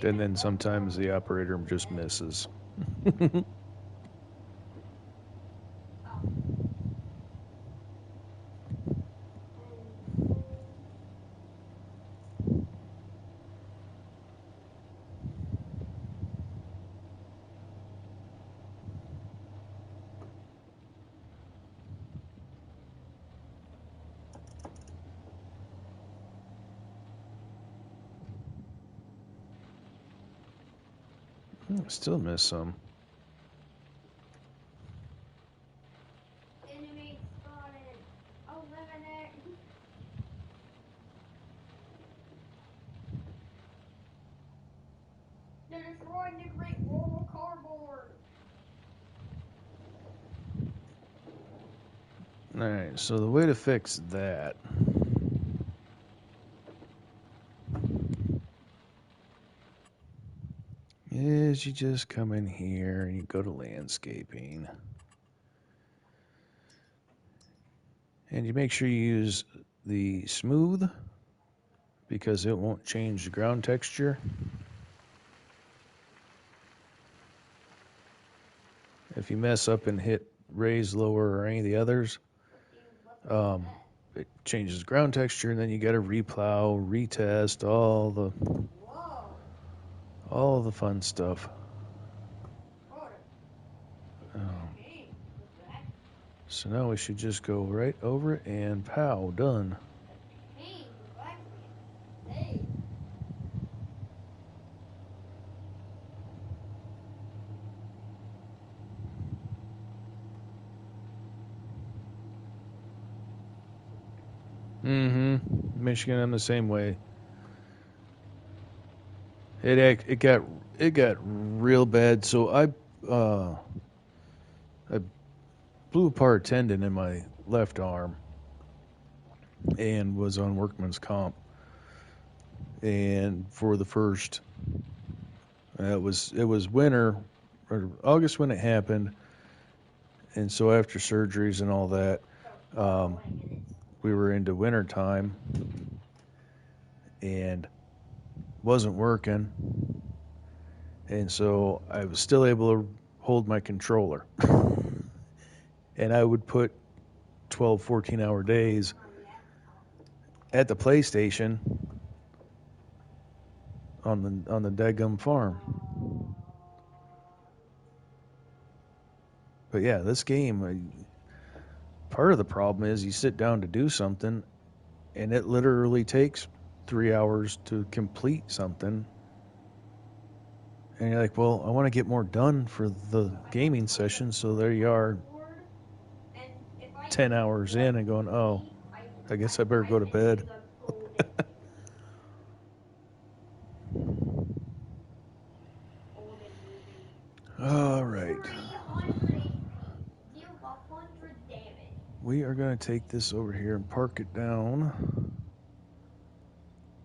And then sometimes the operator just misses. Still miss some. Enemy spotted. Eliminate. They're destroying the Great Wall of Cardboard. Alright, so the way to fix that is you just come in here and you go to landscaping. And you make sure you use the smooth because it won't change the ground texture. If you mess up and hit raise, lower, or any of the others, it changes ground texture, and then you got to replow, retest, all the fun stuff. So now we should just go right over it and pow, done. Michigan, I'm the same way. It got real bad. So I blew apart a tendon in my left arm and was on workman's comp. And for the first, it was winter or August when it happened. And so after surgeries and all that, we were into winter time and wasn't working. And so I was still able to hold my controller. And I would put 12, 14-hour days at the PlayStation on the daggum farm. But yeah, this game, part of the problem is you sit down to do something, and it literally takes 3 hours to complete something. And you're like, well, I want to get more done for the gaming session, so there you are, 10 hours in and going, oh, I guess I better go to bed. All right. We are going to take this over here and park it down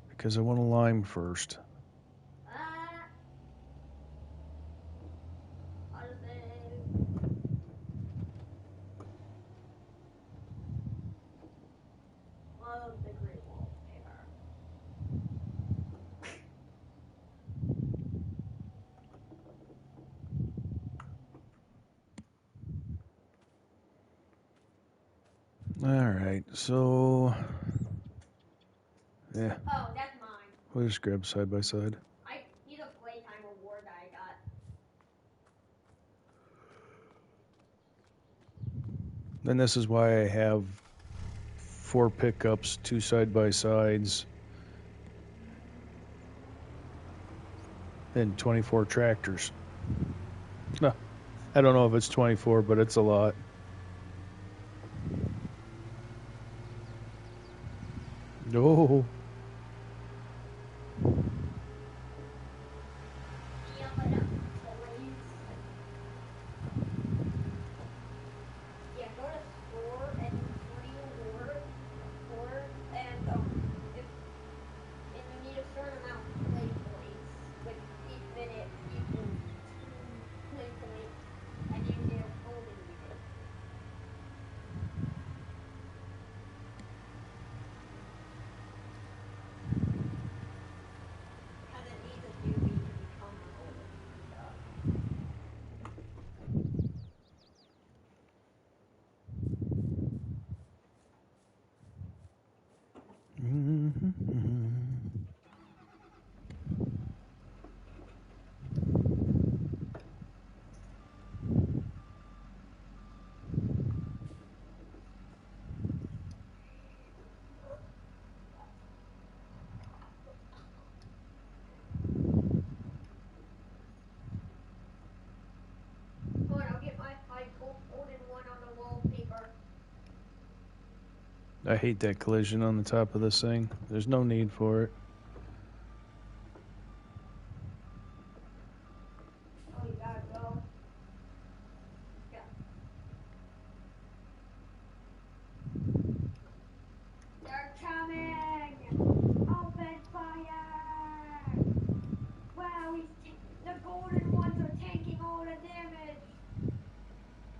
because I want to lime first. Alright, so... Yeah, Oh, that's mine. we'll just grab side by side. He's a playtime reward that I got. And this is why I have 4 pickups, 2 side by sides, and 24 tractors. No, I don't know if it's 24, but it's a lot. No. Yeah, but toys. Yeah, go to store and free reward, and if and you need a certain amount of play points, with each minute equals 2 play points, and you get a golden unit. Because it needs a newbie to become a golden stuff. Hold on, I'll get my golden one on the wallpaper. I hate that collision on the top of this thing. There's no need for it. Oh, you gotta go. Yeah. They're coming! Open fire! Wow, the golden ones are taking all the damage.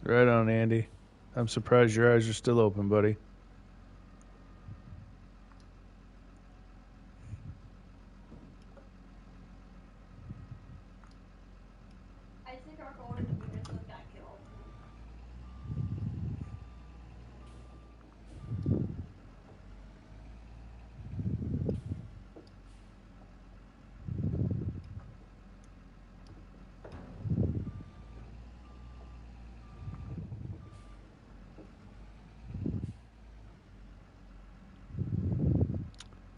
Right on, Andy. I'm surprised your eyes are still open, buddy. I think our golden units just got killed.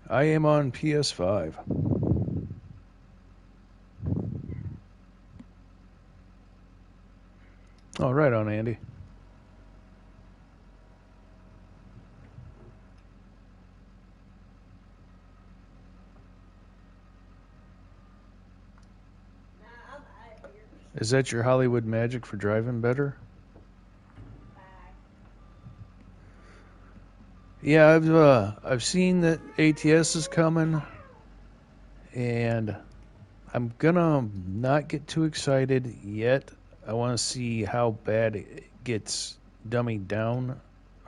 I am on PS5. Oh, right on, Andy. Nah, I'm out of here. Is that your Hollywood magic for driving better? Bye. Yeah, I've seen that ATS is coming, and I'm gonna not get too excited yet. I want to see how bad it gets dummied down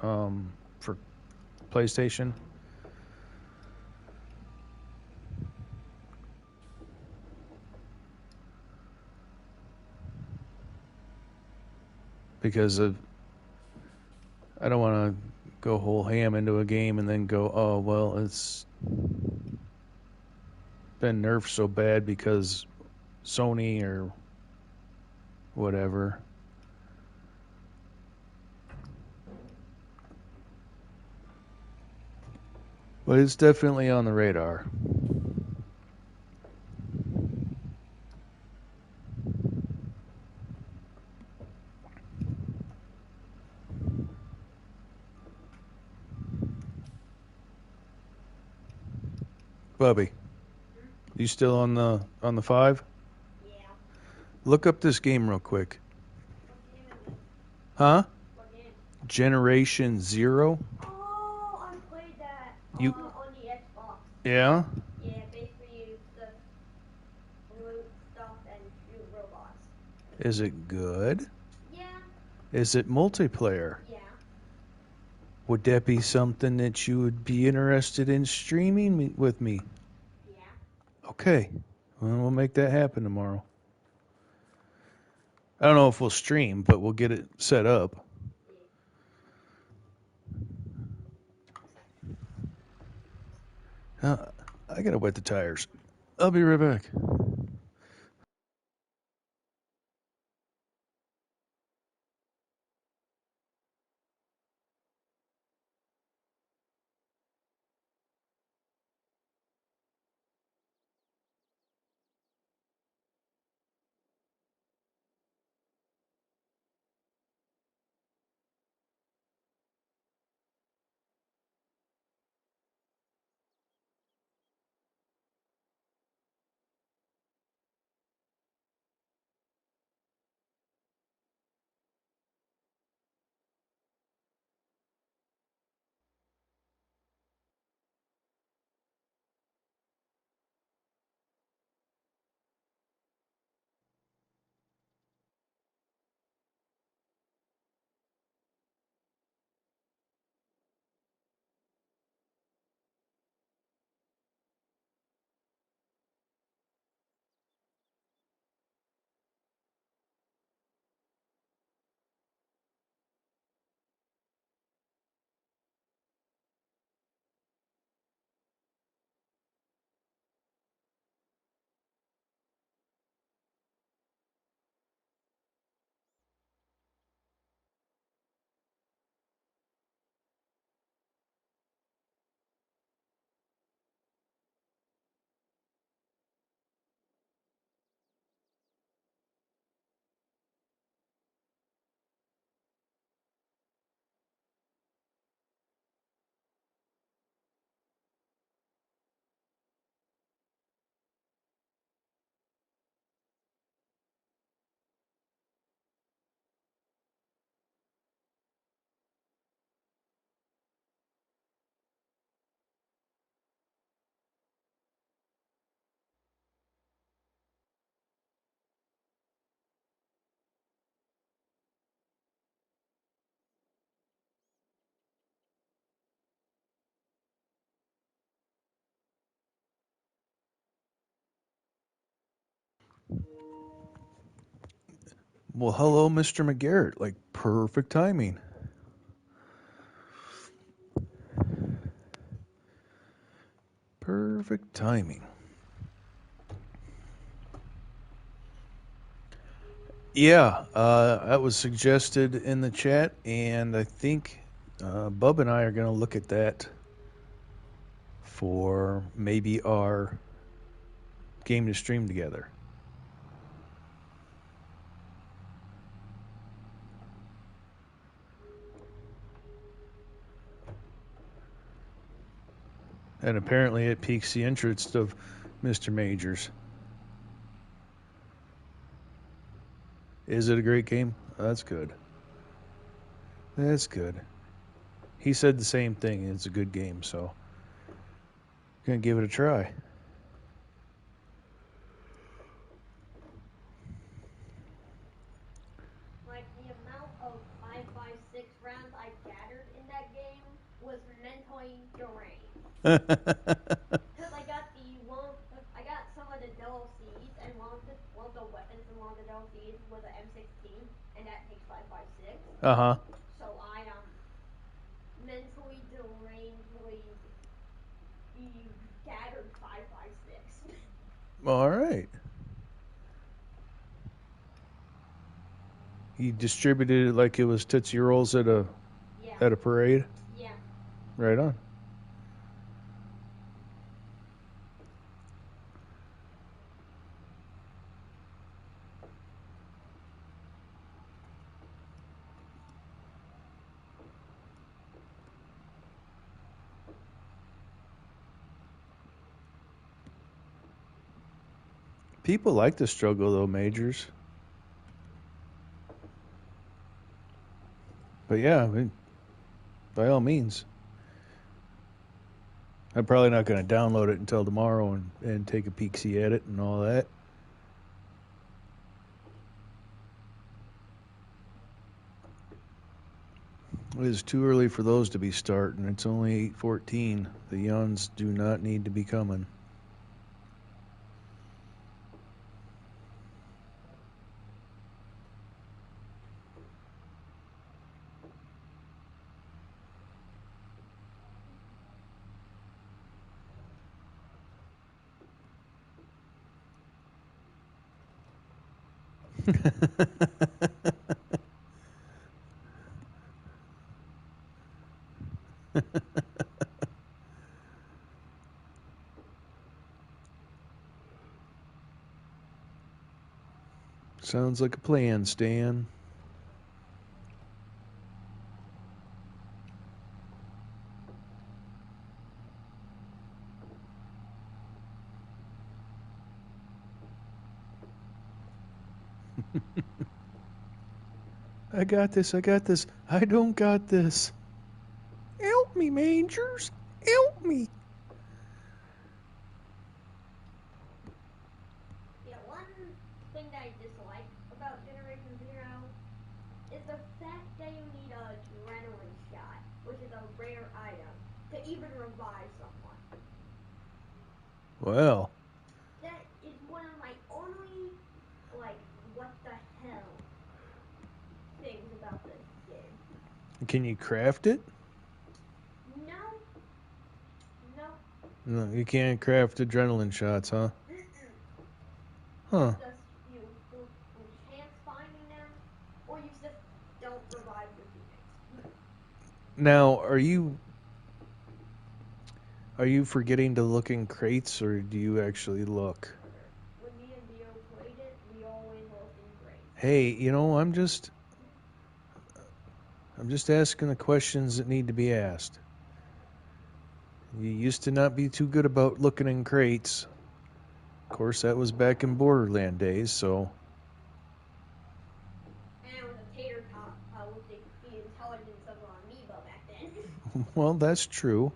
for PlayStation. Because I don't want to go whole ham into a game and then go, oh, well, it's been nerfed so bad because Sony or whatever. But it's definitely on the radar. Bubby, you still on the 5? Yeah. Look up this game real quick. What game is it? Huh? What game? Generation Zero? Oh, I played that You on the Xbox. Yeah? Yeah, basically you just loot stuff and shoot robots. Is it good? Yeah. Is it multiplayer? Yeah. Would that be something that you would be interested in streaming with me? Yeah. Okay. Well, we'll make that happen tomorrow. I don't know if we'll stream, but we'll get it set up. Uh, I gotta wet the tires. I'll be right back. Well, hello, Mr. McGarrett. Like, perfect timing. Perfect timing. Yeah, that was suggested in the chat, and I think Bub and I are going to look at that for maybe our game to stream together. And apparently it piques the interest of Mr. Majors. Is it a great game? That's good. That's good. He said the same thing. It's a good game, so gonna give it a try. Like the amount of 556 rounds I gathered in that game was mentally deranged. Cause I got some of the DLCs, and one of the weapons in one of the DLCs was an M16, and that takes 556. Uh-huh. So I mentally derangedly gathered 556. All right. He distributed it like it was Tootsie Rolls at a Yeah, at a parade. yeah. Right on. People like the struggle though, Majors. But yeah, I mean, by all means. I'm probably not going to download it until tomorrow and take a peek see at it and all that. It is too early for those to be starting. It's only 8:14. The yawns do not need to be coming. Sounds like a plan, Stan. I got this, I got this. I don't got this. Help me, Mangers. Help me. Yeah, one thing that I dislike about Generation Zero is the fact that you need a adrenaline shot, which is a rare item, to even revive someone. Well, That is one of my only, like, what the hell things about this game. can you craft it? No, no, No, you can't craft adrenaline shots, huh? mm-mm. Huh. It's just you through chance finding them, or you just don't revive your teammates. Now, are you forgetting to look in crates, or do you actually look? When me and Dio played it, we always looked in crates. Hey, I'm just asking the questions that need to be asked. You used to not be too good about looking in crates. Of course, that was back in Borderland days, so. And I was a tater tot with the intelligence of an amoeba back then. Well, that's true.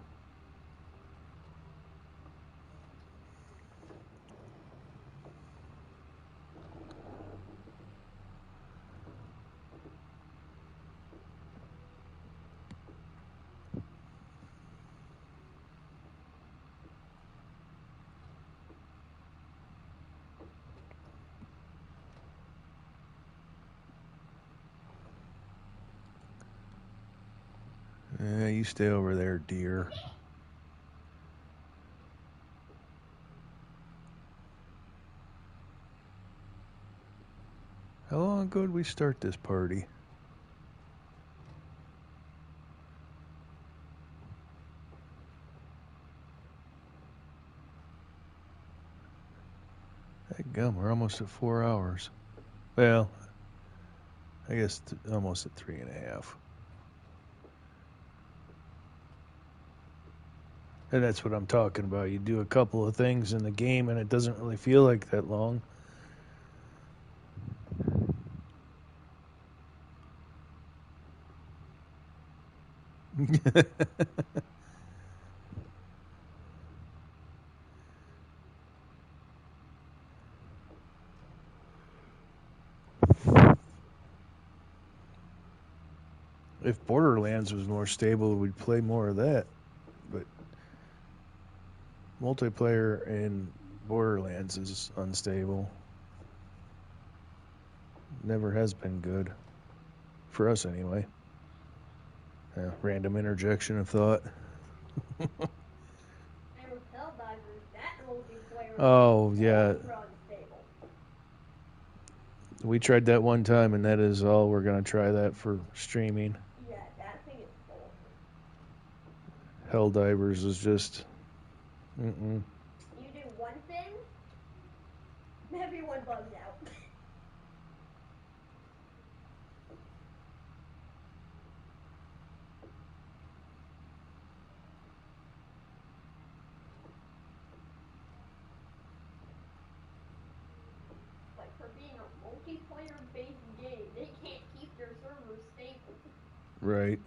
You stay over there, dear. How long ago did we start this party? Gum, we're almost at 4 hours. Well, I guess almost at 3.5. And that's what I'm talking about. You do a couple of things in the game and it doesn't really feel like that long. If Borderlands was more stable, we'd play more of that. But multiplayer in Borderlands is unstable. Never has been good. For us, anyway. Random interjection of thought. And with Helldivers, that multiplayer Oh, is yeah. ultra unstable. We tried that one time, and that is all. We're going to try that for streaming. Yeah, that thing is awful. Helldivers is just. Mm-mm. You do one thing, everyone bugs out. Like, for being a multiplayer-based game, they can't keep their servers stable. Right.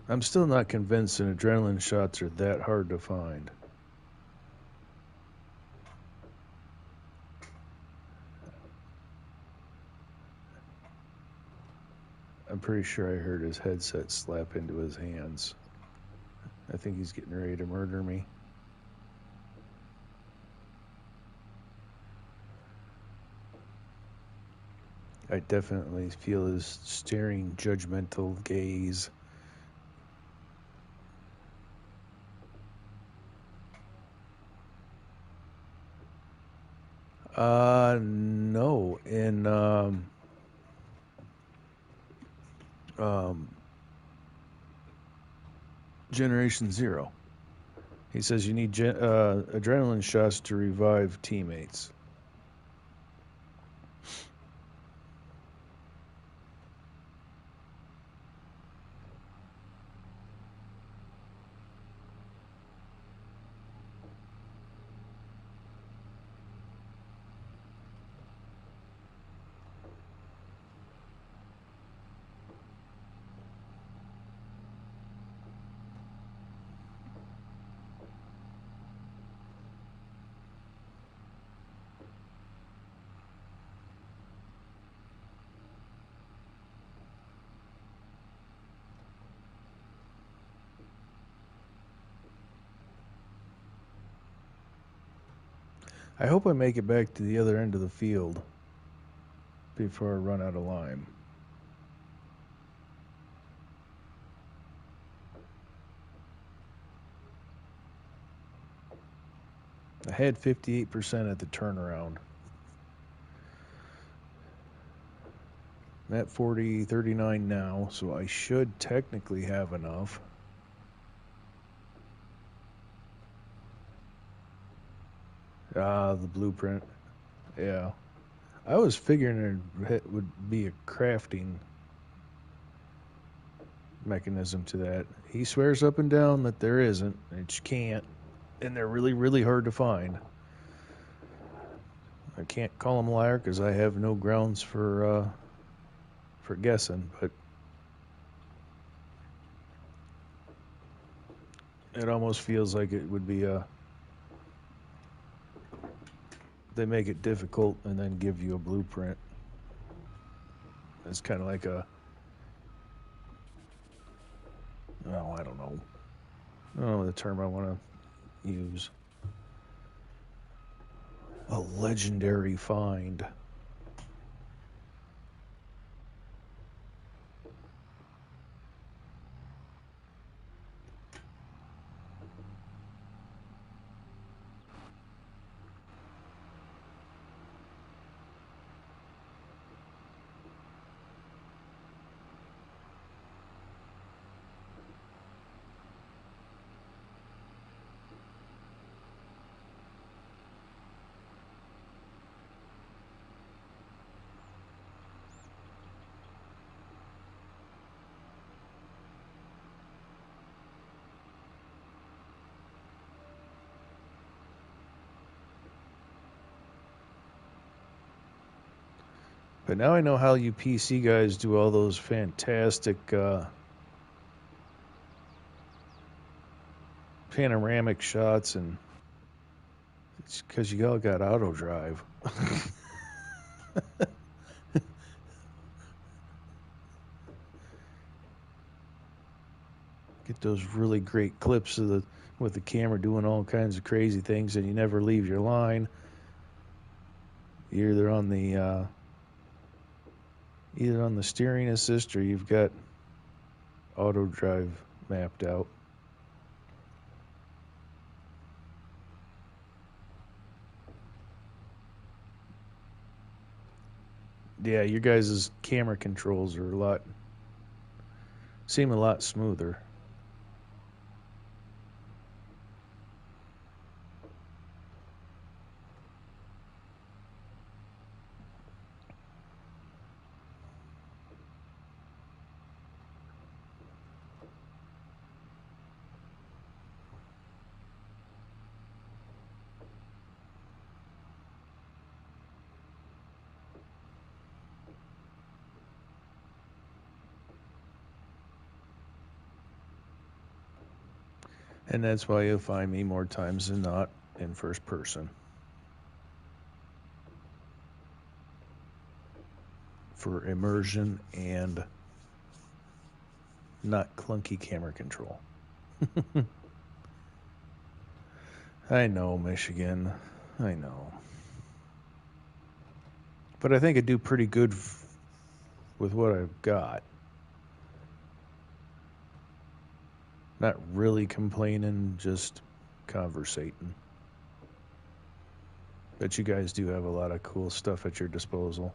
I'm still not convinced that adrenaline shots are that hard to find. I'm pretty sure I heard his headset slap into his hands. I think he's getting ready to murder me. I definitely feel his staring, judgmental gaze. No. In um, Generation Zero, he says you need adrenaline shots to revive teammates. I hope I make it back to the other end of the field before I run out of lime. I had 58% at the turnaround. I'm at 39 now, so I should technically have enough. The blueprint. Yeah. I was figuring it would be a crafting mechanism to that. He swears up and down that there isn't. It can't. And they're really, really hard to find. I can't call him a liar because I have no grounds for guessing, but it almost feels like it would be a. They make it difficult and then give you a blueprint. It's kind of like a. Oh, I don't know. I don't know the term I want to use. A legendary find. But now I know how you PC guys do all those fantastic panoramic shots, and it's because you all got auto drive. Get those really great clips of with the camera doing all kinds of crazy things, and you never leave your line. You're either on the steering assist or you've got auto drive mapped out. Yeah, your guys' camera controls are seem a lot smoother. And that's why you'll find me more times than not in first person. For immersion and not clunky camera control. I know, Michigan. I know. But I think I do pretty good with what I've got. Not really complaining, just conversating. But you guys do have a lot of cool stuff at your disposal.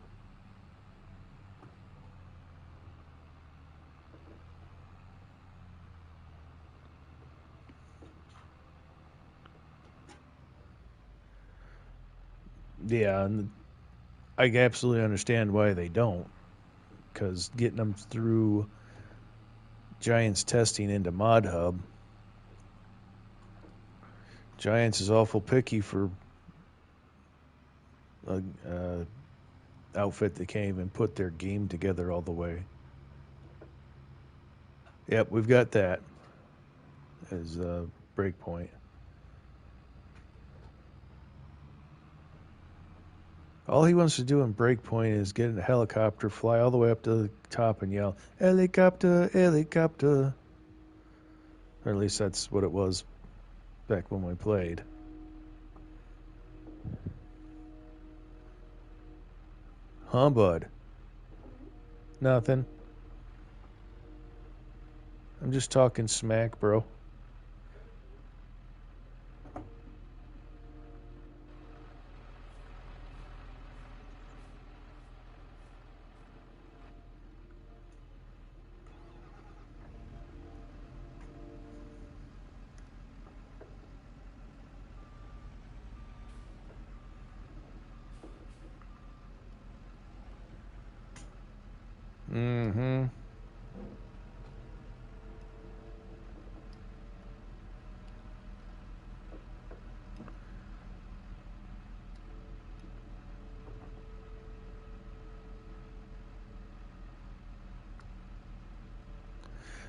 Yeah, and I absolutely understand why they don't. Because getting them through Giants testing into Mod Hub, Giants is awful picky for a outfit that can't even put their game together all the way. Yep, we've got that as a breakpoint. All he wants to do in breakpoint is get in a helicopter, fly all the way up to the top, and yell, "Helicopter, helicopter!" Or at least that's what it was back when we played. Huh, bud? Nothing. I'm just talking smack, bro. Mm-hmm.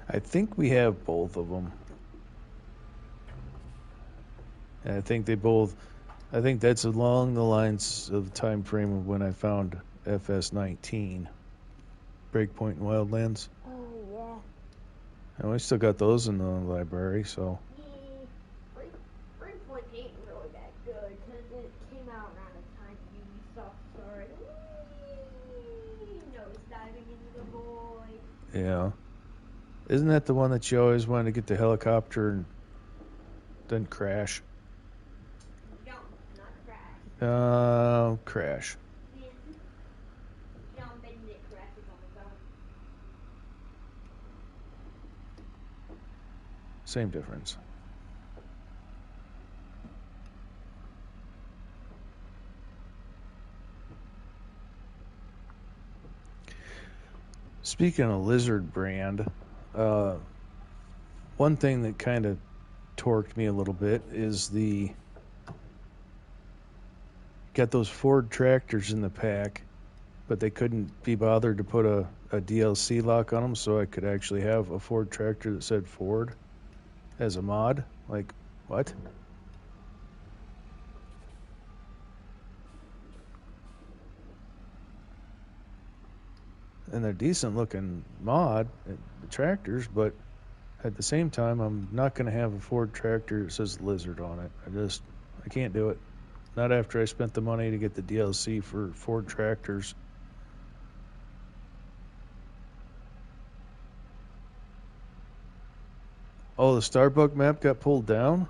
I think we have both of them. And I think they both. I think that's along the lines of the time frame of when I found fs22, Breakpoint and Wildlands. Oh, yeah. And we still got those in the library, so. Yeah. Breakpoint ain't really that good because it came out around the time Ubisoft started nose diving into the void. Yeah. Isn't that the one that you always wanted to get the helicopter and then crash? Jump, not crash. Crash. Yeah. Jump and it crashes on its own. Same difference. Speaking of Lizard brand, one thing that kind of torqued me a little bit is got those Ford tractors in the pack, but they couldn't be bothered to put a DLC lock on them, so I could actually have a Ford tractor that said Ford as a mod. Like, what? And they're decent looking mod tractors, but at the same time, I'm not going to have a Ford tractor that says Lizard on it. I can't do it. Not after I spent the money to get the DLC for Ford tractors. Oh, the Starbuck map got pulled down?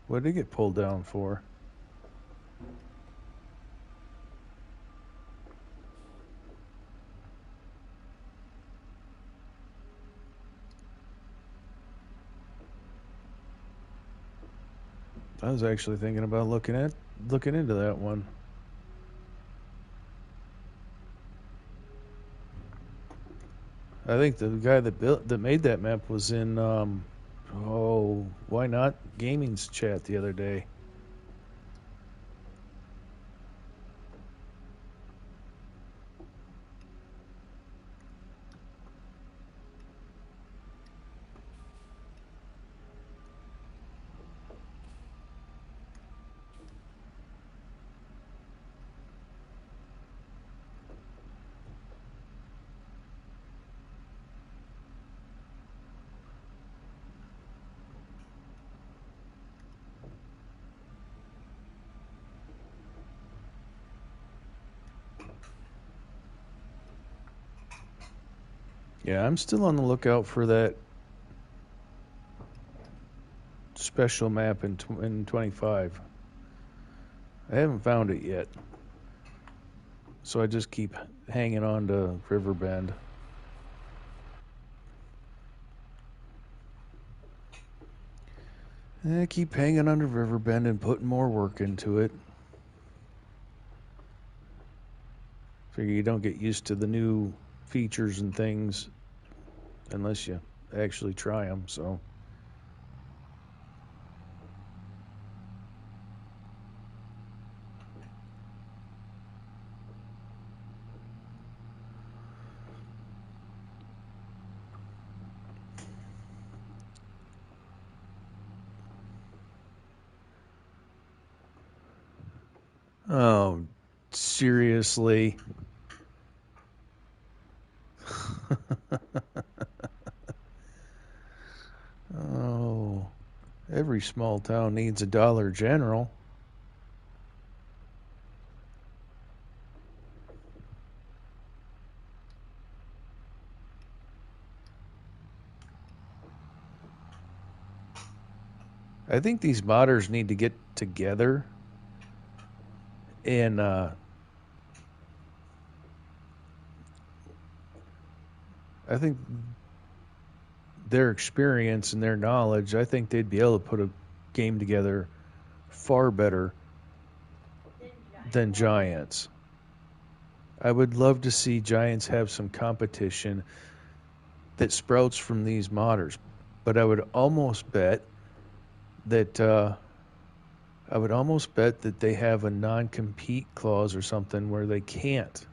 What did it get pulled down for? I was actually thinking about looking into that one. I think the guy that made that map was in why not gaming's chat the other day. Yeah, I'm still on the lookout for that special map in 25. I haven't found it yet, so I just keep hanging on to Riverbend. I keep hanging on to Riverbend and putting more work into it. Figure you don't get used to the new features and things unless you actually try them. So. Oh, seriously? Oh, every small town needs a Dollar General. I think these modders need to get together and I think their experience and their knowledge, I think they'd be able to put a game together far better than Giants. I would love to see Giants have some competition that sprouts from these modders, but I would almost bet that they have a non-compete clause or something where they can't.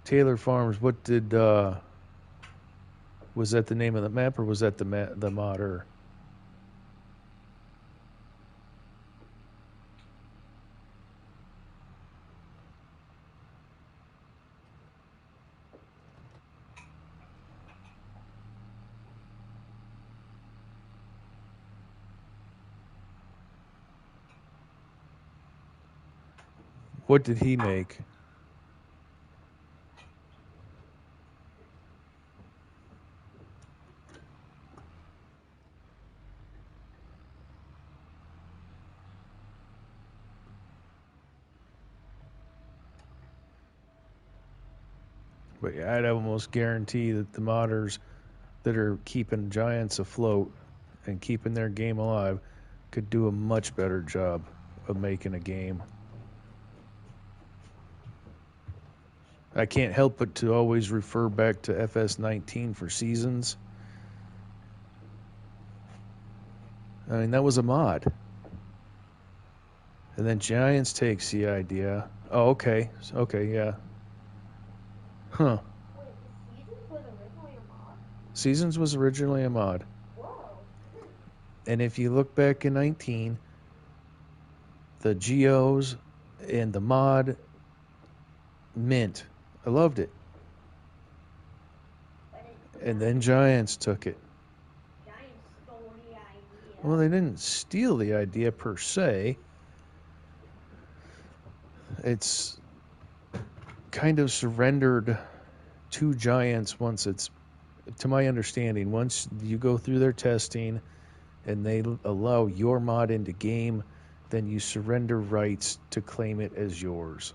Taylor Farms, what did was that the name of the map or was that the modder? What did he make? But yeah, I'd almost guarantee that the modders that are keeping Giants afloat and keeping their game alive could do a much better job of making a game. I can't help but to always refer back to fs22 for seasons. I mean, that was a mod. And then Giants takes the idea. Oh, okay. Okay, yeah. Huh. Wait, Seasons was originally a mod? Seasons was originally a mod. Whoa. And if you look back in 19, the geos and the mod mint. I loved it. And then Giants took it. Giants stole the idea. Well, they didn't steal the idea per se. It's kind of surrendered to Giants once it's, to my understanding, once you go through their testing and they allow your mod into game, then you surrender rights to claim it as yours.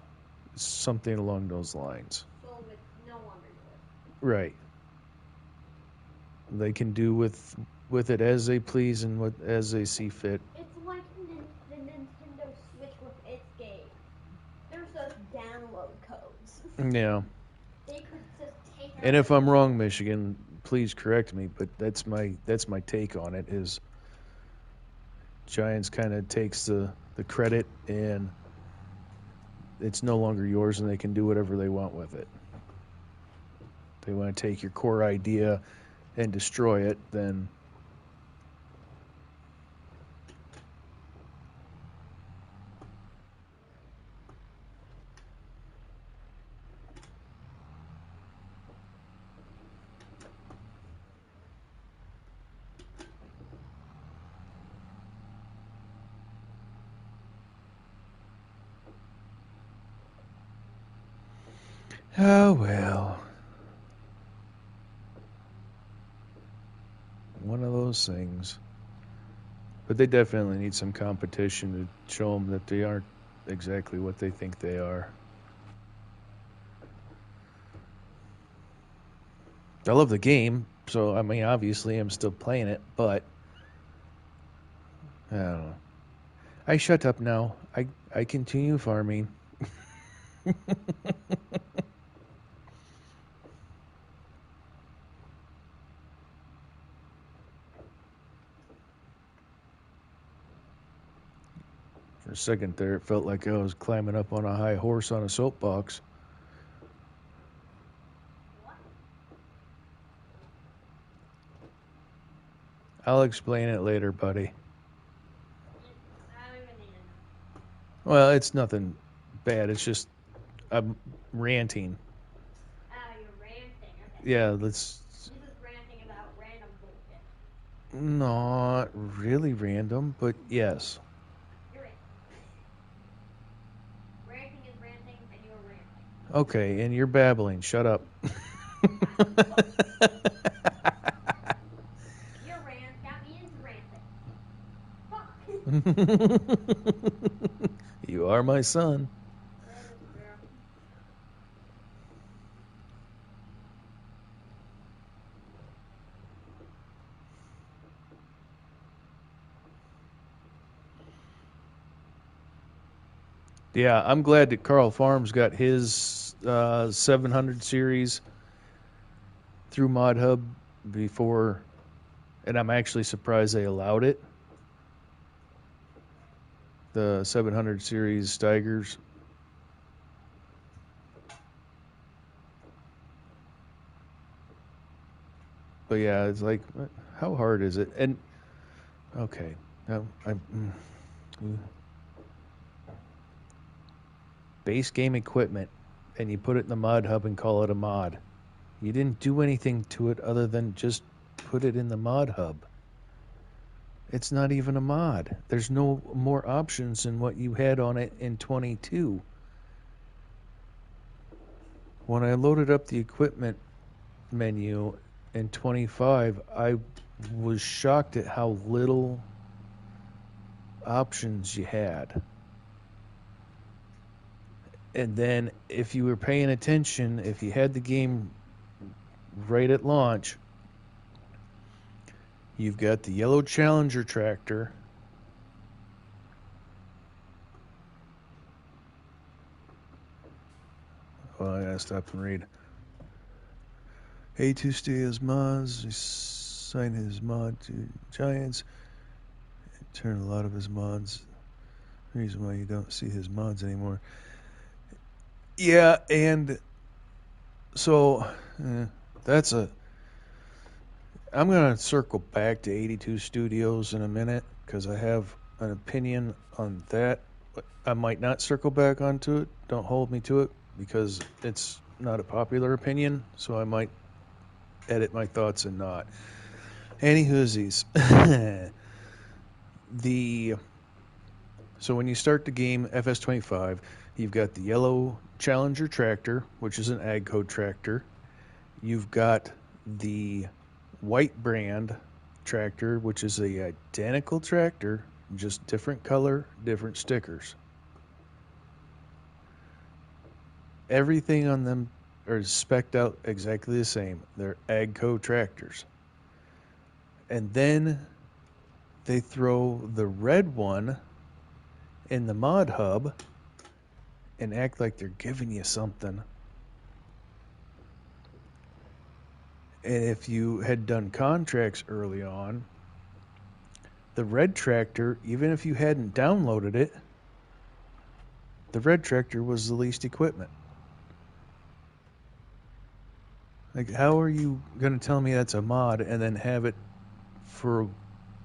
Something along those lines. So it's no longer yours. Right. They can do with it as they please and as they see fit. It's like the Nintendo Switch with its games. There's those download codes. Yeah. They could just take out And if I'm everything. wrong, Michigan, please correct me. But that's my take on it. Is Giants kind of takes the credit and it's no longer yours, and they can do whatever they want with it. They want to take your core idea and destroy it, then oh well. One of those things. But they definitely need some competition to show them that they aren't exactly what they think they are. I love the game, so I mean, obviously, I'm still playing it, but I don't know. I shut up now. I continue farming. For a second there, it felt like I was climbing up on a high horse on a soapbox. What? I'll explain it later, buddy. I don't even need to know. Well, it's nothing bad. It's just I'm ranting. Ah, you're ranting. Okay. Yeah, let's You're just ranting about random bullshit. not really random, but yes. You're it. Ranting is ranting, and you're ranting. Okay, and you're babbling. Shut up. Fuck. Your rant got me into ranting. Fuck. You are my son. That is true. Yeah, I'm glad that Carl Farms got his 700 series through Mod Hub before, and I'm actually surprised they allowed it. The 700 series Steigers. But yeah, it's like, how hard is it? And okay, now base game equipment, and you put it in the Mod Hub and call it a mod. You didn't do anything to it other than just put it in the Mod Hub. It's not even a mod. There's no more options than what you had on it in 22. When I loaded up the equipment menu in 25, I was shocked at how little options you had. And then, if you were paying attention, if you had the game right at launch, you've got the yellow Challenger tractor. Oh, I gotta stop and read. A2 stay as mods, assign his mod to Giants, and turn a lot of his mods. Reason why you don't see his mods anymore. Yeah, and so that's a. I'm gonna circle back to 82 Studios in a minute because I have an opinion on that. But I might not circle back onto it. Don't hold me to it because it's not a popular opinion. So I might edit my thoughts and not. Any whoosies. the So when you start the game FS25, you've got the yellow Challenger tractor, which is an ag code tractor. You've got the white brand tractor, which is a identical tractor, just different color, different stickers. Everything on them are specced out exactly the same. They're ag code tractors. And then they throw the red one in the mod hub and act like they're giving you something. And if you had done contracts early on, the red tractor, even if you hadn't downloaded it, the red tractor was the least equipment. Like, how are you going to tell me that's a mod and then have it for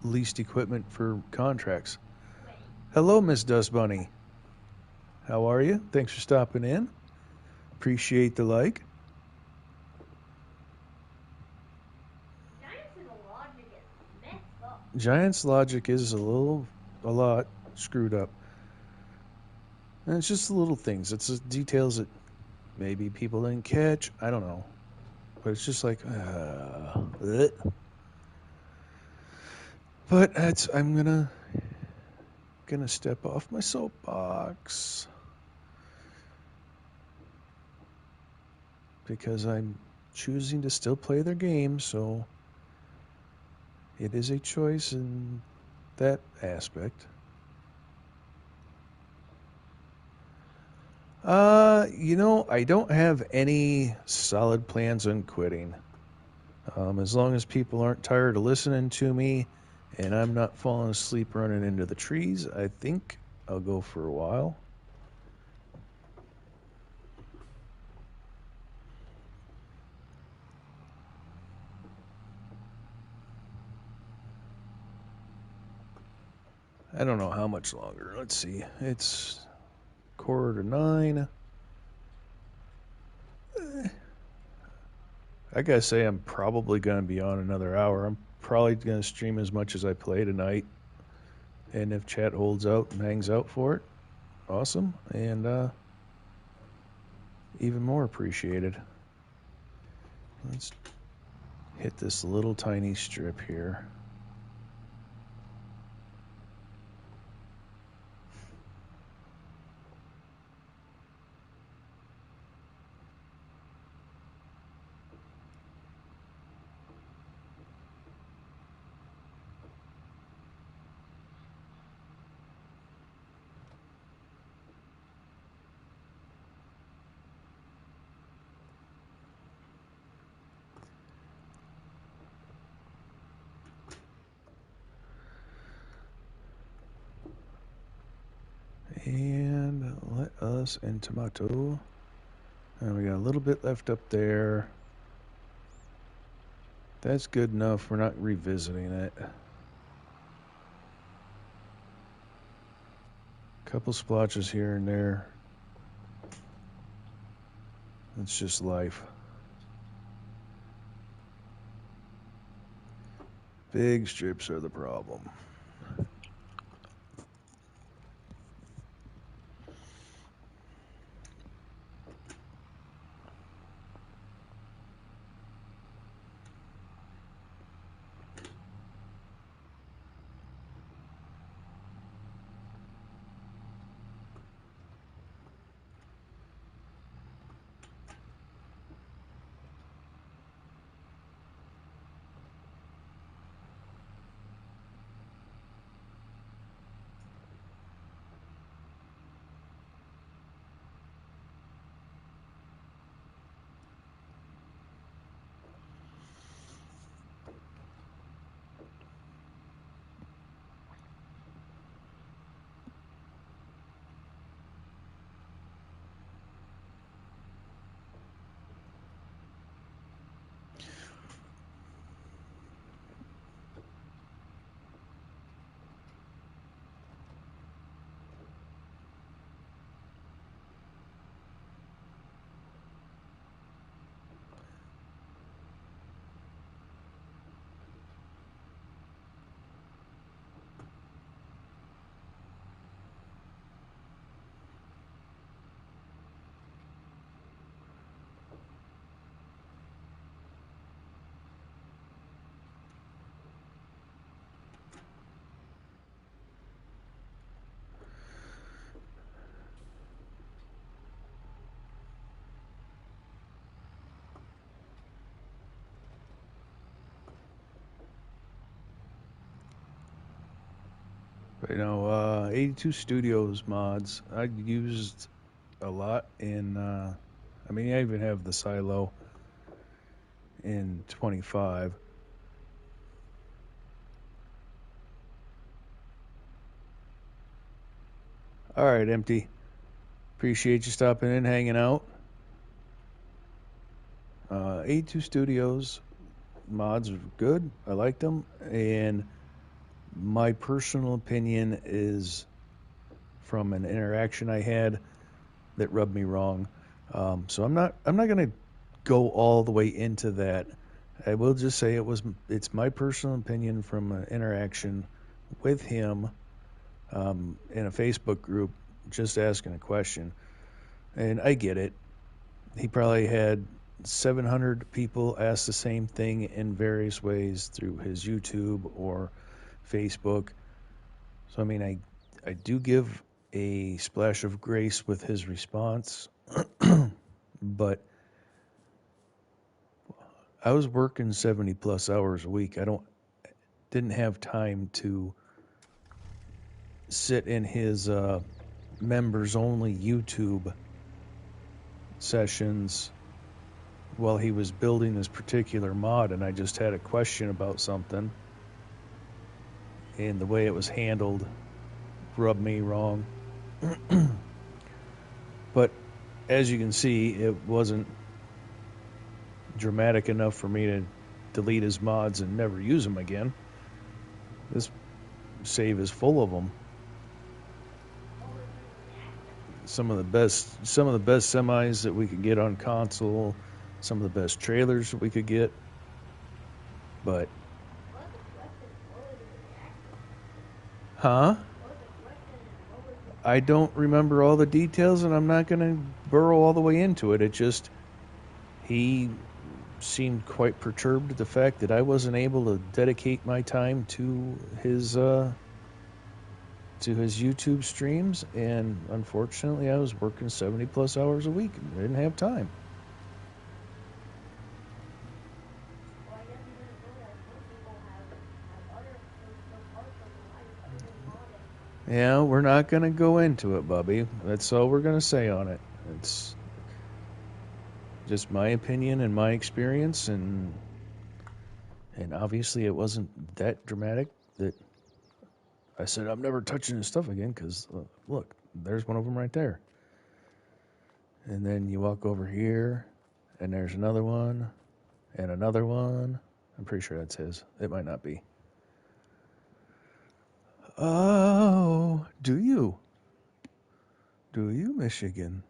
least equipment for contracts? Wait. Hello, Miss Dust Bunny. How are you? Thanks for stopping in. Appreciate the like. Giants in the logic is messed up. Giant's logic is a lot screwed up. And it's just the little things. It's the details that maybe people didn't catch. I don't know. But it's just like, bleh. But I'm gonna step off my soapbox because I'm choosing to still play their game, so it is a choice in that aspect. I don't have any solid plans on quitting. As long as people aren't tired of listening to me and I'm not falling asleep running into the trees, I think I'll go for a while. I don't know how much longer. Let's see. It's 8:45. I gotta say, I'm probably gonna be on another hour. I'm probably gonna stream as much as I play tonight. And if chat holds out and hangs out for it, awesome. And even more appreciated. Let's hit this little tiny strip here. And let us in tomato. And we got a little bit left up there. That's good enough. We're not revisiting it. Couple splotches here and there. It's just life. Big strips are the problem. But 82 Studios mods I used a lot in. I even have the silo in 25. All right, Empty. Appreciate you stopping in, hanging out. A2 Studios mods are good. I liked them, and my personal opinion is from an interaction I had that rubbed me wrong. So I'm not gonna go all the way into that. I will just say it's my personal opinion from an interaction with him in a Facebook group, just asking a question. And I get it. He probably had 700 people ask the same thing in various ways through his YouTube or Facebook. So I mean, I do give a splash of grace with his response, but I was working 70 plus hours a week. I didn't have time to sit in his members only YouTube sessions while he was building this particular mod, and I just had a question about something, and the way it was handled rubbed me wrong. But as you can see, it wasn't dramatic enough for me to delete his mods and never use them again. This save is full of them. Some of the best semis that we could get on console, some of the best trailers that we could get. But huh? I don't remember all the details, and I'm not going to burrow all the way into it. It just he seemed quite perturbed at the fact that I wasn't able to dedicate my time to his YouTube streams, and unfortunately, I was working 70 plus hours a week and I didn't have time. Yeah, we're not going to go into it, Bubby. That's all we're going to say on it. It's just my opinion and my experience, and obviously it wasn't that dramatic that I said I'm never touching his stuff again, because look, there's one of them right there. And then you walk over here, and there's another one, and another one. I'm pretty sure that's his. It might not be. Oh, do you? Do you, Michigan?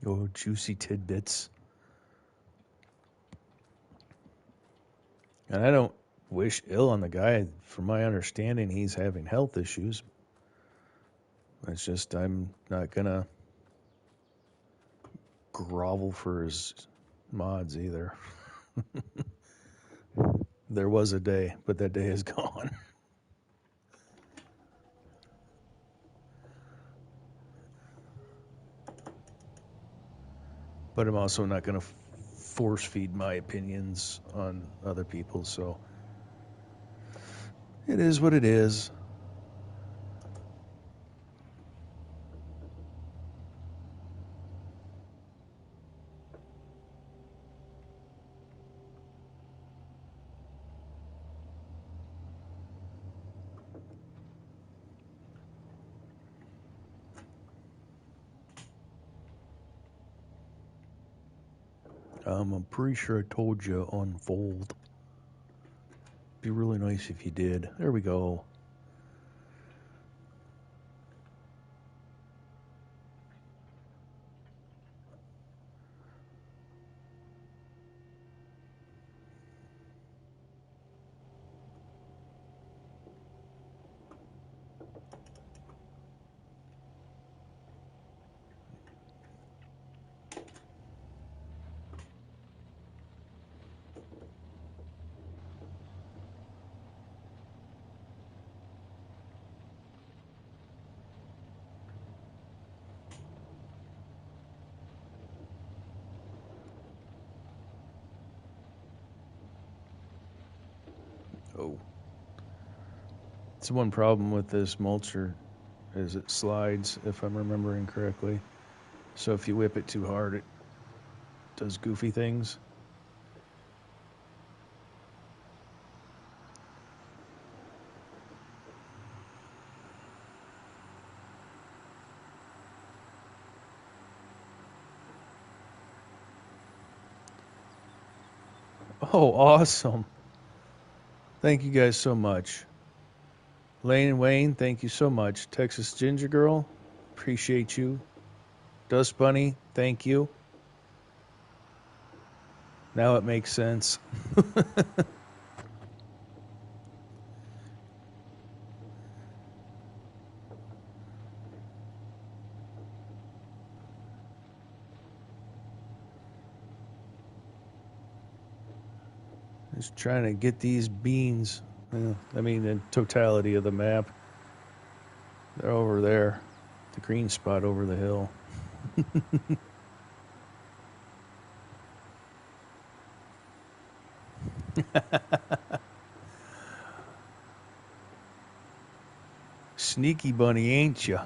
Oh, juicy tidbits. And I don't wish ill on the guy. From my understanding, he's having health issues. It's just I'm not gonna grovel for his mods either. There was a day, but that day is gone. But I'm also not gonna force feed my opinions on other people, so it is what it is. I'm pretty sure I told you unfold. Be really nice if you did. There we go. Oh. It's one problem with this mulcher is it slides, if I'm remembering correctly. So if you whip it too hard, it does goofy things. Oh, awesome. Thank you guys so much. Lane and Wayne, thank you so much. Texas Ginger Girl, appreciate you. Dust Bunny, thank you. Now it makes sense. Just trying to get these beans. I mean, the totality of the map. They're over there. The green spot over the hill. Sneaky bunny, ain't ya?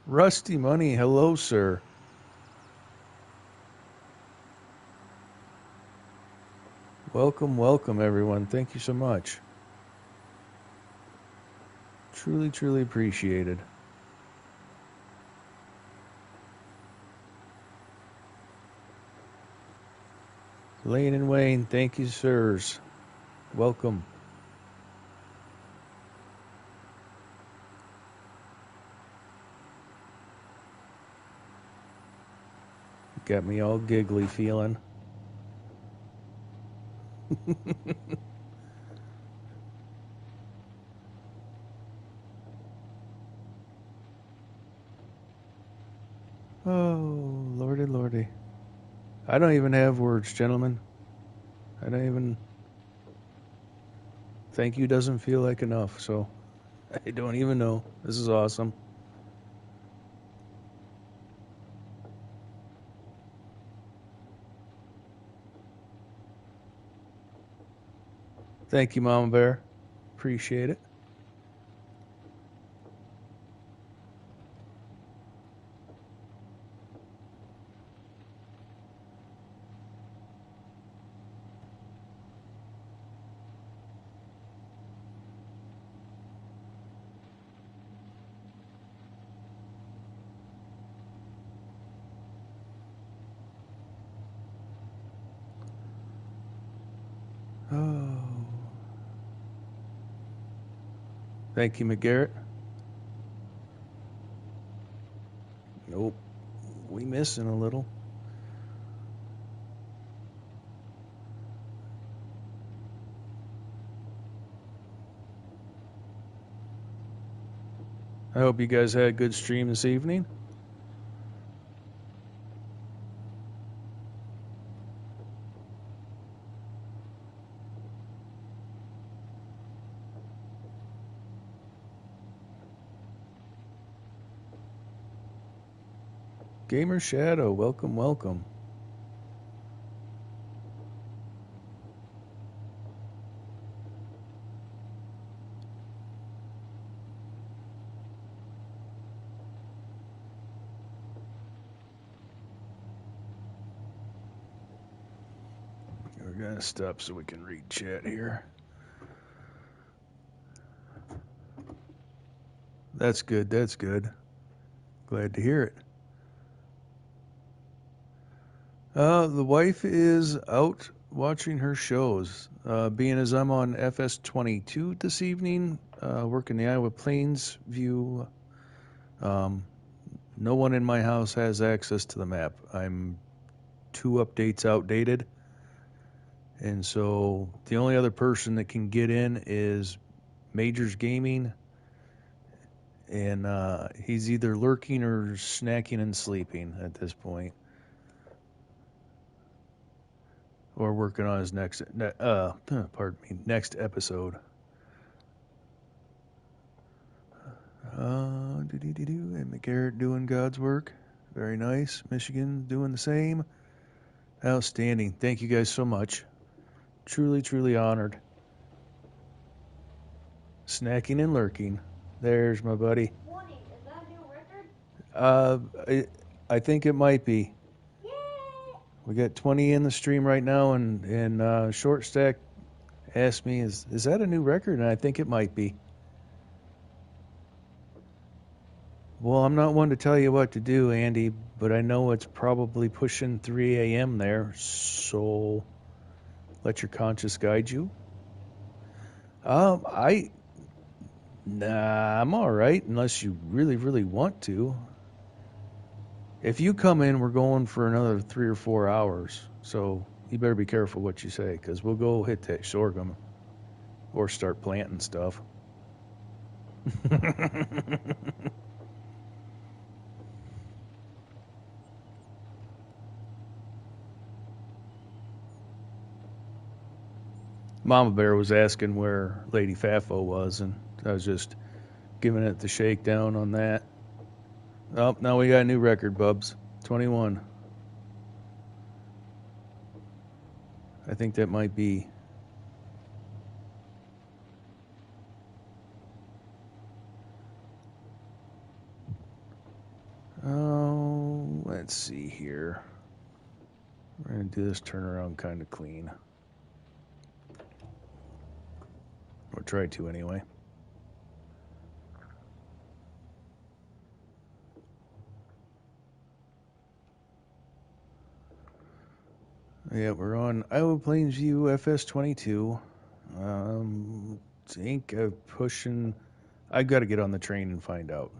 Rusty Money, hello, sir. Welcome, welcome, everyone. Thank you so much. Truly, truly appreciated. Lane and Wayne, thank you, sirs. Welcome. Got me all giggly feeling. Oh, lordy, lordy. I don't even have words, gentlemen. I don't even. Thank you doesn't feel like enough, so I don't even know. This is awesome. Thank you, Mama Bear. Appreciate it. Oh. Thank you, McGarrett. Nope. We missing a little. I hope you guys had a good stream this evening. Gamer Shadow, welcome, welcome. We're gonna stop so we can read chat here. That's good, that's good. Glad to hear it. The wife is out watching her shows. Being as I'm on fs22 this evening, working the Iowa Plains view, no one in my house has access to the map. I'm 2 updates outdated. And so the only other person that can get in is Majors Gaming. And he's either lurking or snacking and sleeping at this point. Or working on his next next episode. And McGarrett doing God's work. Very nice. Michigan doing the same. Outstanding. Thank you guys so much. Truly, truly honored. Snacking and lurking. There's my buddy. 20. Is that a new record? Uh, I think it might be. Yay! We got 20 in the stream right now, and Short Stack asked me, "Is that a new record?" And I think it might be. Well, I'm not one to tell you what to do, Andy, but I know it's probably pushing 3 a.m. there, so let your conscience guide you. I Nah, I'm all right unless you really, really want to. If you come in, we're going for another 3 or 4 hours, so you better be careful what you say, because we'll go hit that sorghum or start planting stuff. Mama Bear was asking where Lady Fafo was, and I was just giving it the shakedown on that. Oh, now we got a new record, Bubs. 21. I think that might be. Oh, let's see here. We're going to do this turnaround kind of clean. Or try to, anyway. Yeah, we're on Iowa Plains View fs22. Think of pushing. I got to get on the train and find out.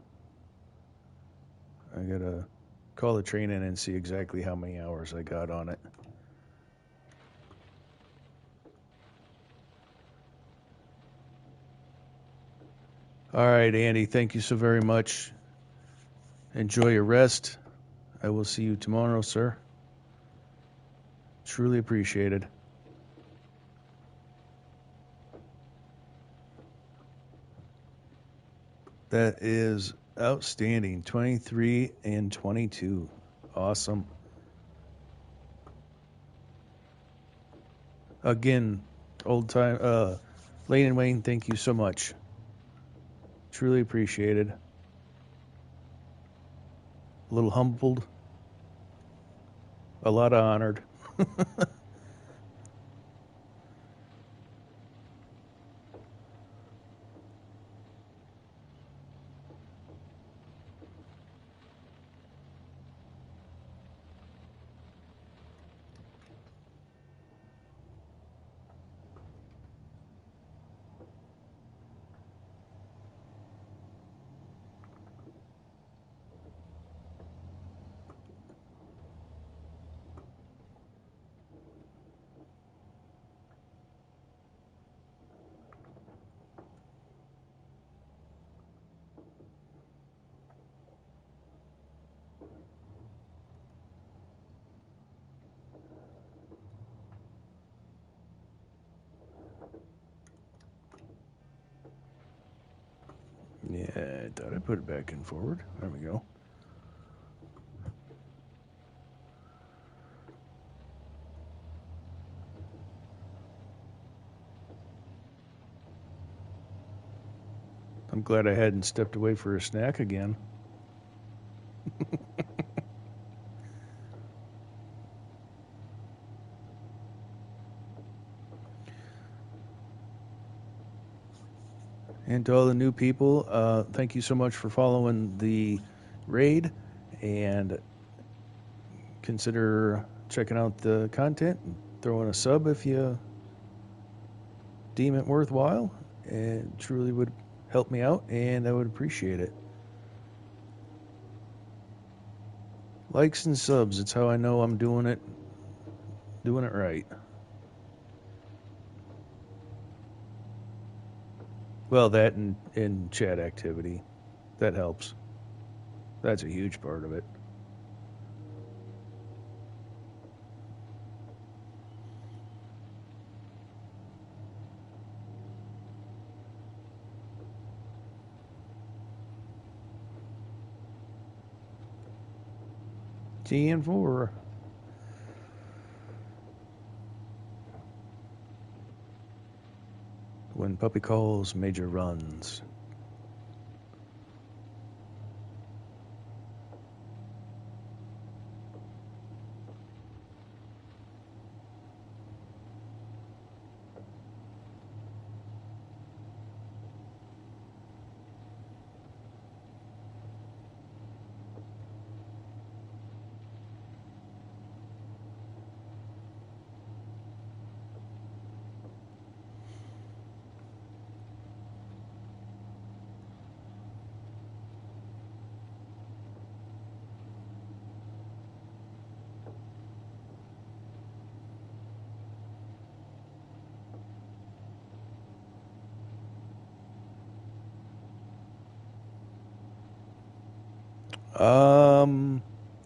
I got to call the train in and see exactly how many hours I got on it. All right, Andy, thank you so very much. Enjoy your rest. I will see you tomorrow, sir. Truly appreciated. That is outstanding. 23 and 22. Awesome. Again, old time Lane and Wayne, thank you so much. Truly appreciated. A little humbled. A lot honored. Yeah, I thought I put it back in forward. There we go. I'm glad I hadn't stepped away for a snack again. And to all the new people, thank you so much for following the raid, and consider checking out the content and throwing a sub if you deem it worthwhile. It truly would help me out, and I would appreciate it. Likes and subs, it's how I know I'm doing it right. Well, that and chat activity, that helps. That's a huge part of it. 10-4. When puppy calls, major runs.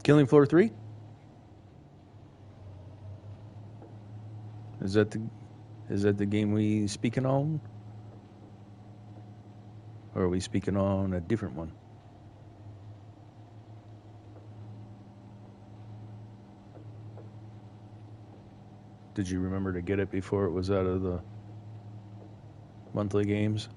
Killing Floor 3? Is that the game we speaking on? Or are we speaking on a different one? Did you remember to get it before it was out of the monthly games?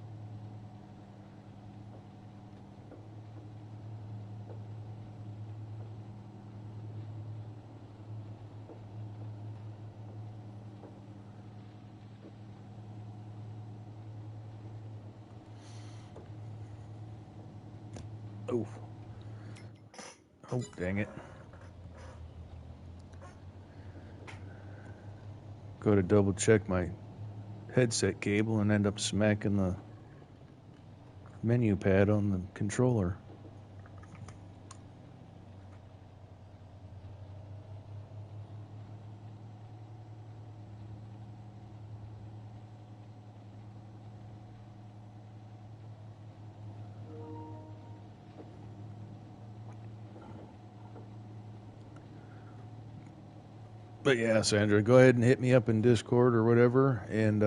Oh. Oh, dang it. Go to double check my headset cable and end up smacking the menu pad on the controller. But yeah, Sandra, go ahead and hit me up in Discord or whatever, and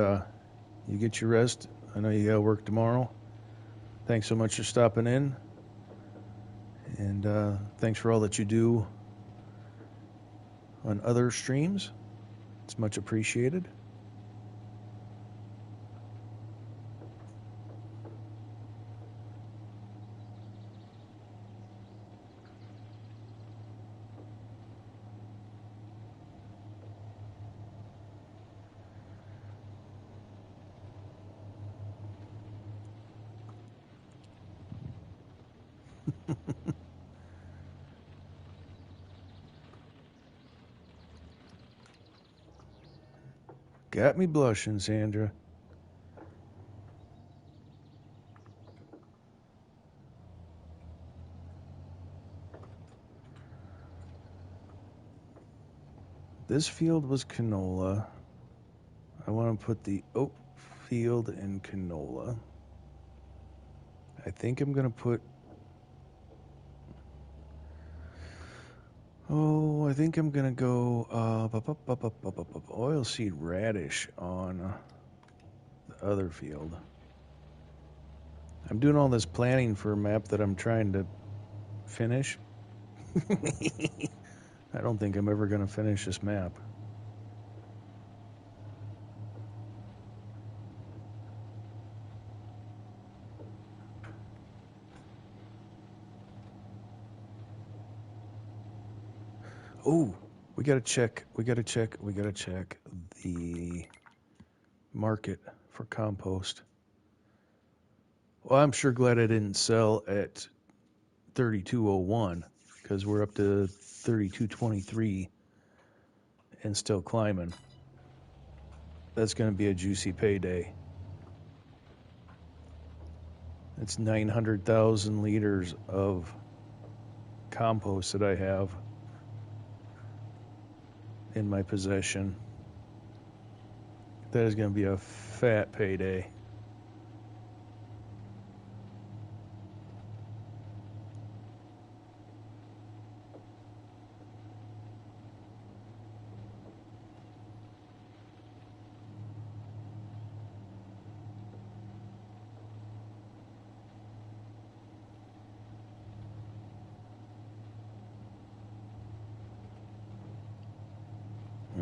you get your rest. I know you got to work tomorrow. Thanks so much for stopping in, and thanks for all that you do on other streams. It's much appreciated. Got me blushing, Sandra. This field was canola. I want to put the oat field in canola. I think I'm going to put... Oh, I think I'm going to go oilseed radish on the other field. I'm doing all this planning for a map that I'm trying to finish. I don't think I'm ever going to finish this map. Oh, we got to check the market for compost. Well, I'm sure glad I didn't sell at 3201 because we're up to 3223 and still climbing. That's going to be a juicy payday. It's 900,000 liters of compost that I have in my possession. That is going to be a fat payday.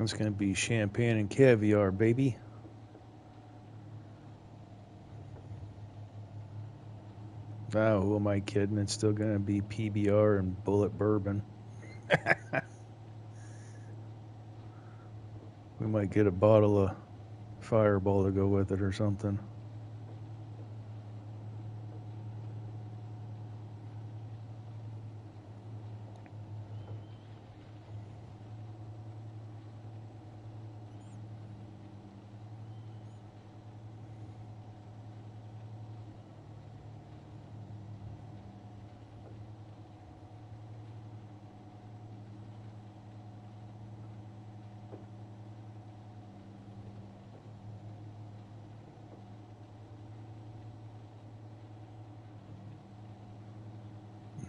It's going to be champagne and caviar, baby. Oh, who am I kidding? It's still going to be PBR and Bullet Bourbon. We might get a bottle of Fireball to go with it or something.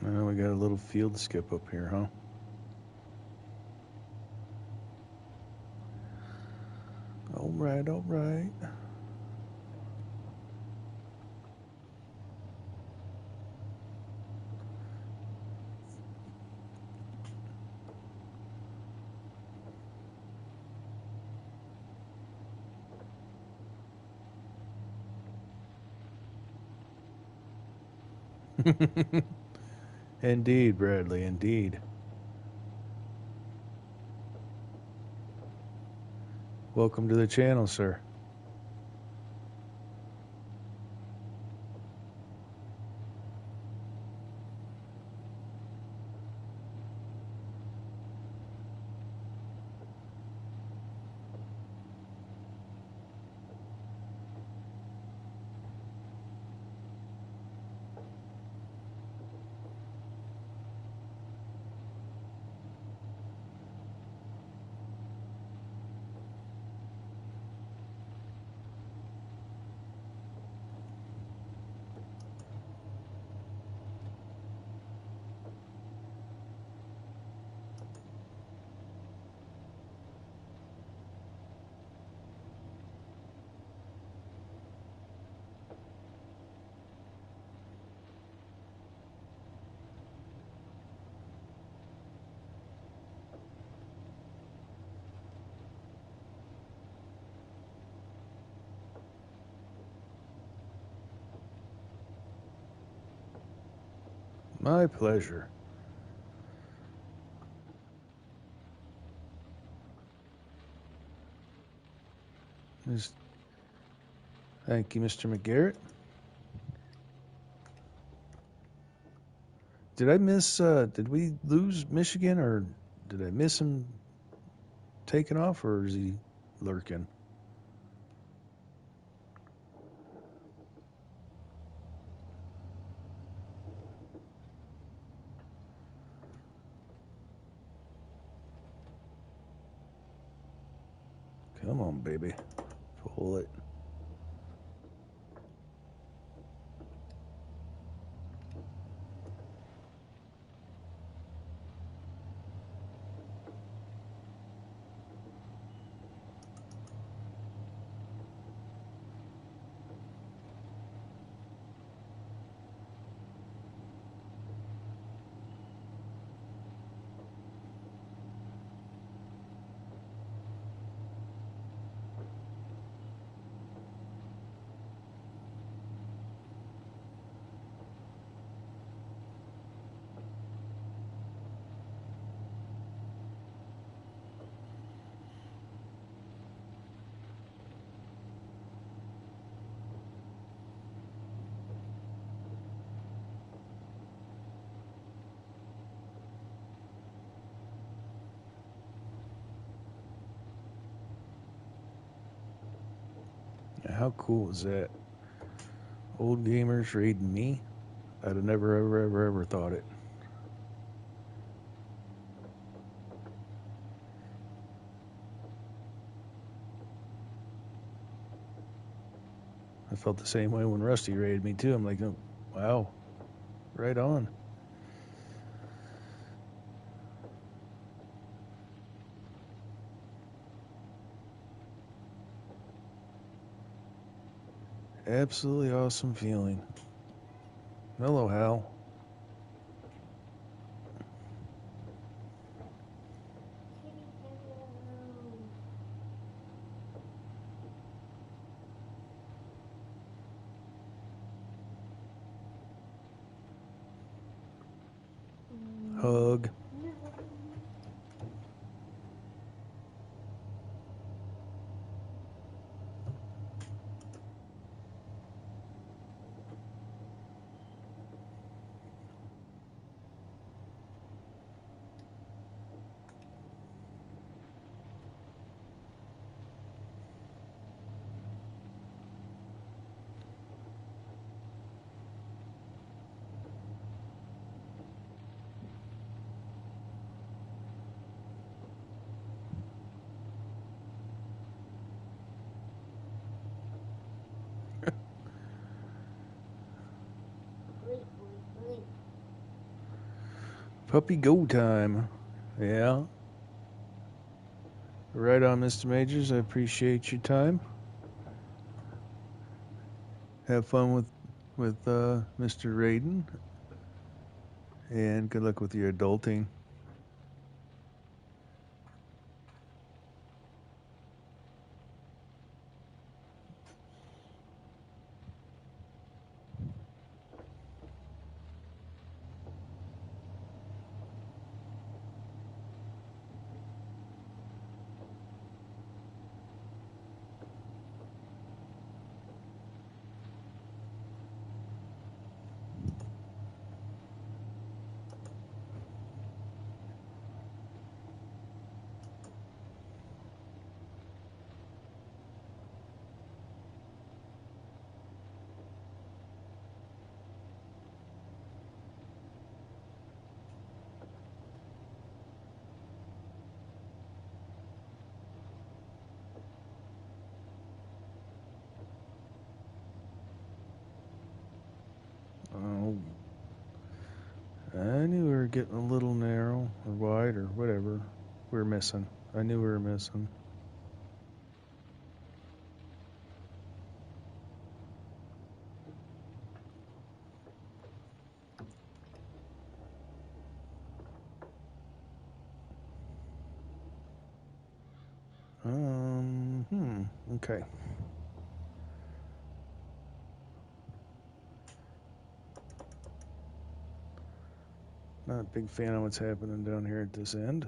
Well, we got a little field skip up here, huh? All right, all right. Indeed, Bradley, indeed. Welcome to the channel, sir. My pleasure. Thank you, Mr. McGarrett. Did I miss, did we lose Michigan, or did I miss him taking off, or is he lurking? Come on, baby. Pull it. How cool is that? Old gamers raiding me? I'd have never, ever thought it. I felt the same way when Rusty raided me, too. I'm like, oh, wow, right on. Absolutely awesome feeling. Hello, Hal. Kitty, hello. Puppy go time. Yeah. Right on, Mr. Majors. I appreciate your time. Have fun with Mr. Raiden, and good luck with your adulting. Oh, I knew we were getting a little narrow or wide or whatever. We were missing. I knew we were missing. Okay. Not a big fan of what's happening down here at this end.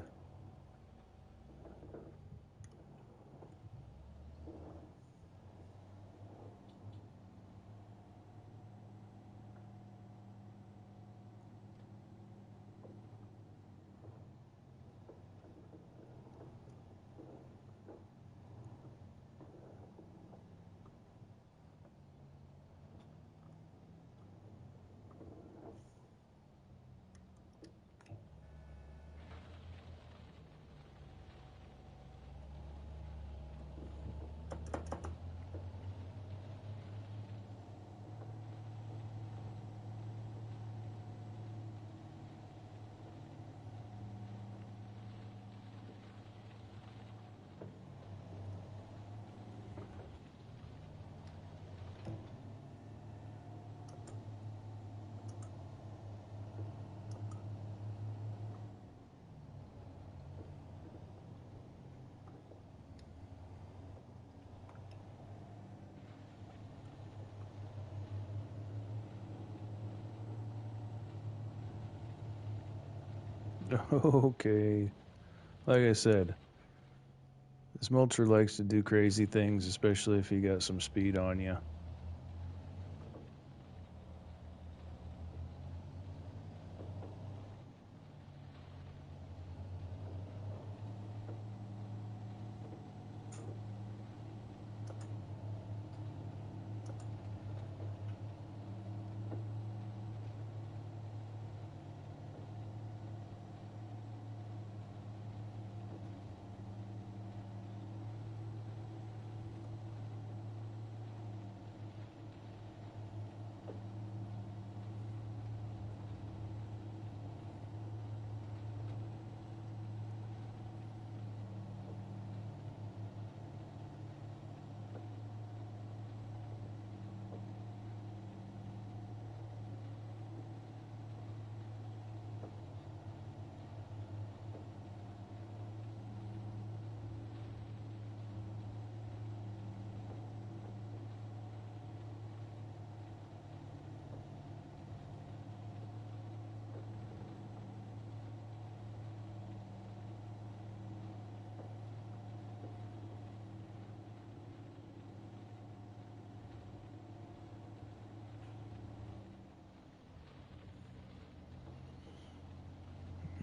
Okay. Like I said, this mulcher likes to do crazy things, especially if you got some speed on you.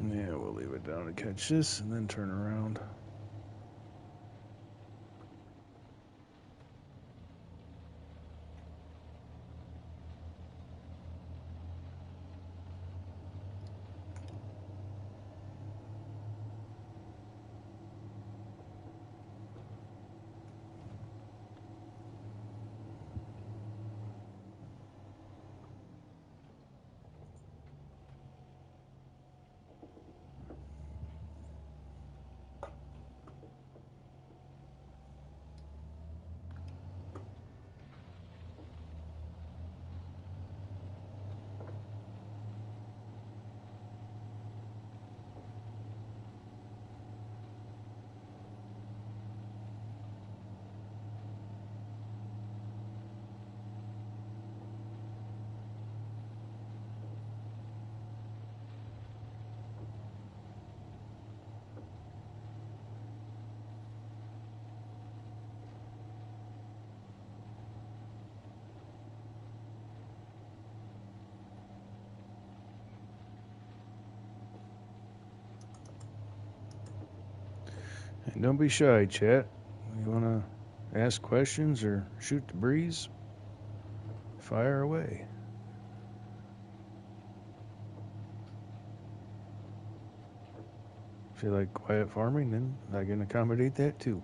Yeah, we'll leave it down to catch this and then turn around. And don't be shy, chat. You want to ask questions or shoot the breeze? Fire away. If you like quiet farming, then I can accommodate that too.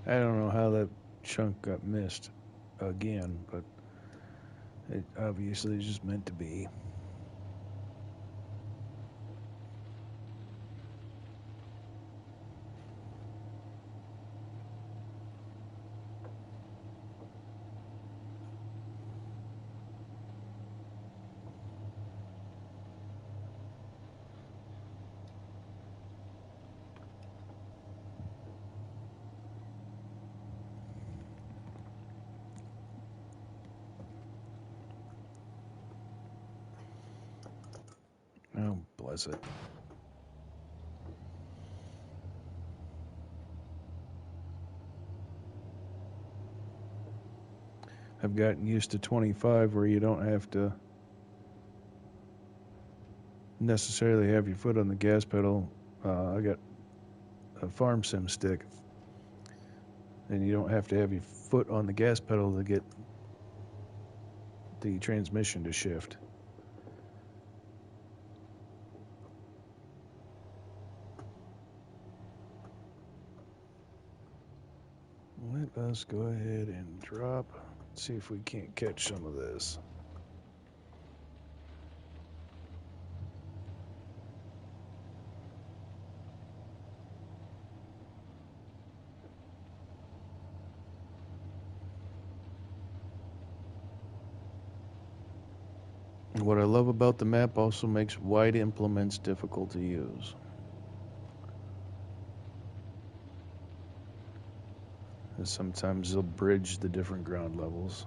I don't know how that chunk got missed again, but it obviously is just meant to be. Oh, bless it. I've gotten used to 25 where you don't have to necessarily have your foot on the gas pedal. I got a farm sim stick, and you don't have to have your foot on the gas pedal to get the transmission to shift. Let us go ahead and drop. See if we can't catch some of this. What I love about the map also makes wide implements difficult to use. And sometimes they'll bridge the different ground levels.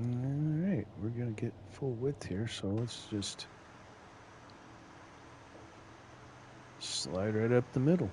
Alright, we're going to get full width here, so let's just slide right up the middle.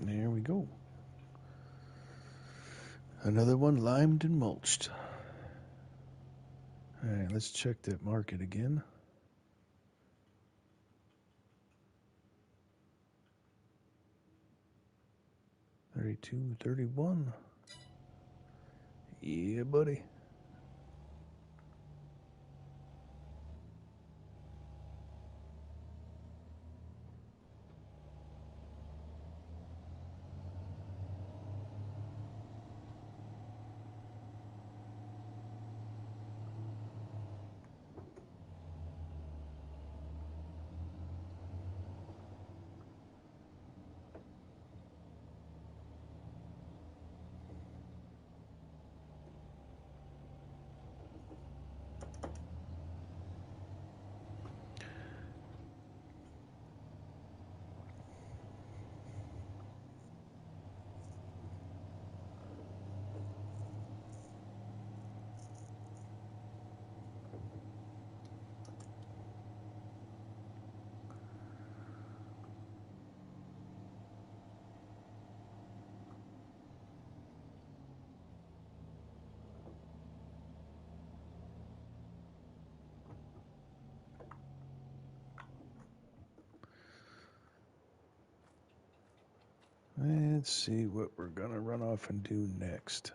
There we go. Another one limed and mulched. All right, let's check that market again. $32.31. Yeah, buddy. Let's see what we're going to run off and do next.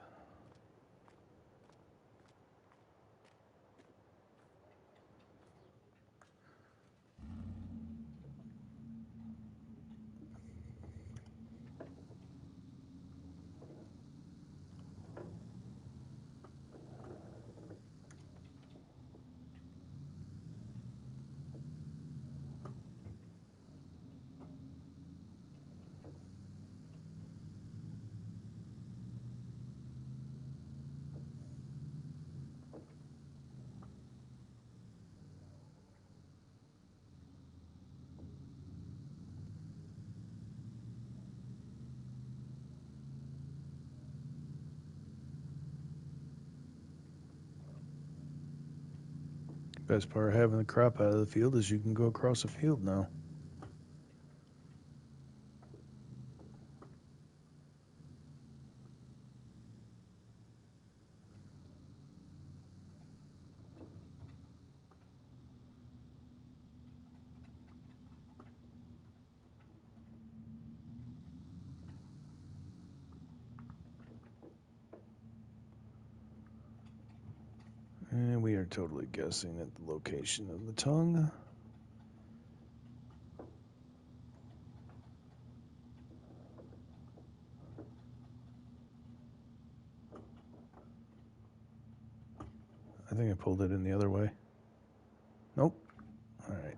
Best part of having the crop out of the field is you can go across the field now. And we are totally guessing at the location of the tongue. I think I pulled it in the other way. Nope. All right.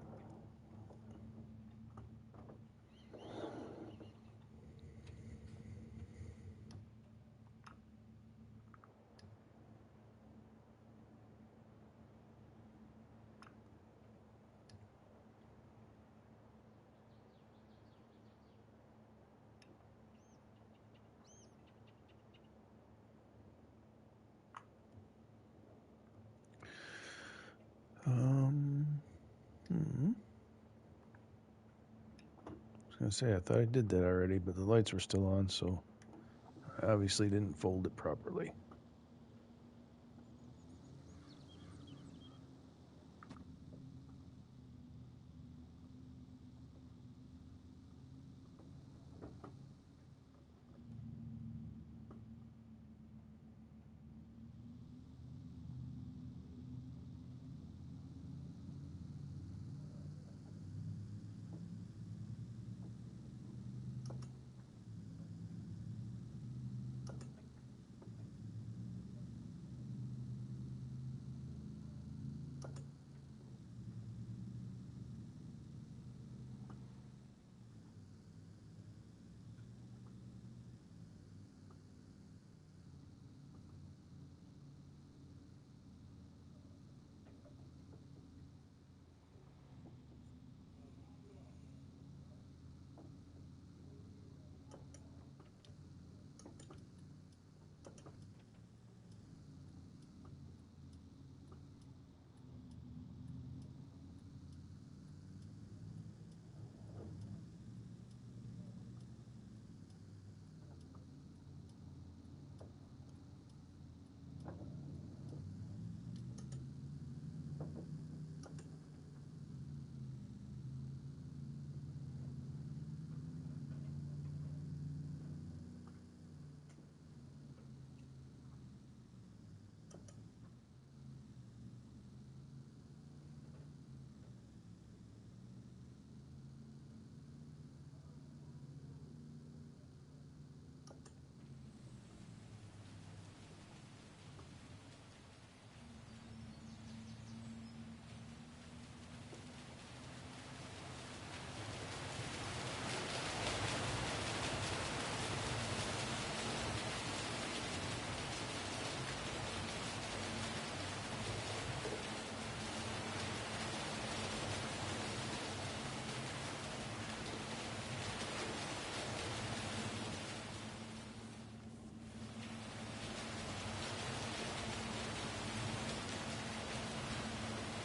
I was going to say, I thought I did that already, but the lights were still on, so I obviously didn't fold it properly.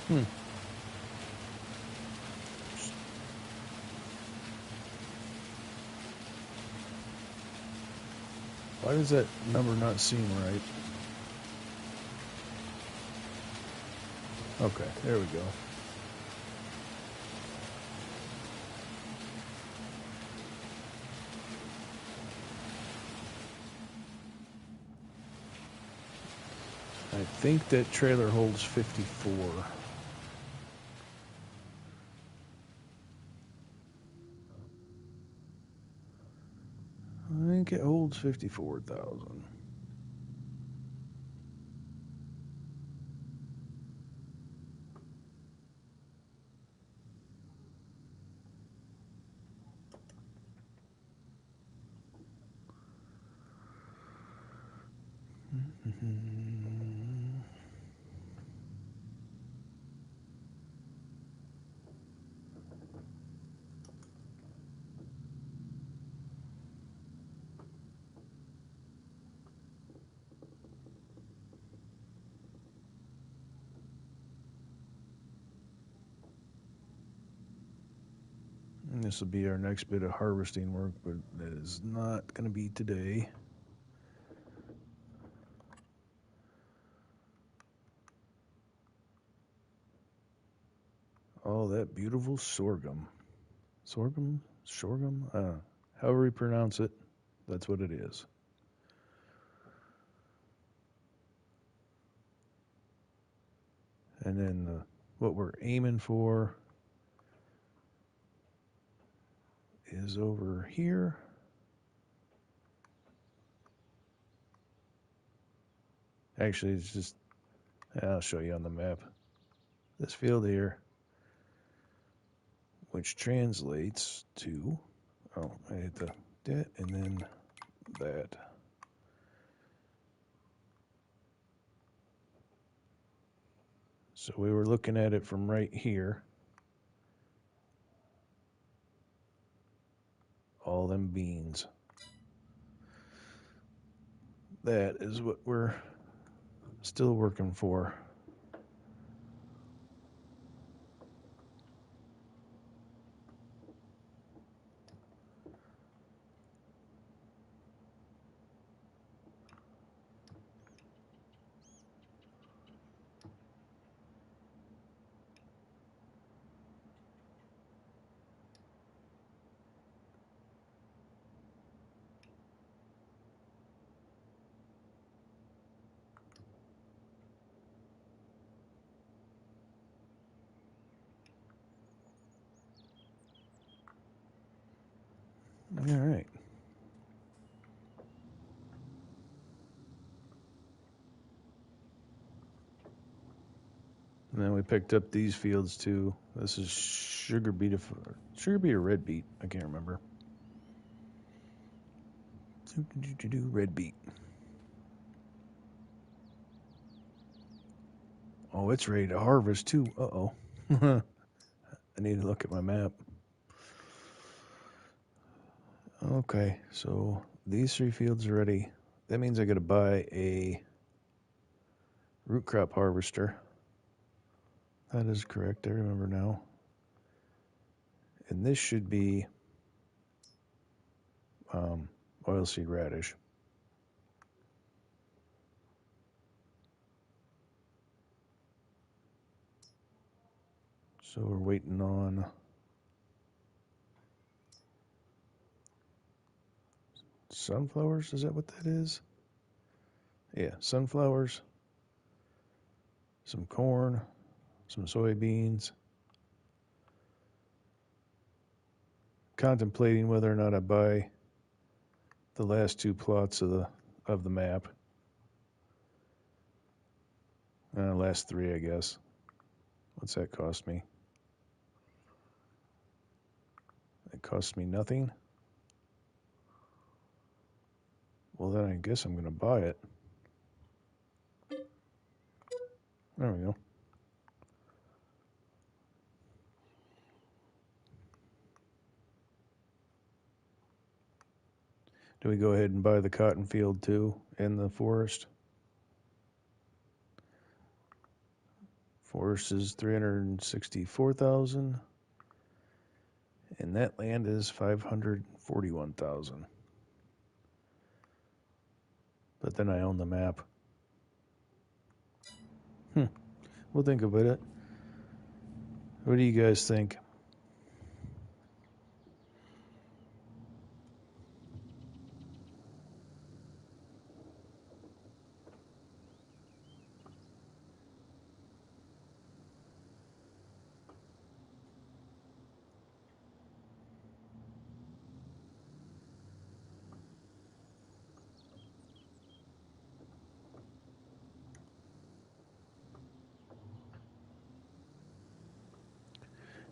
Hmm. Why does that number not seem right? Okay, there we go. I think that trailer holds 54. I think it holds 54,000. This will be our next bit of harvesting work, but that is not going to be today. Oh, that beautiful sorghum. Sorghum? Sorghum? However you pronounce it, that's what it is. And then what we're aiming for is over here. Actually, it's just, I'll show you on the map. This field here, which translates to, oh, I hit that and then that. So we were looking at it from right here. All them beans. That is what we're still working for. All right. And then we picked up these fields too. This is sugar beet or red beet. I can't remember. Red beet. Oh, it's ready to harvest too. Uh-oh. I need to look at my map. Okay, so these 3 fields are ready. That means I got to buy a root crop harvester. That is correct. I remember now. And this should be oilseed radish. So we're waiting on sunflowers. Is that what that is? Yeah, sunflowers, some corn, some soybeans. Contemplating whether or not I buy the last 2 plots of the map. Last 3, I guess. What's that cost me? It costs me nothing. Well, then I guess I'm going to buy it. There we go. Do we go ahead and buy the cotton field too in the forest? Forest is 364,000, and that land is 541,000. But then I own the map. We'll think about it. What do you guys think?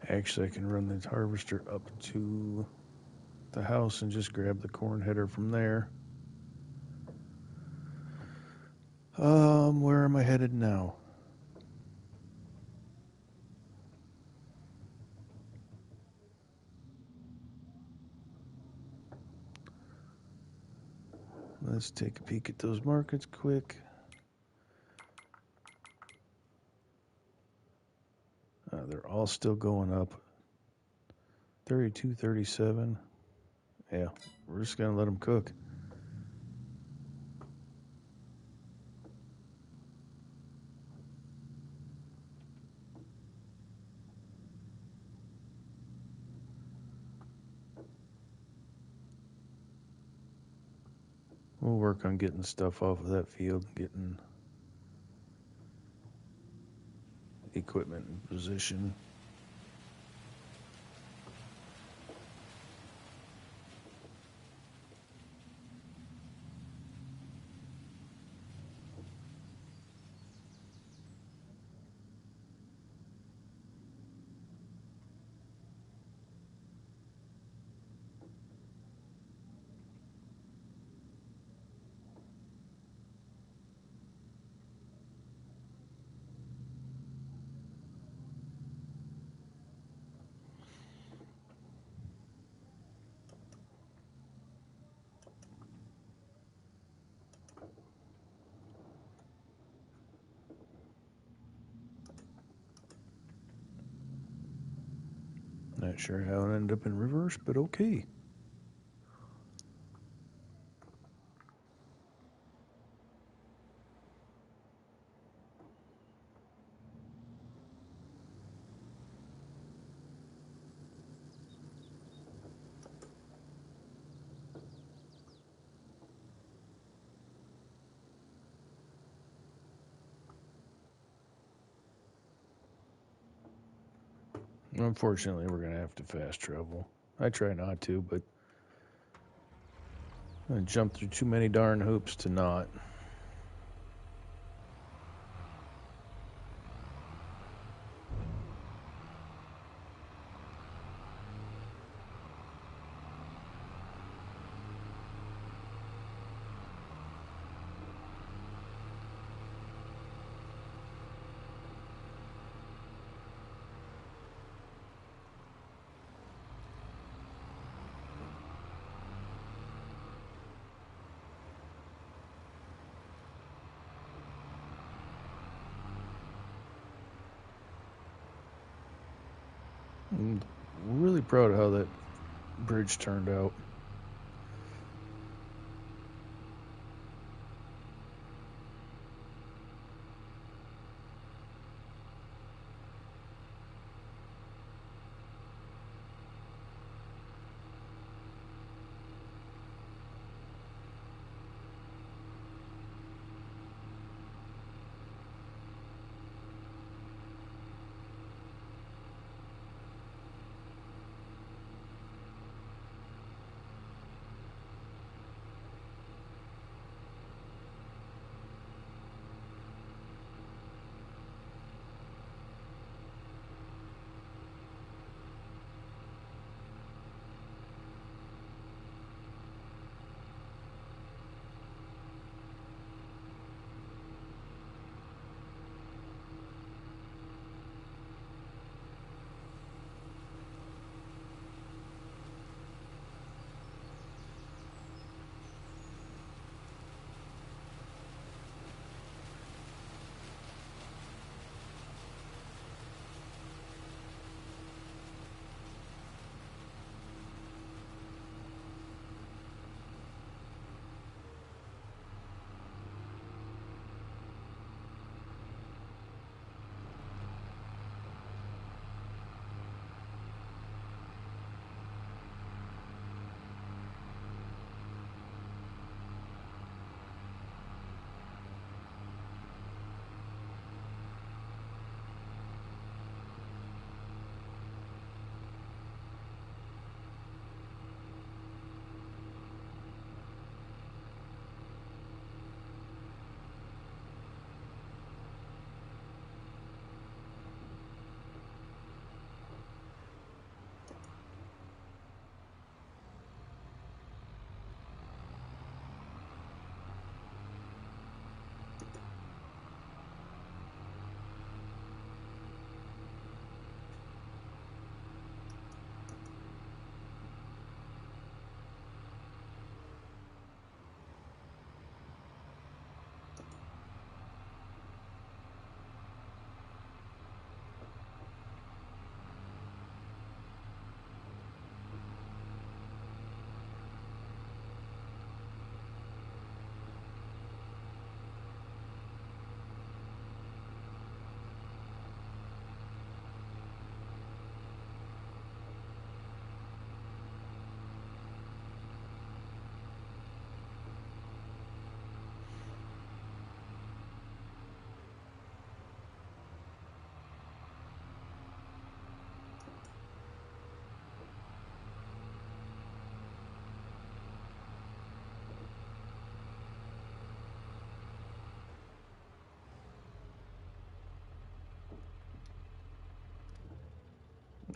Actually, I can run the harvester up to the house and just grab the corn header from there. Where am I headed now? Let's take a peek at those markets quick. They're all still going up. 32, 37. Yeah, we're just going to let them cook. We'll work on getting stuff off of that field, getting equipment in position. Not sure how it ended up in reverse, but okay. Unfortunately, we're going to have to fast travel. I try not to, but I jump through too many darn hoops to not. I'm really proud of how that bridge turned out.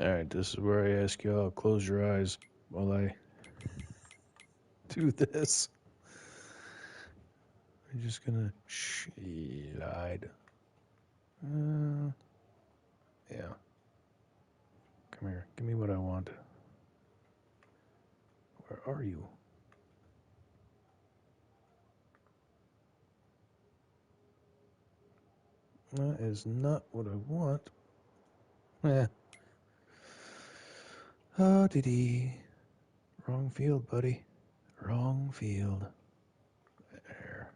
Alright, this is where I ask y'all close your eyes while I do this. I'm just gonna slide. Yeah. Come here. Give me what I want. Where are you? That is not what I want. Eh. Oh, dee. Wrong field, buddy. Wrong field. There.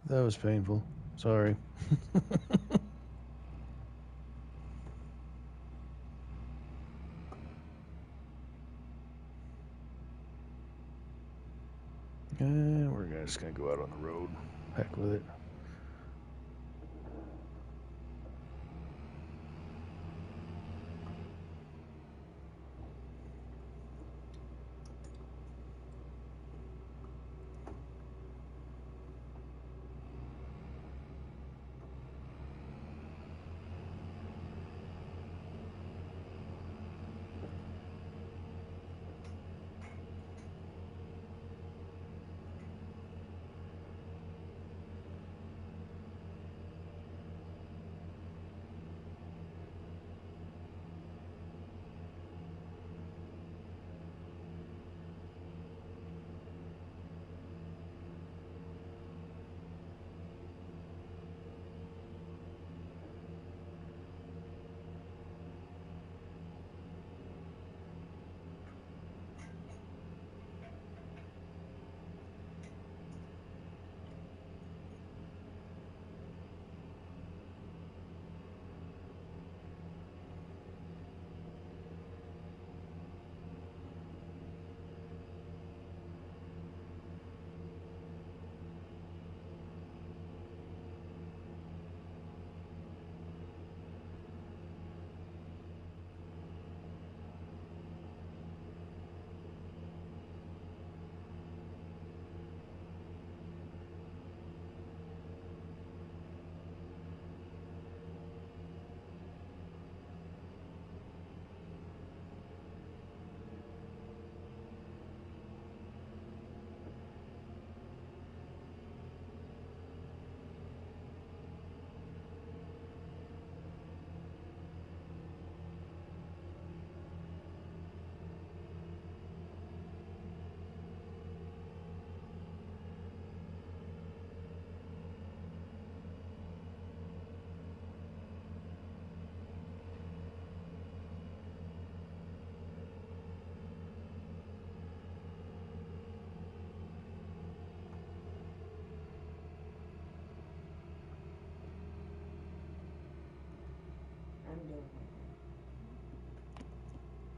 That was painful. Sorry. We're just gonna go out on the road. Heck with it.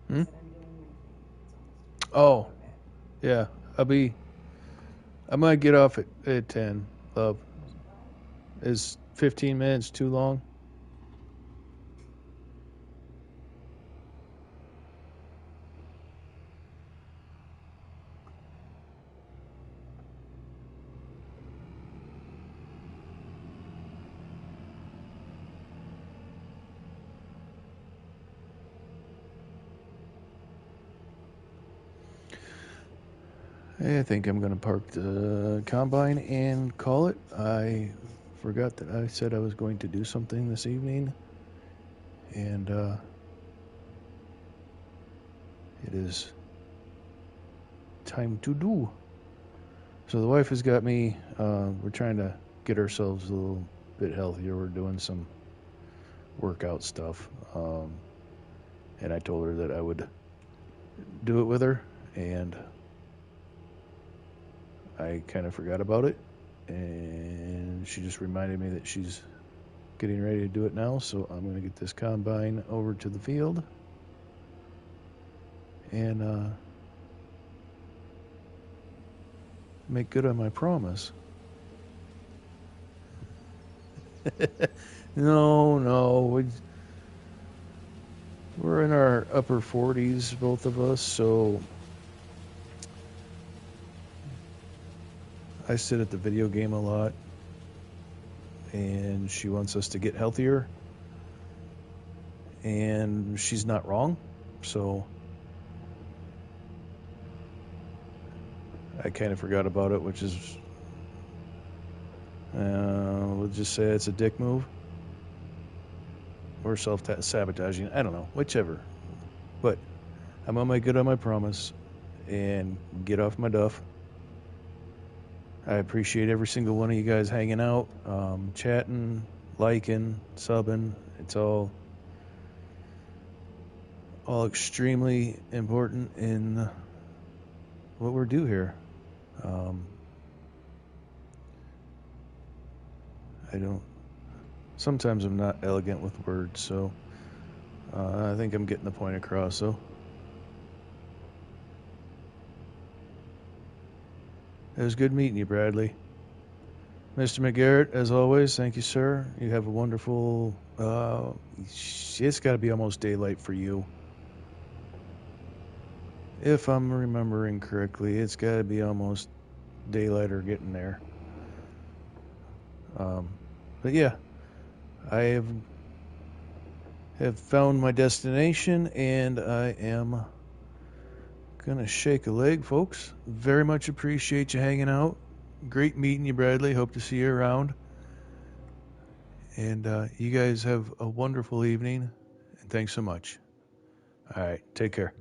Hmm? Oh, yeah. I might get off at 10, love. Is 15 minutes too long? I think I'm going to park the combine and call it. I forgot that I said I was going to do something this evening. And it is time to do. So the wife has got me, we're trying to get ourselves a little bit healthier. We're doing some workout stuff. And I told her that I would do it with her. And I kind of forgot about it. And she just reminded me that she's getting ready to do it now. So I'm going to get this combine over to the field. And make good on my promise. No. We're in our upper 40s, both of us, so I sit at the video game a lot, and she wants us to get healthier. and she's not wrong. So I kind of forgot about it, which is, we'll just say it's a dick move or self-sabotaging. I don't know, whichever. But I'm on my good on my promise and get off my duff. I appreciate every single one of you guys hanging out, chatting, liking, subbing. It's all extremely important in what we do here. Sometimes I'm not elegant with words, so I think I'm getting the point across. So it was good meeting you, Bradley. Mr. McGarrett, as always, thank you, sir. You have a wonderful, it's got to be almost daylight for you. If I'm remembering correctly, it's got to be almost daylight or getting there. But yeah, I have found my destination, and I am gonna shake a leg, folks. Very much appreciate you hanging out. Great meeting you, Bradley. Hope to see you around. And you guys have a wonderful evening. And thanks so much. All right, take care.